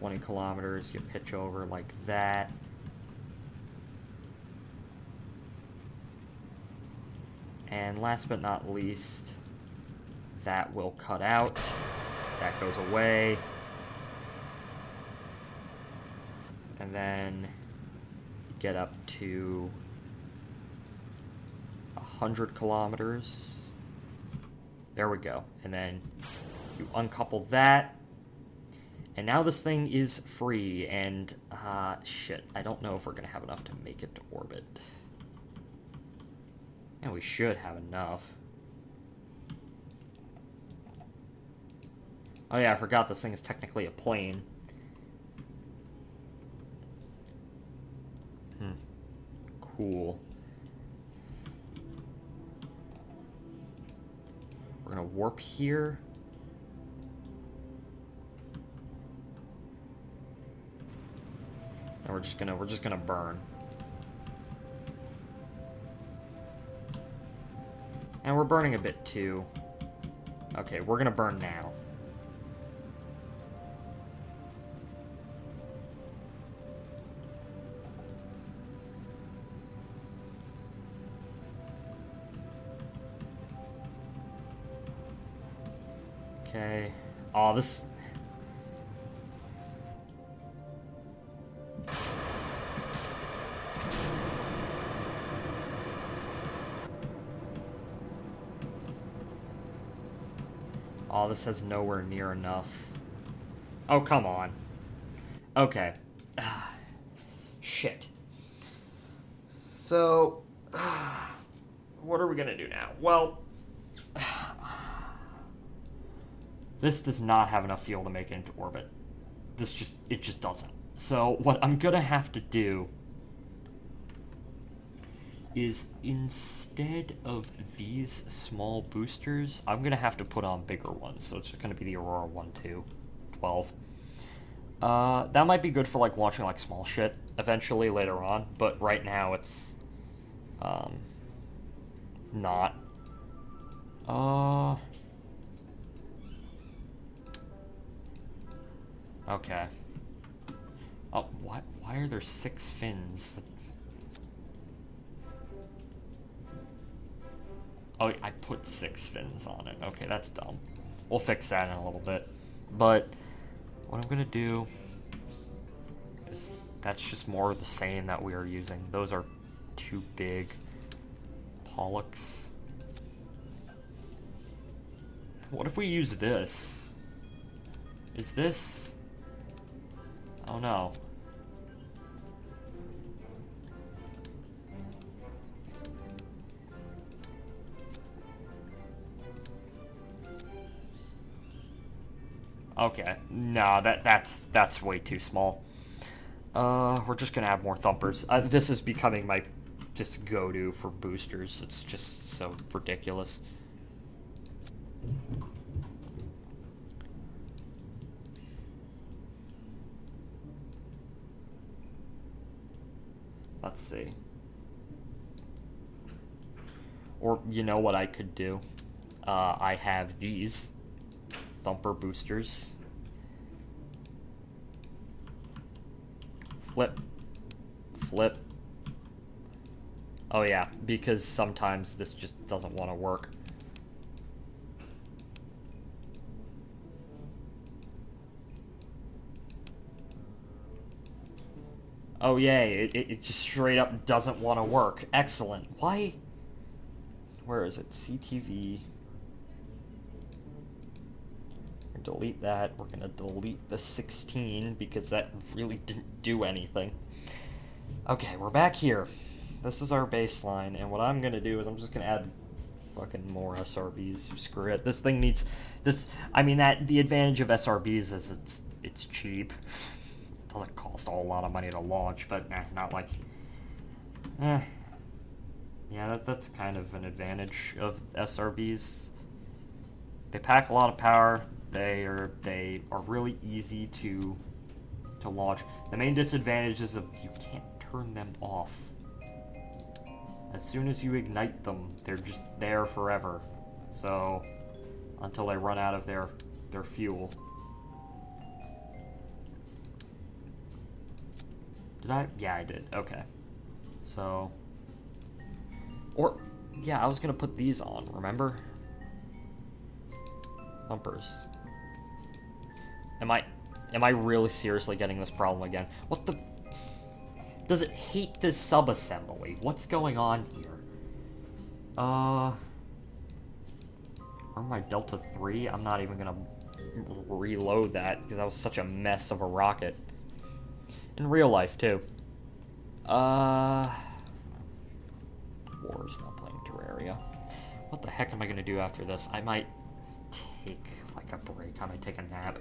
$20 kilometers, you pitch over like that. And last but not least, that will cut out. That goes away. And then get up to 100 kilometers. There we go. And then you uncouple that. And now this thing is free. And, shit, I don't know if we're going to have enough to make it to orbit. And we should have enough. Oh yeah, I forgot this thing is technically a plane. Cool. We're gonna warp here. And we're just gonna burn. And we're burning a bit too. Okay, we're gonna burn now. Okay. Oh, this... Oh, this has nowhere near enough. Oh, come on. Okay. Shit. So, what are we gonna do now? Well, this does not have enough fuel to make it into orbit. It just doesn't. So, what I'm gonna have to do is, instead of these small boosters, I'm gonna have to put on bigger ones. So it's gonna be the Aurora 1, 2, 12. That might be good for, like, launching, like, small shit eventually later on, but right now it's, not. Okay. Oh, why are there 6 fins? Oh, I put 6 fins on it. Okay, that's dumb. We'll fix that in a little bit. But what I'm gonna do is, that's just more of the same that we are using. Those are too big. Pollux. What if we use this? Is this... Oh no. Okay, no, that's way too small. We're just gonna have more thumpers. This is becoming my just go-to for boosters. It's just so ridiculous. Let's see. Or, you know what I could do? I have these thumper boosters. Flip. Flip. Oh yeah, because sometimes this just doesn't want to work. Oh yay, it just straight up doesn't want to work. Excellent. Why? Where is it? CTV. Delete that. We're gonna delete the 16 because that really didn't do anything. Okay, we're back here. This is our baseline, and what I'm gonna do is I'm just gonna add fucking more SRBs. Screw it. This thing needs this. I mean, that the advantage of SRBs is it's cheap. It doesn't cost a whole lot of money to launch, but not like. Yeah, that's kind of an advantage of SRBs. They pack a lot of power. They are really easy to launch. The main disadvantage is if you can't turn them off. As soon as you ignite them, they're just there forever. So until they run out of their fuel. Did I? Yeah, I did. Okay. So, or yeah, I was gonna put these on. Remember? Thumpers. Am I really seriously getting this problem again? What the? Does it hate this sub-assembly? What's going on here? Or my Delta 3? I'm not even gonna reload that because that was such a mess of a rocket. In real life, too. War's not playing Terraria. What the heck am I gonna do after this? I might take, like, a break. I might take a nap.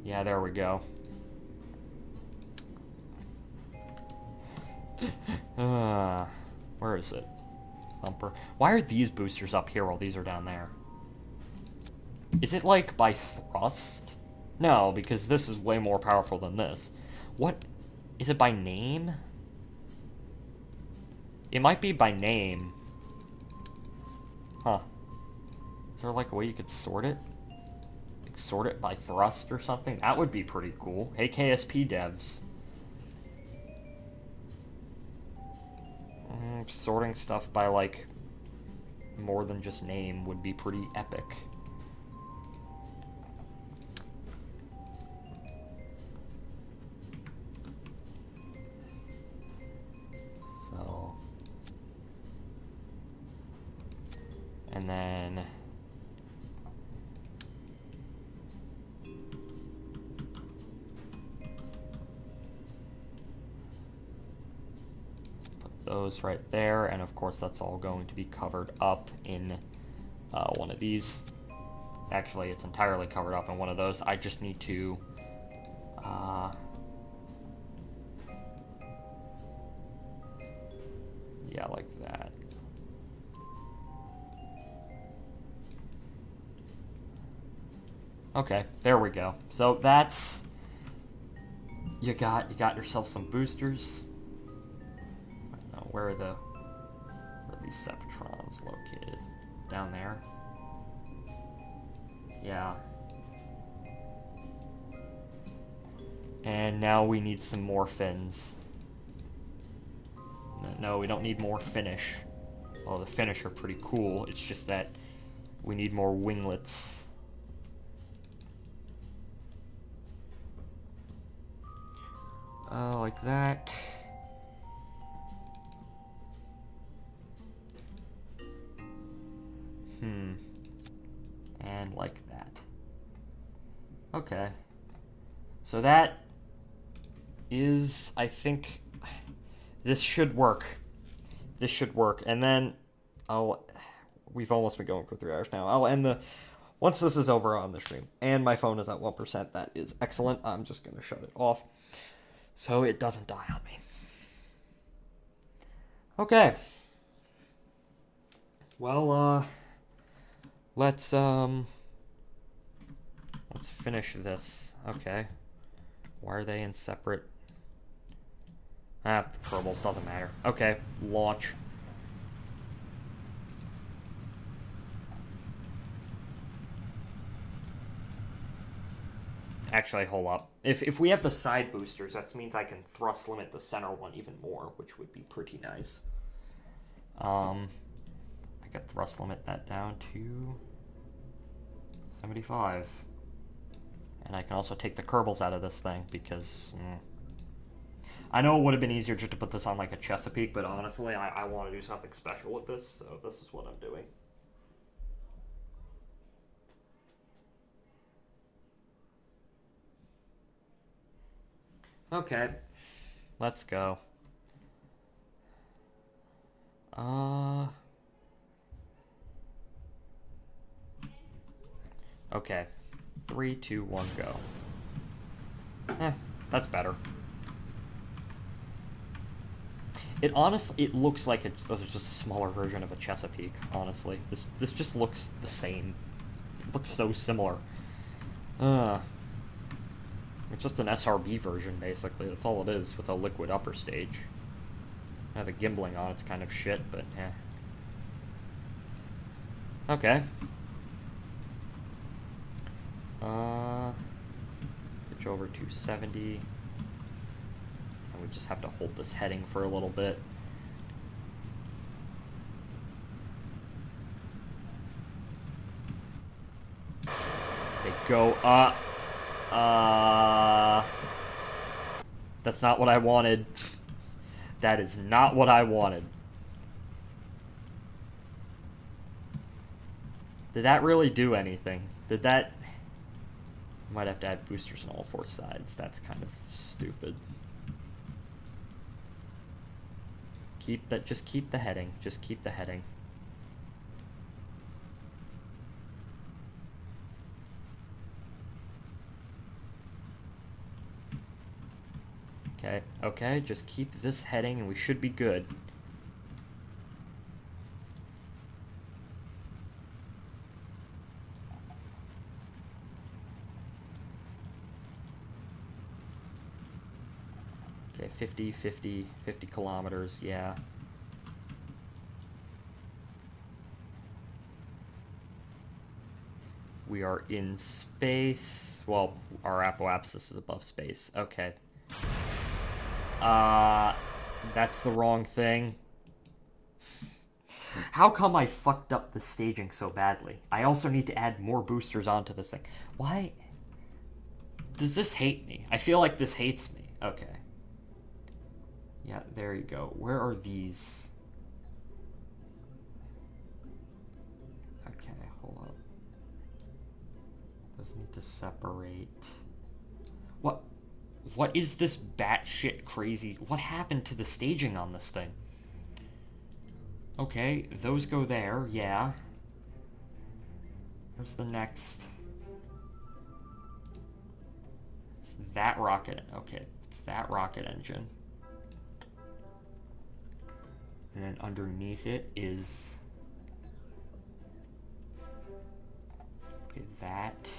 Yeah, there we go. Where is it? Thumper. Why are these boosters up here while these are down there? Is it, like, by thrust? No, because this is way more powerful than this. What? Is it by name? It might be by name. Huh. Is there, like, a way you could sort it? Like, sort it by thrust or something? That would be pretty cool. Hey, KSP devs. Sorting stuff by, like, more than just name would be pretty epic. So, and then those right there, and of course that's all going to be covered up in one of these. Actually, it's entirely covered up in one of those. I just need to yeah, like that. Okay, there we go. So that's, you got yourself some boosters. Now, where are these Septrons located? Down there? Yeah. And now we need some more fins. No, we don't need more finish. Well, the finish are pretty cool. It's just that we need more winglets. Like that. And like that. Okay. So that is, I think, this should work. This should work. And then we've almost been going for 3 hours now. I'll end once this is over on the stream. And my phone is at 1%. That is excellent. I'm just going to shut it off so it doesn't die on me. Okay. Well, let's finish this. Okay. Why are they in separate? The Kerbals, doesn't matter. Okay, launch. Actually, hold up. If we have the side boosters, that means I can thrust limit the center one even more, which would be pretty nice. I could thrust limit that down to 75. And I can also take the Kerbals out of this thing because I know it would have been easier just to put this on like a Chesapeake, but honestly, I want to do something special with this, so this is what I'm doing. Okay, let's go. Okay. 3, 2, 1, go. That's better. It looks like it's just a smaller version of a Chesapeake, honestly. This just looks the same. It looks so similar. It's just an SRB version, basically. That's all it is, with a liquid upper stage. Now the gimbling on it's kind of shit, but yeah. Okay. Pitch over 270. And we just have to hold this heading for a little bit. They go up. That's not what I wanted. That is not what I wanted. Did that really do anything? Did that... Might have to add boosters on all 4 sides. That's kind of stupid. Just keep the heading. Just keep the heading. Okay, just keep this heading and we should be good. Okay, 50 kilometers, yeah. We are in space. Well, our apoapsis is above space. Okay. That's the wrong thing. How come I fucked up the staging so badly? I also need to add more boosters onto this thing. Why does this hate me? I feel like this hates me. Okay. Yeah, there you go. Where are these? Okay, hold up. Those need to separate. What is this batshit crazy? What happened to the staging on this thing? Okay, those go there, yeah. Where's the next? It's that rocket. Okay, it's that rocket engine. And then underneath it is... Okay, that.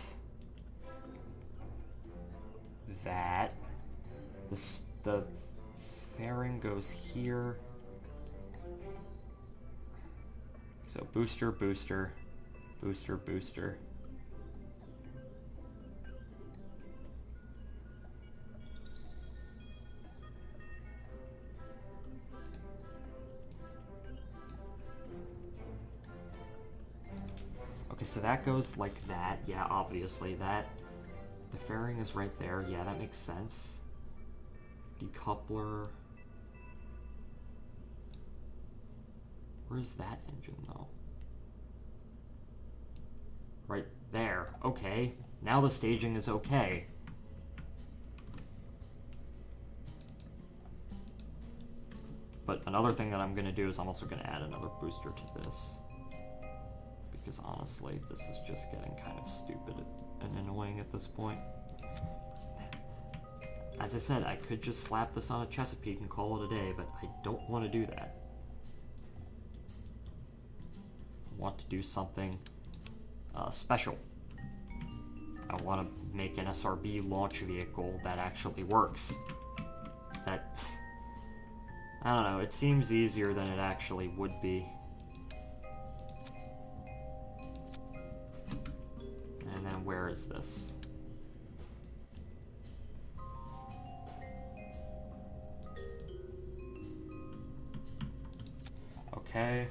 The fairing goes here. So booster, booster, booster, booster. Okay, so that goes like that. Yeah, obviously that. The fairing is right there. Yeah, that makes sense. Decoupler. Where's that engine, though? Right there. Okay. Now the staging is okay. But another thing that I'm going to do is I'm also going to add another booster to this. Because honestly, this is just getting kind of stupid and annoying at this point. As I said, I could just slap this on a Chesapeake and call it a day, but I don't want to do that. I want to do something special. I want to make an SRB launch vehicle that actually works. That, I don't know, it seems easier than it actually would be. And then where is this? Okay.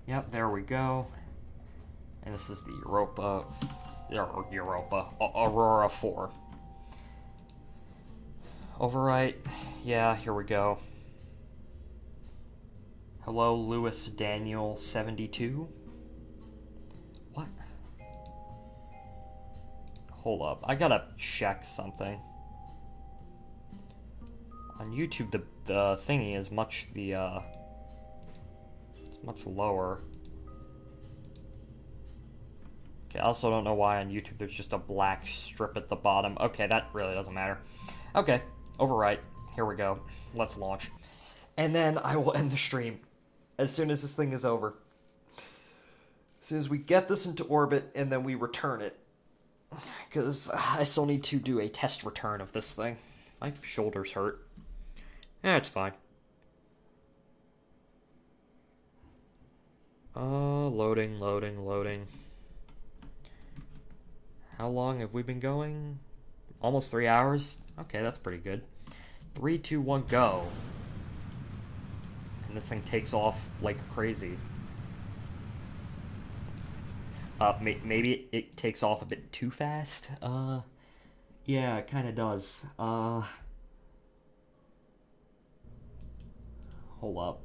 Yep, there we go. And this is the Aurora 4. Overwrite. Yeah, here we go. Hello, Lewis Daniel 72. What? Hold up. I gotta check something. On YouTube, the thingy is much it's much lower. Okay, I also don't know why on YouTube there's just a black strip at the bottom. Okay, that really doesn't matter. Okay, overwrite. Here we go. Let's launch. And then I will end the stream as soon as this thing is over. As soon as we get this into orbit and then we return it. Because I still need to do a test return of this thing. My shoulders hurt. It's fine. Loading. How long have we been going? Almost 3 hours? Okay, that's pretty good. 3, 2, 1, go. And this thing takes off like crazy. Maybe it takes off a bit too fast? Yeah, it kind of does. Hold up.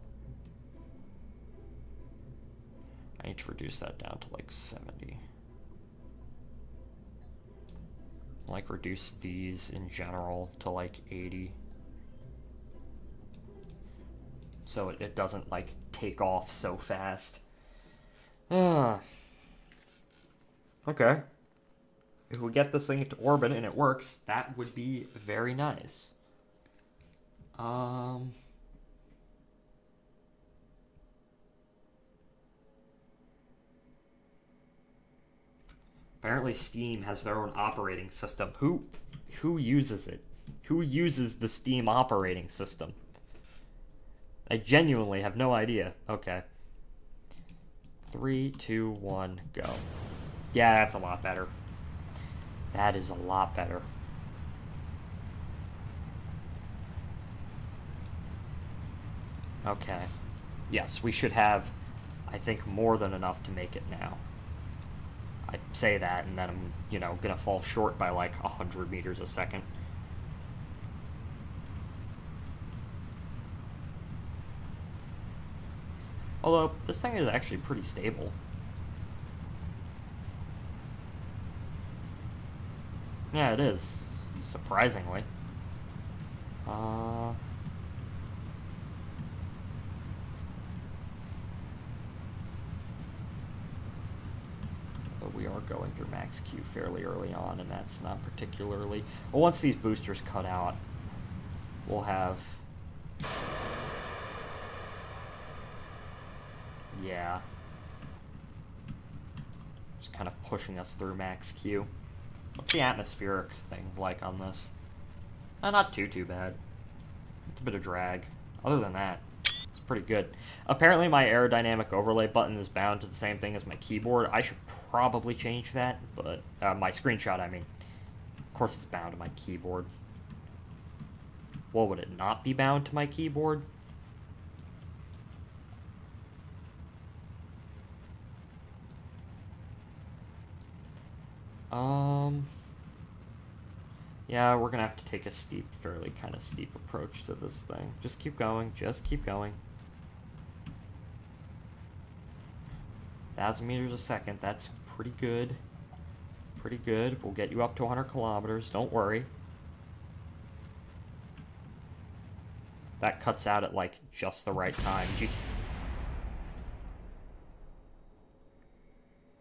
I need to reduce that down to like 70. Like reduce these in general to like 80. So it doesn't like take off so fast. Okay. If we get this thing into orbit and it works, that would be very nice. Apparently Steam has their own operating system. Who uses it? Who uses the Steam operating system? I genuinely have no idea. Okay. 3, 2, 1, go. Yeah, that's a lot better. That is a lot better. Okay. Yes, we should have, I think, more than enough to make it now. I say that, and then I'm, you know, gonna fall short by like 100 meters a second. Although, this thing is actually pretty stable. Yeah, it is, surprisingly. But we are going through max Q fairly early on, and that's not particularly... Well, once these boosters cut out, we'll have... Yeah. Just kind of pushing us through max Q. What's the atmospheric thing like on this? Not too bad. It's a bit of drag. Other than that, it's pretty good. Apparently my aerodynamic overlay button is bound to the same thing as my keyboard. I should probably change that, but... my screenshot, I mean. Of course it's bound to my keyboard. Well, would it not be bound to my keyboard? Yeah, we're gonna have to take a fairly kind of steep approach to this thing. Just keep going, just keep going. 1,000 meters a second, that's pretty good. Pretty good. We'll get you up to 100 kilometers, don't worry. That cuts out at, like, just the right time.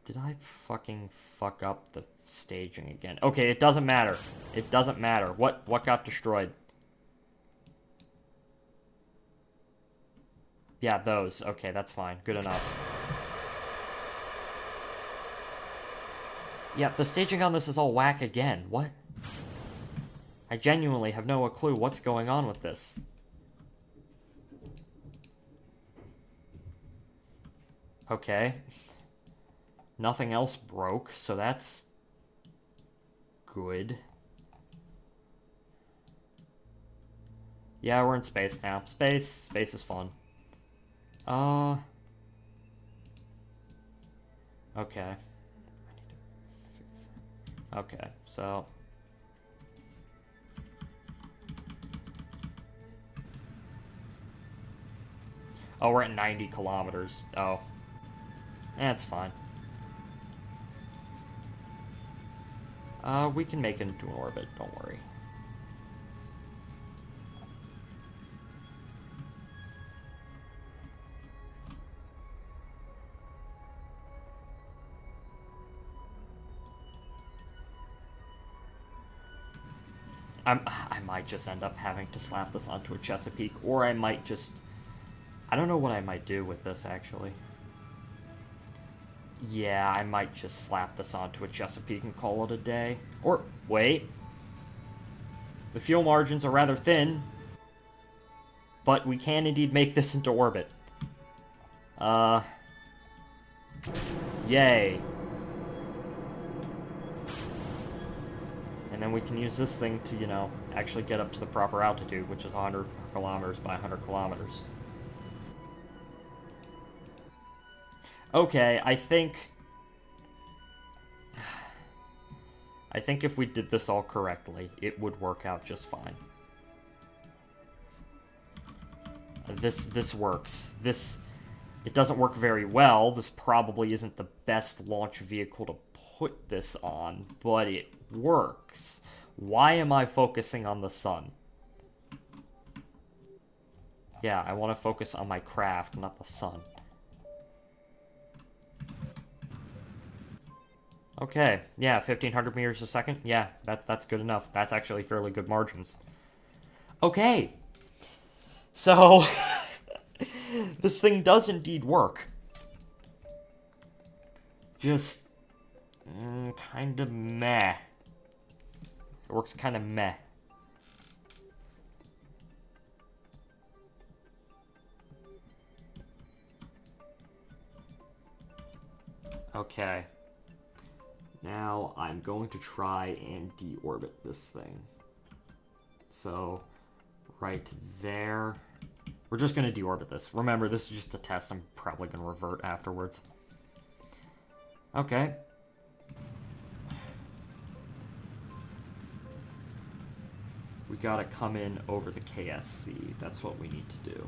Did I fucking fuck up the staging again? Okay, it doesn't matter. It doesn't matter. What got destroyed? Yeah, those. Okay, that's fine. Good enough. Yeah, the staging on this is all whack again. What? I genuinely have no clue what's going on with this. Okay. Nothing else broke, so that's good. Yeah, we're in space now. Space is fun. Okay. Okay, so... Oh, we're at 90 kilometers. Oh. That's fine. We can make it into an orbit, don't worry. I might just end up having to slap this onto a Chesapeake, or I might just... I don't know what I might do with this, actually. Yeah, I might just slap this onto a Chesapeake and call it a day. Or, wait. The fuel margins are rather thin, but we can indeed make this into orbit. Yay. And then we can use this thing to, you know, actually get up to the proper altitude, which is 100 kilometers by 100 kilometers. Okay, I think if we did this all correctly, it would work out just fine. This works. It doesn't work very well. This probably isn't the best launch vehicle to put this on, but it works. Why am I focusing on the sun? Yeah, I want to focus on my craft, not the sun. Okay, yeah, 1,500 meters a second. Yeah, that's good enough. That's actually fairly good margins. Okay. So, this thing does indeed work. Just, kind of meh. It works kind of meh. Okay. Now I'm going to try and deorbit this thing. So, right there. We're just going to deorbit this. Remember, this is just a test. I'm probably going to revert afterwards. Okay. We gotta come in over the KSC. That's what we need to do.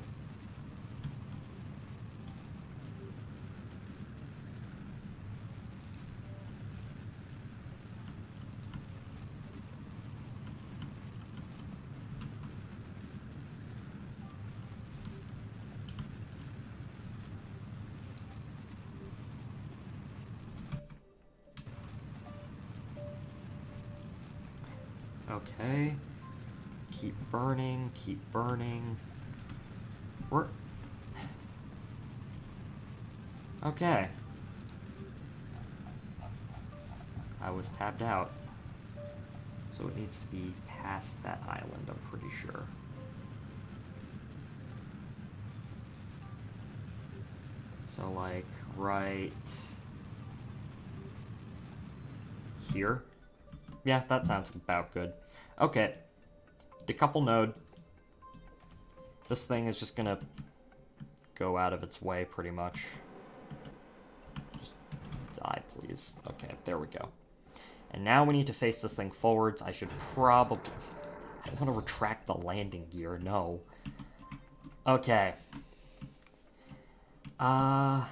Okay. Keep burning, keep burning. We're... Okay. I was tapped out. So it needs to be past that island, I'm pretty sure. So, like, right... here? Yeah, that sounds about good. Okay. Decouple node. This thing is just gonna go out of its way, pretty much. Just die, please. Okay, there we go. And now we need to face this thing forwards. I should probably... I don't want to retract the landing gear, no. Okay. And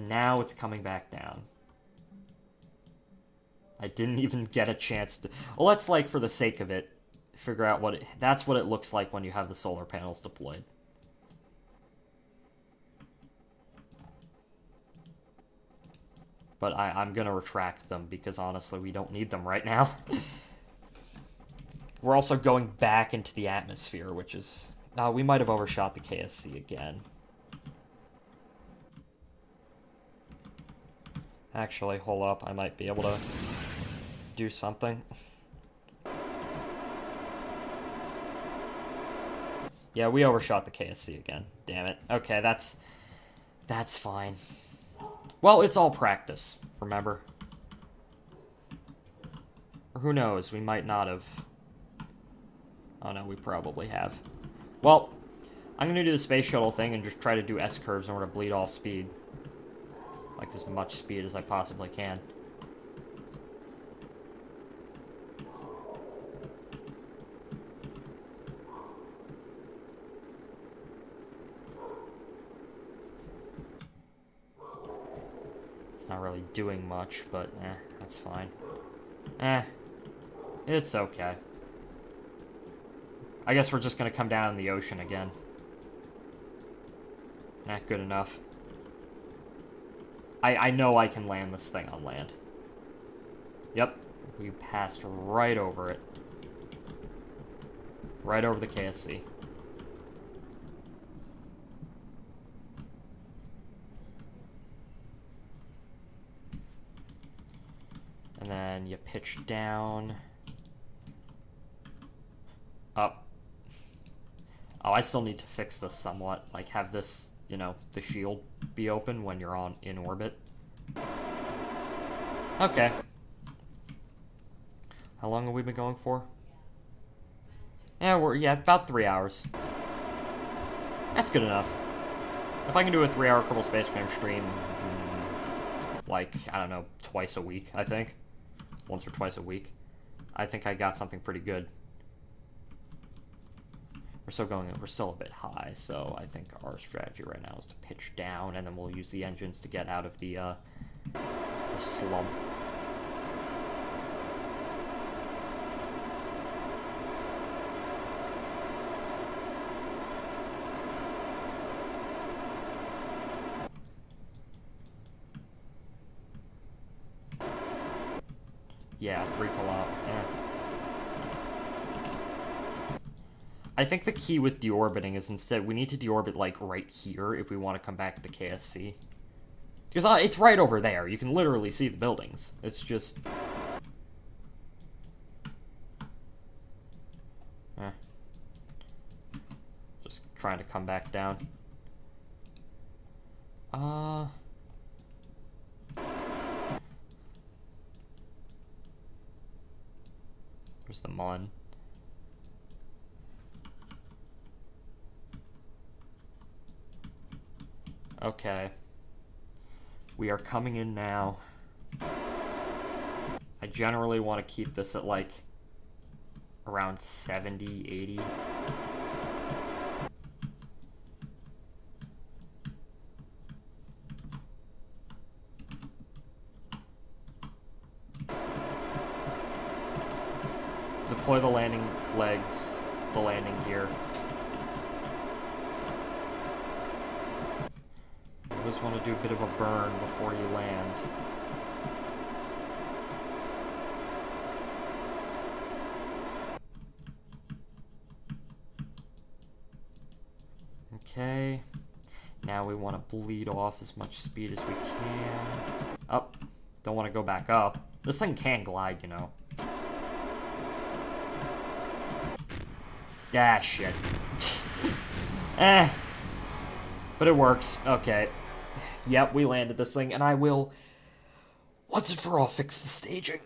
now it's coming back down. I didn't even get a chance to... Well, let's, like, for the sake of it, figure out what it... That's what it looks like when you have the solar panels deployed. But I'm gonna retract them, because honestly, we don't need them right now. We're also going back into the atmosphere, which is... we might have overshot the KSC again. Actually, hold up, I might be able to do something. Yeah, we overshot the KSC again. Damn it. Okay, that's fine. Well, it's all practice, remember? Or who knows, we might not have. Oh no, we probably have. Well, I'm gonna do the space shuttle thing and just try to do S-curves in order to bleed off speed. Like, as much speed as I possibly can. It's not really doing much, but that's fine. It's okay. I guess we're just gonna come down in the ocean again. Good enough. I know I can land this thing on land. Yep, we passed right over it. Right over the KSC. And then you pitch down. Up. Oh, I still need to fix this somewhat. Like, have this, you know, the shield be open when you're in orbit. Okay. How long have we been going for? Yeah, about 3 hours. That's good enough. If I can do a 3-hour Kerbal Space Program stream, like, I don't know, twice a week, I think. Once or twice a week. I think I got something pretty good. We're still a bit high, so I think our strategy right now is to pitch down, and then we'll use the engines to get out of the slump. Yeah, 3 kilometers. I think the key with deorbiting is instead we need to deorbit, like, right here if we want to come back to the KSC. Because it's right over there. You can literally see the buildings. It's just... Just trying to come back down. There's the Mun. Okay. We are coming in now. I generally want to keep this at like around 70, 80. Deploy the landing legs, the landing gear. You always want to do a bit of a burn before you land. Okay. Now we want to bleed off as much speed as we can. Up. Don't want to go back up. This thing can glide, you know. Ah, shit. But it works. Okay. Yep, we landed this thing, and I will, once and for all, fix the staging.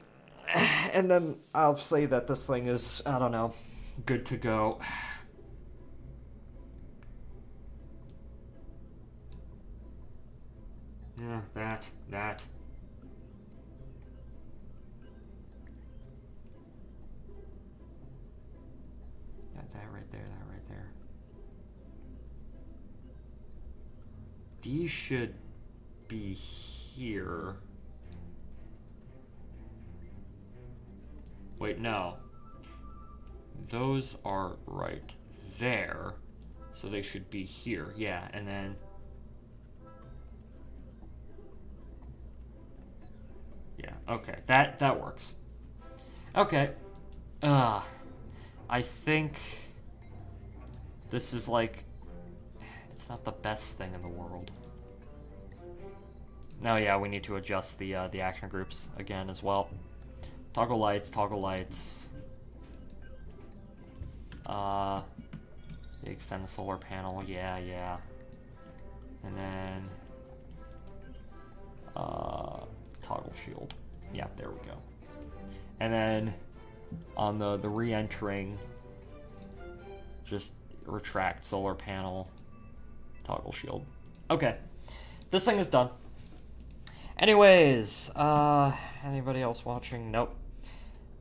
And then I'll say that this thing is, I don't know, good to go. Yeah, that. That right there. These should be here. Wait, no. Those are right there. So they should be here. Yeah, and then... Yeah, okay. That works. Okay. I think this is like, it's not the best thing in the world. No, yeah, we need to adjust the action groups again as well. Toggle lights. Extend the solar panel, yeah. And then toggle shield. Yeah, there we go. And then on the re-entering, just retract solar panel, toggle shield. Okay, this thing is done. Anyways, anybody else watching? Nope.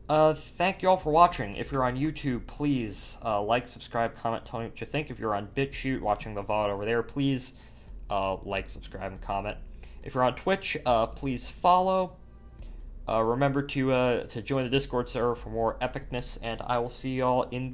Thank you all for watching. If you're on YouTube, please like, subscribe, comment, tell me what you think. If you're on BitChute watching the VOD over there, please like, subscribe, and comment. If you're on Twitch, please follow. Remember to join the Discord server for more epicness, and I will see y'all in the